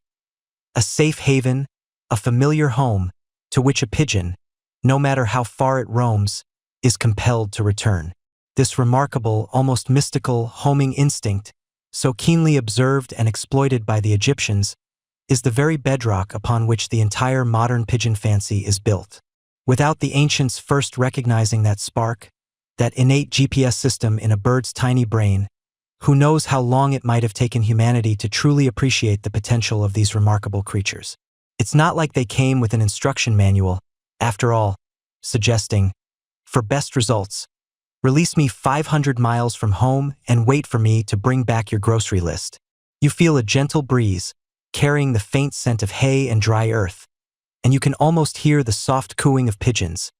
A safe haven, a familiar home, to which a pigeon, no matter how far it roams, is compelled to return. This remarkable, almost mystical, homing instinct, so keenly observed and exploited by the Egyptians, is the very bedrock upon which the entire modern pigeon fancy is built. Without the ancients first recognizing that spark, that innate GPS system in a bird's tiny brain, who knows how long it might have taken humanity to truly appreciate the potential of these remarkable creatures. It's not like they came with an instruction manual, after all, suggesting, for best results, release me 500 miles from home and wait for me to bring back your grocery list. You feel a gentle breeze, carrying the faint scent of hay and dry earth, and you can almost hear the soft cooing of pigeons,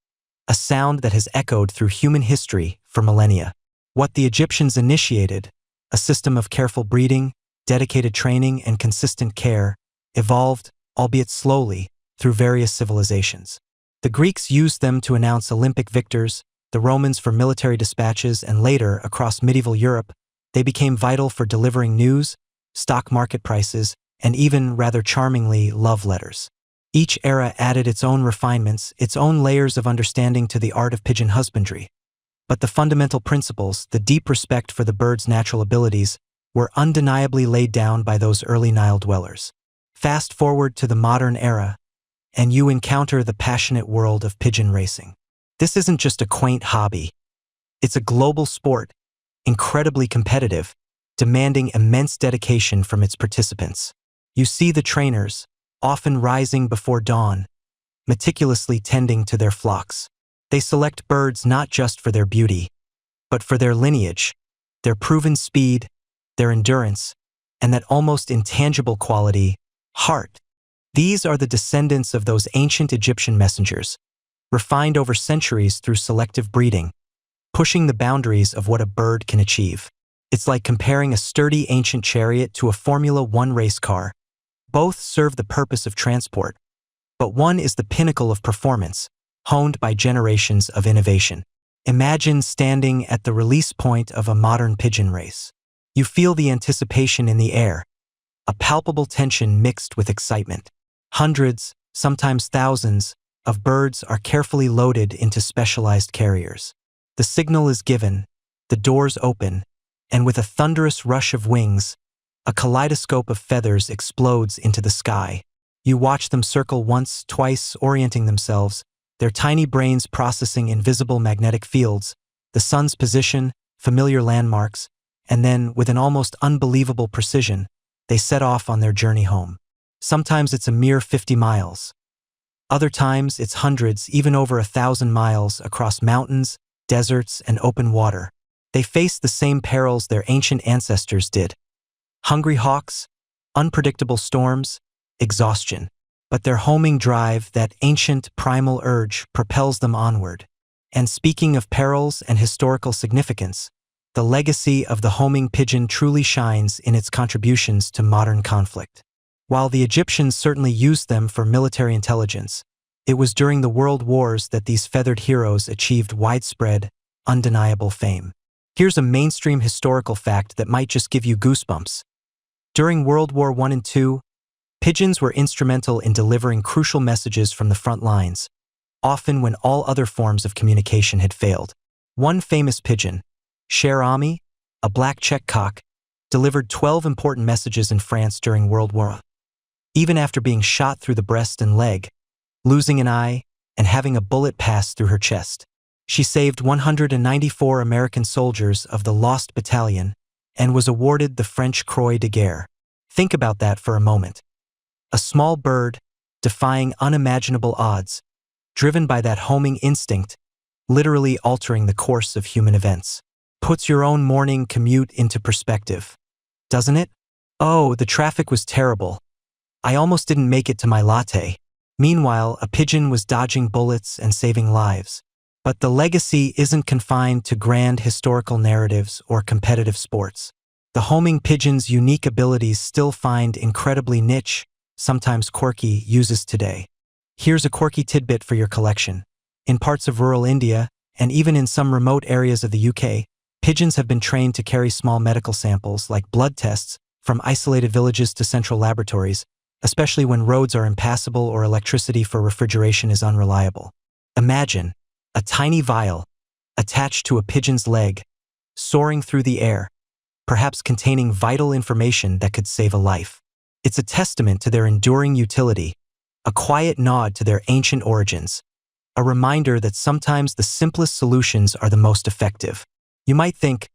a sound that has echoed through human history for millennia. What the Egyptians initiated, a system of careful breeding, dedicated training, and consistent care, evolved, albeit slowly, through various civilizations. The Greeks used them to announce Olympic victors, the Romans for military dispatches, and later, across medieval Europe, they became vital for delivering news, stock market prices, and even, rather charmingly, love letters. Each era added its own refinements, its own layers of understanding to the art of pigeon husbandry. But the fundamental principles, the deep respect for the bird's natural abilities, were undeniably laid down by those early Nile dwellers. Fast forward to the modern era, and you encounter the passionate world of pigeon racing. This isn't just a quaint hobby. It's a global sport, incredibly competitive, demanding immense dedication from its participants. You see the trainers, often rising before dawn, meticulously tending to their flocks. They select birds not just for their beauty, but for their lineage, their proven speed, their endurance, and that almost intangible quality, heart. These are the descendants of those ancient Egyptian messengers, refined over centuries through selective breeding, pushing the boundaries of what a bird can achieve. It's like comparing a sturdy ancient chariot to a Formula One race car. Both serve the purpose of transport, but one is the pinnacle of performance, honed by generations of innovation. Imagine standing at the release point of a modern pigeon race. You feel the anticipation in the air, a palpable tension mixed with excitement. Hundreds, sometimes thousands, of birds are carefully loaded into specialized carriers. The signal is given, the doors open, and with a thunderous rush of wings, a kaleidoscope of feathers explodes into the sky. You watch them circle once, twice, orienting themselves, their tiny brains processing invisible magnetic fields, the sun's position, familiar landmarks, and then, with an almost unbelievable precision, they set off on their journey home. Sometimes it's a mere 50 miles. Other times it's hundreds, even over 1,000 miles across mountains, deserts, and open water. They face the same perils their ancient ancestors did. Hungry hawks, unpredictable storms, exhaustion. But their homing drive, that ancient primal urge, propels them onward. And speaking of perils and historical significance, the legacy of the homing pigeon truly shines in its contributions to modern conflict. While the Egyptians certainly used them for military intelligence, it was during the world wars that these feathered heroes achieved widespread, undeniable fame. Here's a mainstream historical fact that might just give you goosebumps. During World War I and II, pigeons were instrumental in delivering crucial messages from the front lines, often when all other forms of communication had failed. One famous pigeon, Cher Ami, a black check cock, delivered 12 important messages in France during World War I. Even after being shot through the breast and leg, losing an eye, and having a bullet pass through her chest, she saved 194 American soldiers of the Lost Battalion and was awarded the French Croix de Guerre. Think about that for a moment. A small bird, defying unimaginable odds, driven by that homing instinct, literally altering the course of human events. Puts your own morning commute into perspective, doesn't it? Oh, the traffic was terrible. I almost didn't make it to my latte. Meanwhile, a pigeon was dodging bullets and saving lives. But the legacy isn't confined to grand historical narratives or competitive sports. The homing pigeon's unique abilities still find incredibly niche, sometimes quirky, uses today. Here's a quirky tidbit for your collection. In parts of rural India, and even in some remote areas of the UK, pigeons have been trained to carry small medical samples, like blood tests, from isolated villages to central laboratories, especially when roads are impassable or electricity for refrigeration is unreliable. Imagine a tiny vial, attached to a pigeon's leg, soaring through the air, perhaps containing vital information that could save a life. It's a testament to their enduring utility, a quiet nod to their ancient origins, a reminder that sometimes the simplest solutions are the most effective. You might think,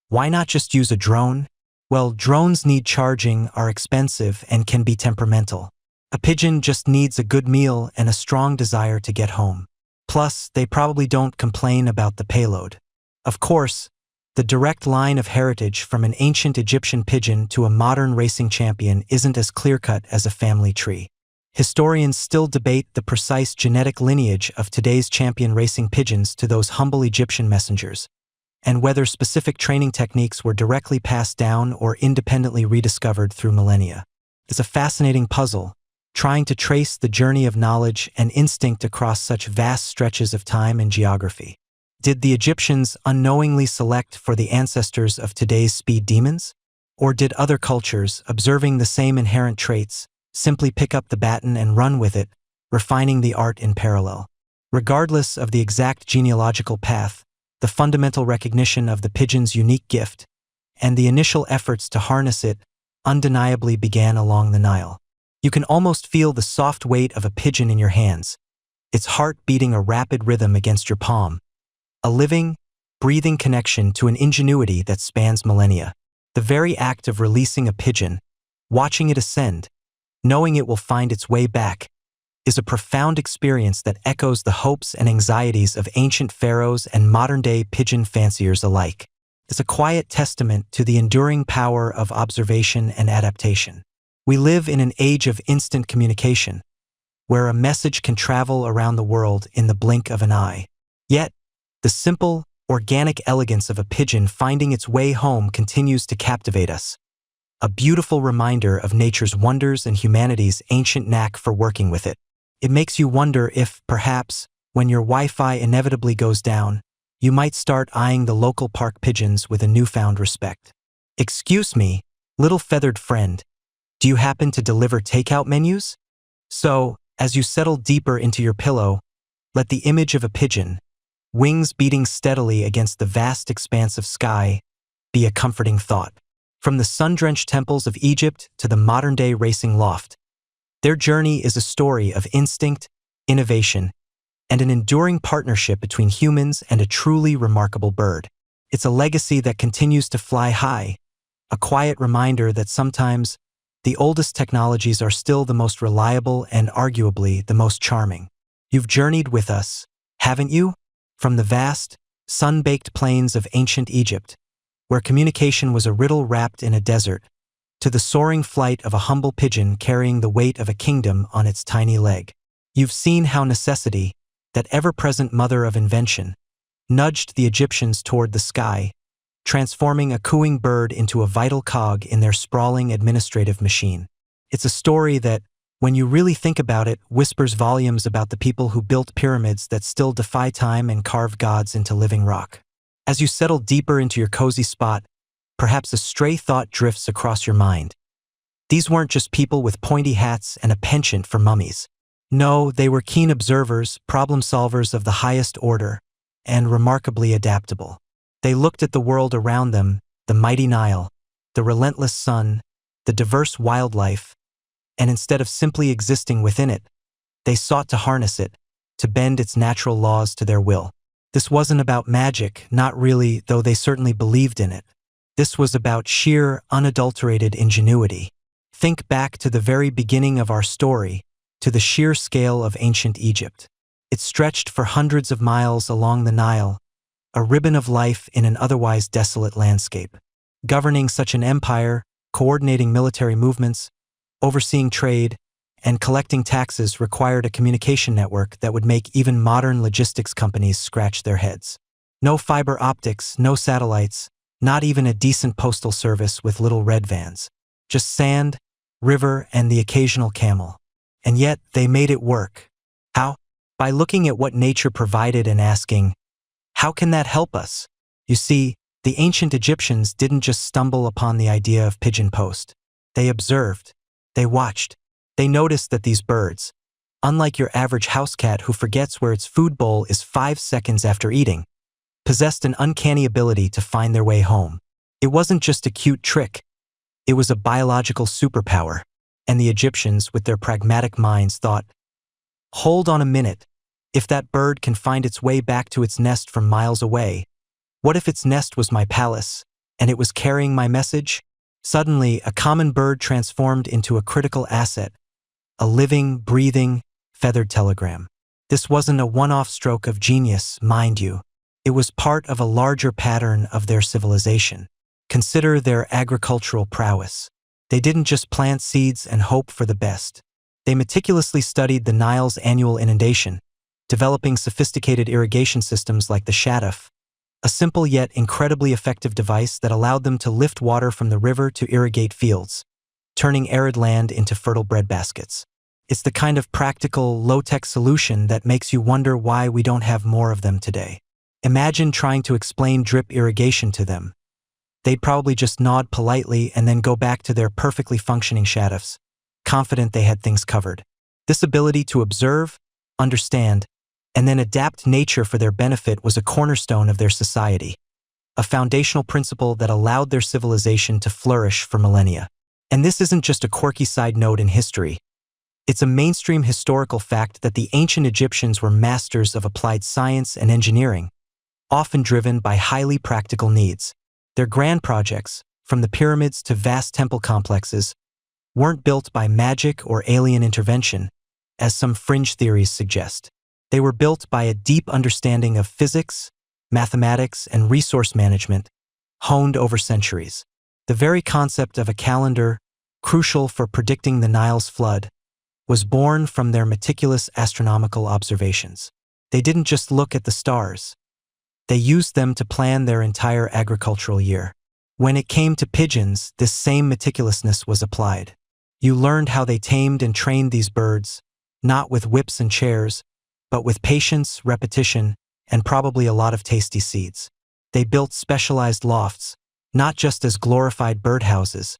why not just use a drone? Well, drones need charging, are expensive, and can be temperamental. A pigeon just needs a good meal and a strong desire to get home. Plus, they probably don't complain about the payload. Of course, the direct line of heritage from an ancient Egyptian pigeon to a modern racing champion isn't as clear-cut as a family tree. Historians still debate the precise genetic lineage of today's champion racing pigeons to those humble Egyptian messengers, and whether specific training techniques were directly passed down or independently rediscovered through millennia. It's a fascinating puzzle, trying to trace the journey of knowledge and instinct across such vast stretches of time and geography. Did the Egyptians unknowingly select for the ancestors of today's speed demons? Or did other cultures, observing the same inherent traits, simply pick up the baton and run with it, refining the art in parallel? Regardless of the exact genealogical path, the fundamental recognition of the pigeon's unique gift and the initial efforts to harness it undeniably began along the Nile. You can almost feel the soft weight of a pigeon in your hands, its heart beating a rapid rhythm against your palm, a living, breathing connection to an ingenuity that spans millennia. The very act of releasing a pigeon, watching it ascend, knowing it will find its way back, is a profound experience that echoes the hopes and anxieties of ancient pharaohs and modern-day pigeon fanciers alike. It's a quiet testament to the enduring power of observation and adaptation. We live in an age of instant communication, where a message can travel around the world in the blink of an eye. Yet, the simple, organic elegance of a pigeon finding its way home continues to captivate us, a beautiful reminder of nature's wonders and humanity's ancient knack for working with it. It makes you wonder if, perhaps, when your Wi-Fi inevitably goes down, you might start eyeing the local park pigeons with a newfound respect. Excuse me, little feathered friend, do you happen to deliver takeout menus? So, as you settle deeper into your pillow, let the image of a pigeon, wings beating steadily against the vast expanse of sky, be a comforting thought. From the sun-drenched temples of Egypt to the modern-day racing loft, their journey is a story of instinct, innovation, and an enduring partnership between humans and a truly remarkable bird. It's a legacy that continues to fly high, a quiet reminder that sometimes the oldest technologies are still the most reliable and arguably the most charming. You've journeyed with us, haven't you? From the vast, sun-baked plains of ancient Egypt, where communication was a riddle wrapped in a desert, to the soaring flight of a humble pigeon carrying the weight of a kingdom on its tiny leg. You've seen how necessity, that ever-present mother of invention, nudged the Egyptians toward the sky, transforming a cooing bird into a vital cog in their sprawling administrative machine. It's a story that, when you really think about it, whispers volumes about the people who built pyramids that still defy time and carved gods into living rock. As you settle deeper into your cozy spot, perhaps a stray thought drifts across your mind. These weren't just people with pointy hats and a penchant for mummies. No, they were keen observers, problem solvers of the highest order, and remarkably adaptable. They looked at the world around them, the mighty Nile, the relentless sun, the diverse wildlife, and instead of simply existing within it, they sought to harness it, to bend its natural laws to their will. This wasn't about magic, not really, though they certainly believed in it. This was about sheer, unadulterated ingenuity. Think back to the very beginning of our story, to the sheer scale of ancient Egypt. It stretched for hundreds of miles along the Nile, a ribbon of life in an otherwise desolate landscape. Governing such an empire, coordinating military movements, overseeing trade, and collecting taxes required a communication network that would make even modern logistics companies scratch their heads. No fiber optics, no satellites, not even a decent postal service with little red vans. Just sand, river, and the occasional camel. And yet, they made it work. How? By looking at what nature provided and asking, how can that help us? You see, the ancient Egyptians didn't just stumble upon the idea of pigeon post. They observed. They watched. They noticed that these birds, unlike your average house cat who forgets where its food bowl is 5 seconds after eating, possessed an uncanny ability to find their way home. It wasn't just a cute trick. It was a biological superpower. And the Egyptians, with their pragmatic minds, thought, hold on a minute. If that bird can find its way back to its nest from miles away, what if its nest was my palace, and it was carrying my message? Suddenly, a common bird transformed into a critical asset, a living, breathing, feathered telegram. This wasn't a one-off stroke of genius, mind you. It was part of a larger pattern of their civilization. Consider their agricultural prowess. They didn't just plant seeds and hope for the best. They meticulously studied the Nile's annual inundation, developing sophisticated irrigation systems like the Shaduf, a simple yet incredibly effective device that allowed them to lift water from the river to irrigate fields, turning arid land into fertile breadbaskets. It's the kind of practical, low-tech solution that makes you wonder why we don't have more of them today. Imagine trying to explain drip irrigation to them. They'd probably just nod politely and then go back to their perfectly functioning Shadufs, confident they had things covered. This ability to observe, understand, and then adapt nature for their benefit was a cornerstone of their society, a foundational principle that allowed their civilization to flourish for millennia. And this isn't just a quirky side note in history. It's a mainstream historical fact that the ancient Egyptians were masters of applied science and engineering, often driven by highly practical needs. Their grand projects, from the pyramids to vast temple complexes, weren't built by magic or alien intervention, as some fringe theories suggest. They were built by a deep understanding of physics, mathematics, and resource management, honed over centuries. The very concept of a calendar, crucial for predicting the Nile's flood, was born from their meticulous astronomical observations. They didn't just look at the stars. They used them to plan their entire agricultural year. When it came to pigeons, this same meticulousness was applied. You learned how they tamed and trained these birds, not with whips and chairs, but with patience, repetition, and probably a lot of tasty seeds. They built specialized lofts, not just as glorified birdhouses,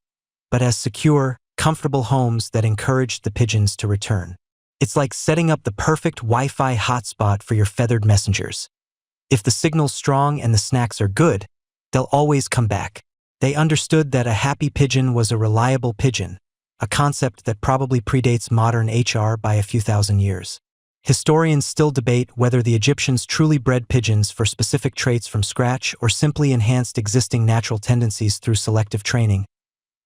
but as secure, comfortable homes that encouraged the pigeons to return. It's like setting up the perfect Wi-Fi hotspot for your feathered messengers. If the signal's strong and the snacks are good, they'll always come back. They understood that a happy pigeon was a reliable pigeon, a concept that probably predates modern HR by a few thousand years. Historians still debate whether the Egyptians truly bred pigeons for specific traits from scratch or simply enhanced existing natural tendencies through selective training.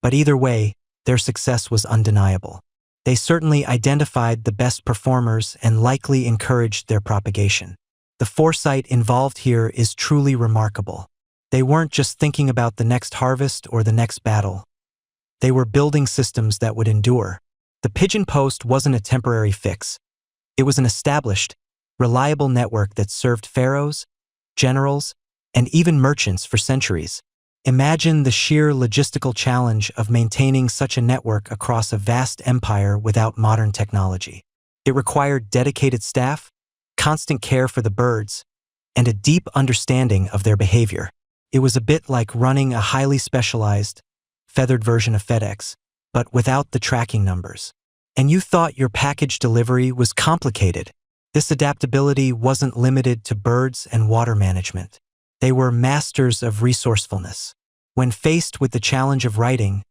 But either way, their success was undeniable. They certainly identified the best performers and likely encouraged their propagation. The foresight involved here is truly remarkable. They weren't just thinking about the next harvest or the next battle. They were building systems that would endure. The pigeon post wasn't a temporary fix. It was an established, reliable network that served pharaohs, generals, and even merchants for centuries. Imagine the sheer logistical challenge of maintaining such a network across a vast empire without modern technology. It required dedicated staff, constant care for the birds, and a deep understanding of their behavior. It was a bit like running a highly specialized, feathered version of FedEx, but without the tracking numbers. And you thought your package delivery was complicated. This adaptability wasn't limited to birds and water management. They were masters of resourcefulness. When faced with the challenge of writing,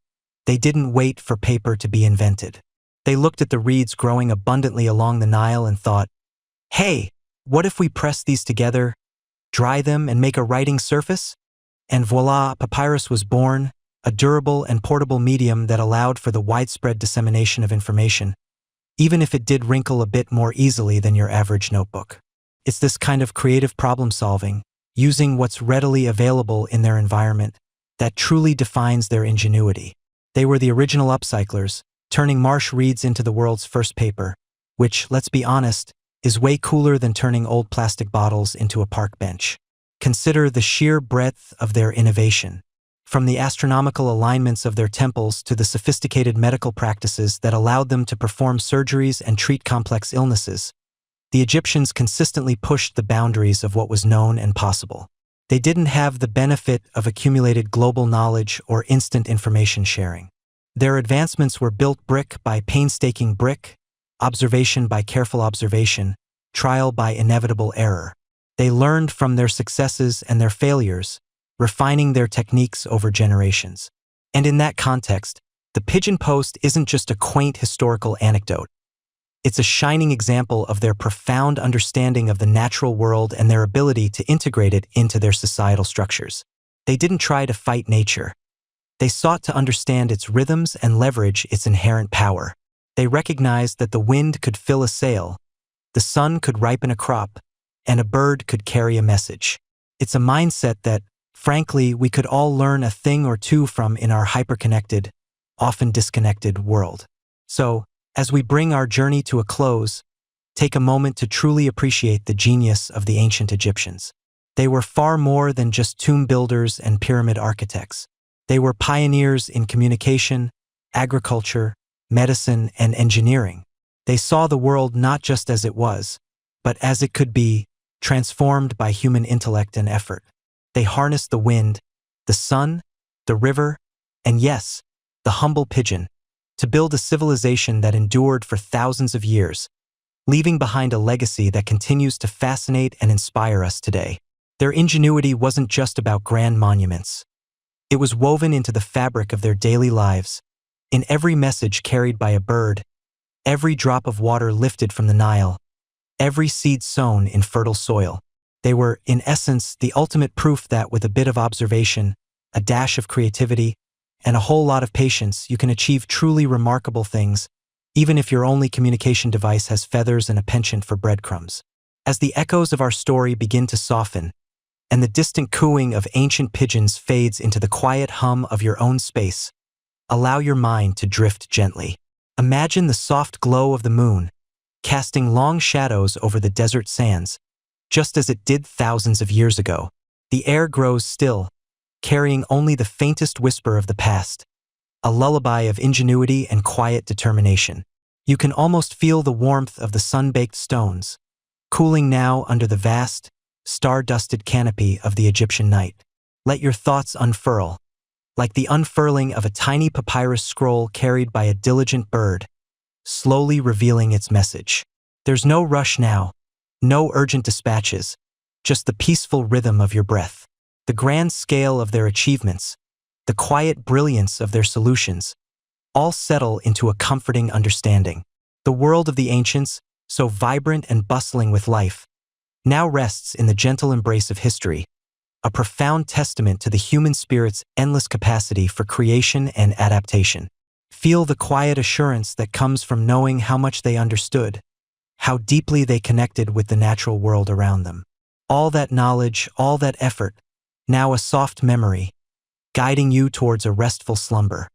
they didn't wait for paper to be invented. They looked at the reeds growing abundantly along the Nile and thought, "Hey, what if we press these together, dry them, and make a writing surface?" And voila, papyrus was born, a durable and portable medium that allowed for the widespread dissemination of information, even if it did wrinkle a bit more easily than your average notebook. It's this kind of creative problem-solving, using what's readily available in their environment, that truly defines their ingenuity. They were the original upcyclers, turning marsh reeds into the world's first paper, which, let's be honest, is way cooler than turning old plastic bottles into a park bench. Consider the sheer breadth of their innovation. From the astronomical alignments of their temples to the sophisticated medical practices that allowed them to perform surgeries and treat complex illnesses, the Egyptians consistently pushed the boundaries of what was known and possible. They didn't have the benefit of accumulated global knowledge or instant information sharing. Their advancements were built brick by painstaking brick, observation by careful observation, trial by inevitable error. They learned from their successes and their failures, refining their techniques over generations. And in that context, the pigeon post isn't just a quaint historical anecdote. It's a shining example of their profound understanding of the natural world and their ability to integrate it into their societal structures. They didn't try to fight nature. They sought to understand its rhythms and leverage its inherent power. They recognized that the wind could fill a sail, the sun could ripen a crop, and a bird could carry a message. It's a mindset that, frankly, we could all learn a thing or two from in our hyperconnected, often disconnected world. So, as we bring our journey to a close, take a moment to truly appreciate the genius of the ancient Egyptians. They were far more than just tomb builders and pyramid architects. They were pioneers in communication, agriculture, medicine, and engineering. They saw the world not just as it was, but as it could be, transformed by human intellect and effort. They harnessed the wind, the sun, the river, and yes, the humble pigeon, to build a civilization that endured for thousands of years, leaving behind a legacy that continues to fascinate and inspire us today. Their ingenuity wasn't just about grand monuments. It was woven into the fabric of their daily lives, in every message carried by a bird, every drop of water lifted from the Nile, every seed sown in fertile soil. They were, in essence, the ultimate proof that with a bit of observation, a dash of creativity, and a whole lot of patience, you can achieve truly remarkable things, even if your only communication device has feathers and a penchant for breadcrumbs. As the echoes of our story begin to soften, and the distant cooing of ancient pigeons fades into the quiet hum of your own space, allow your mind to drift gently. Imagine the soft glow of the moon, casting long shadows over the desert sands, just as it did thousands of years ago. The air grows still, carrying only the faintest whisper of the past, a lullaby of ingenuity and quiet determination. You can almost feel the warmth of the sun-baked stones, cooling now under the vast, star-dusted canopy of the Egyptian night. Let your thoughts unfurl, like the unfurling of a tiny papyrus scroll carried by a diligent bird, slowly revealing its message. There's no rush now, no urgent dispatches, just the peaceful rhythm of your breath. The grand scale of their achievements, the quiet brilliance of their solutions, all settle into a comforting understanding. The world of the ancients, so vibrant and bustling with life, now rests in the gentle embrace of history, a profound testament to the human spirit's endless capacity for creation and adaptation. Feel the quiet assurance that comes from knowing how much they understood, how deeply they connected with the natural world around them. All that knowledge, all that effort, now a soft memory, guiding you towards a restful slumber.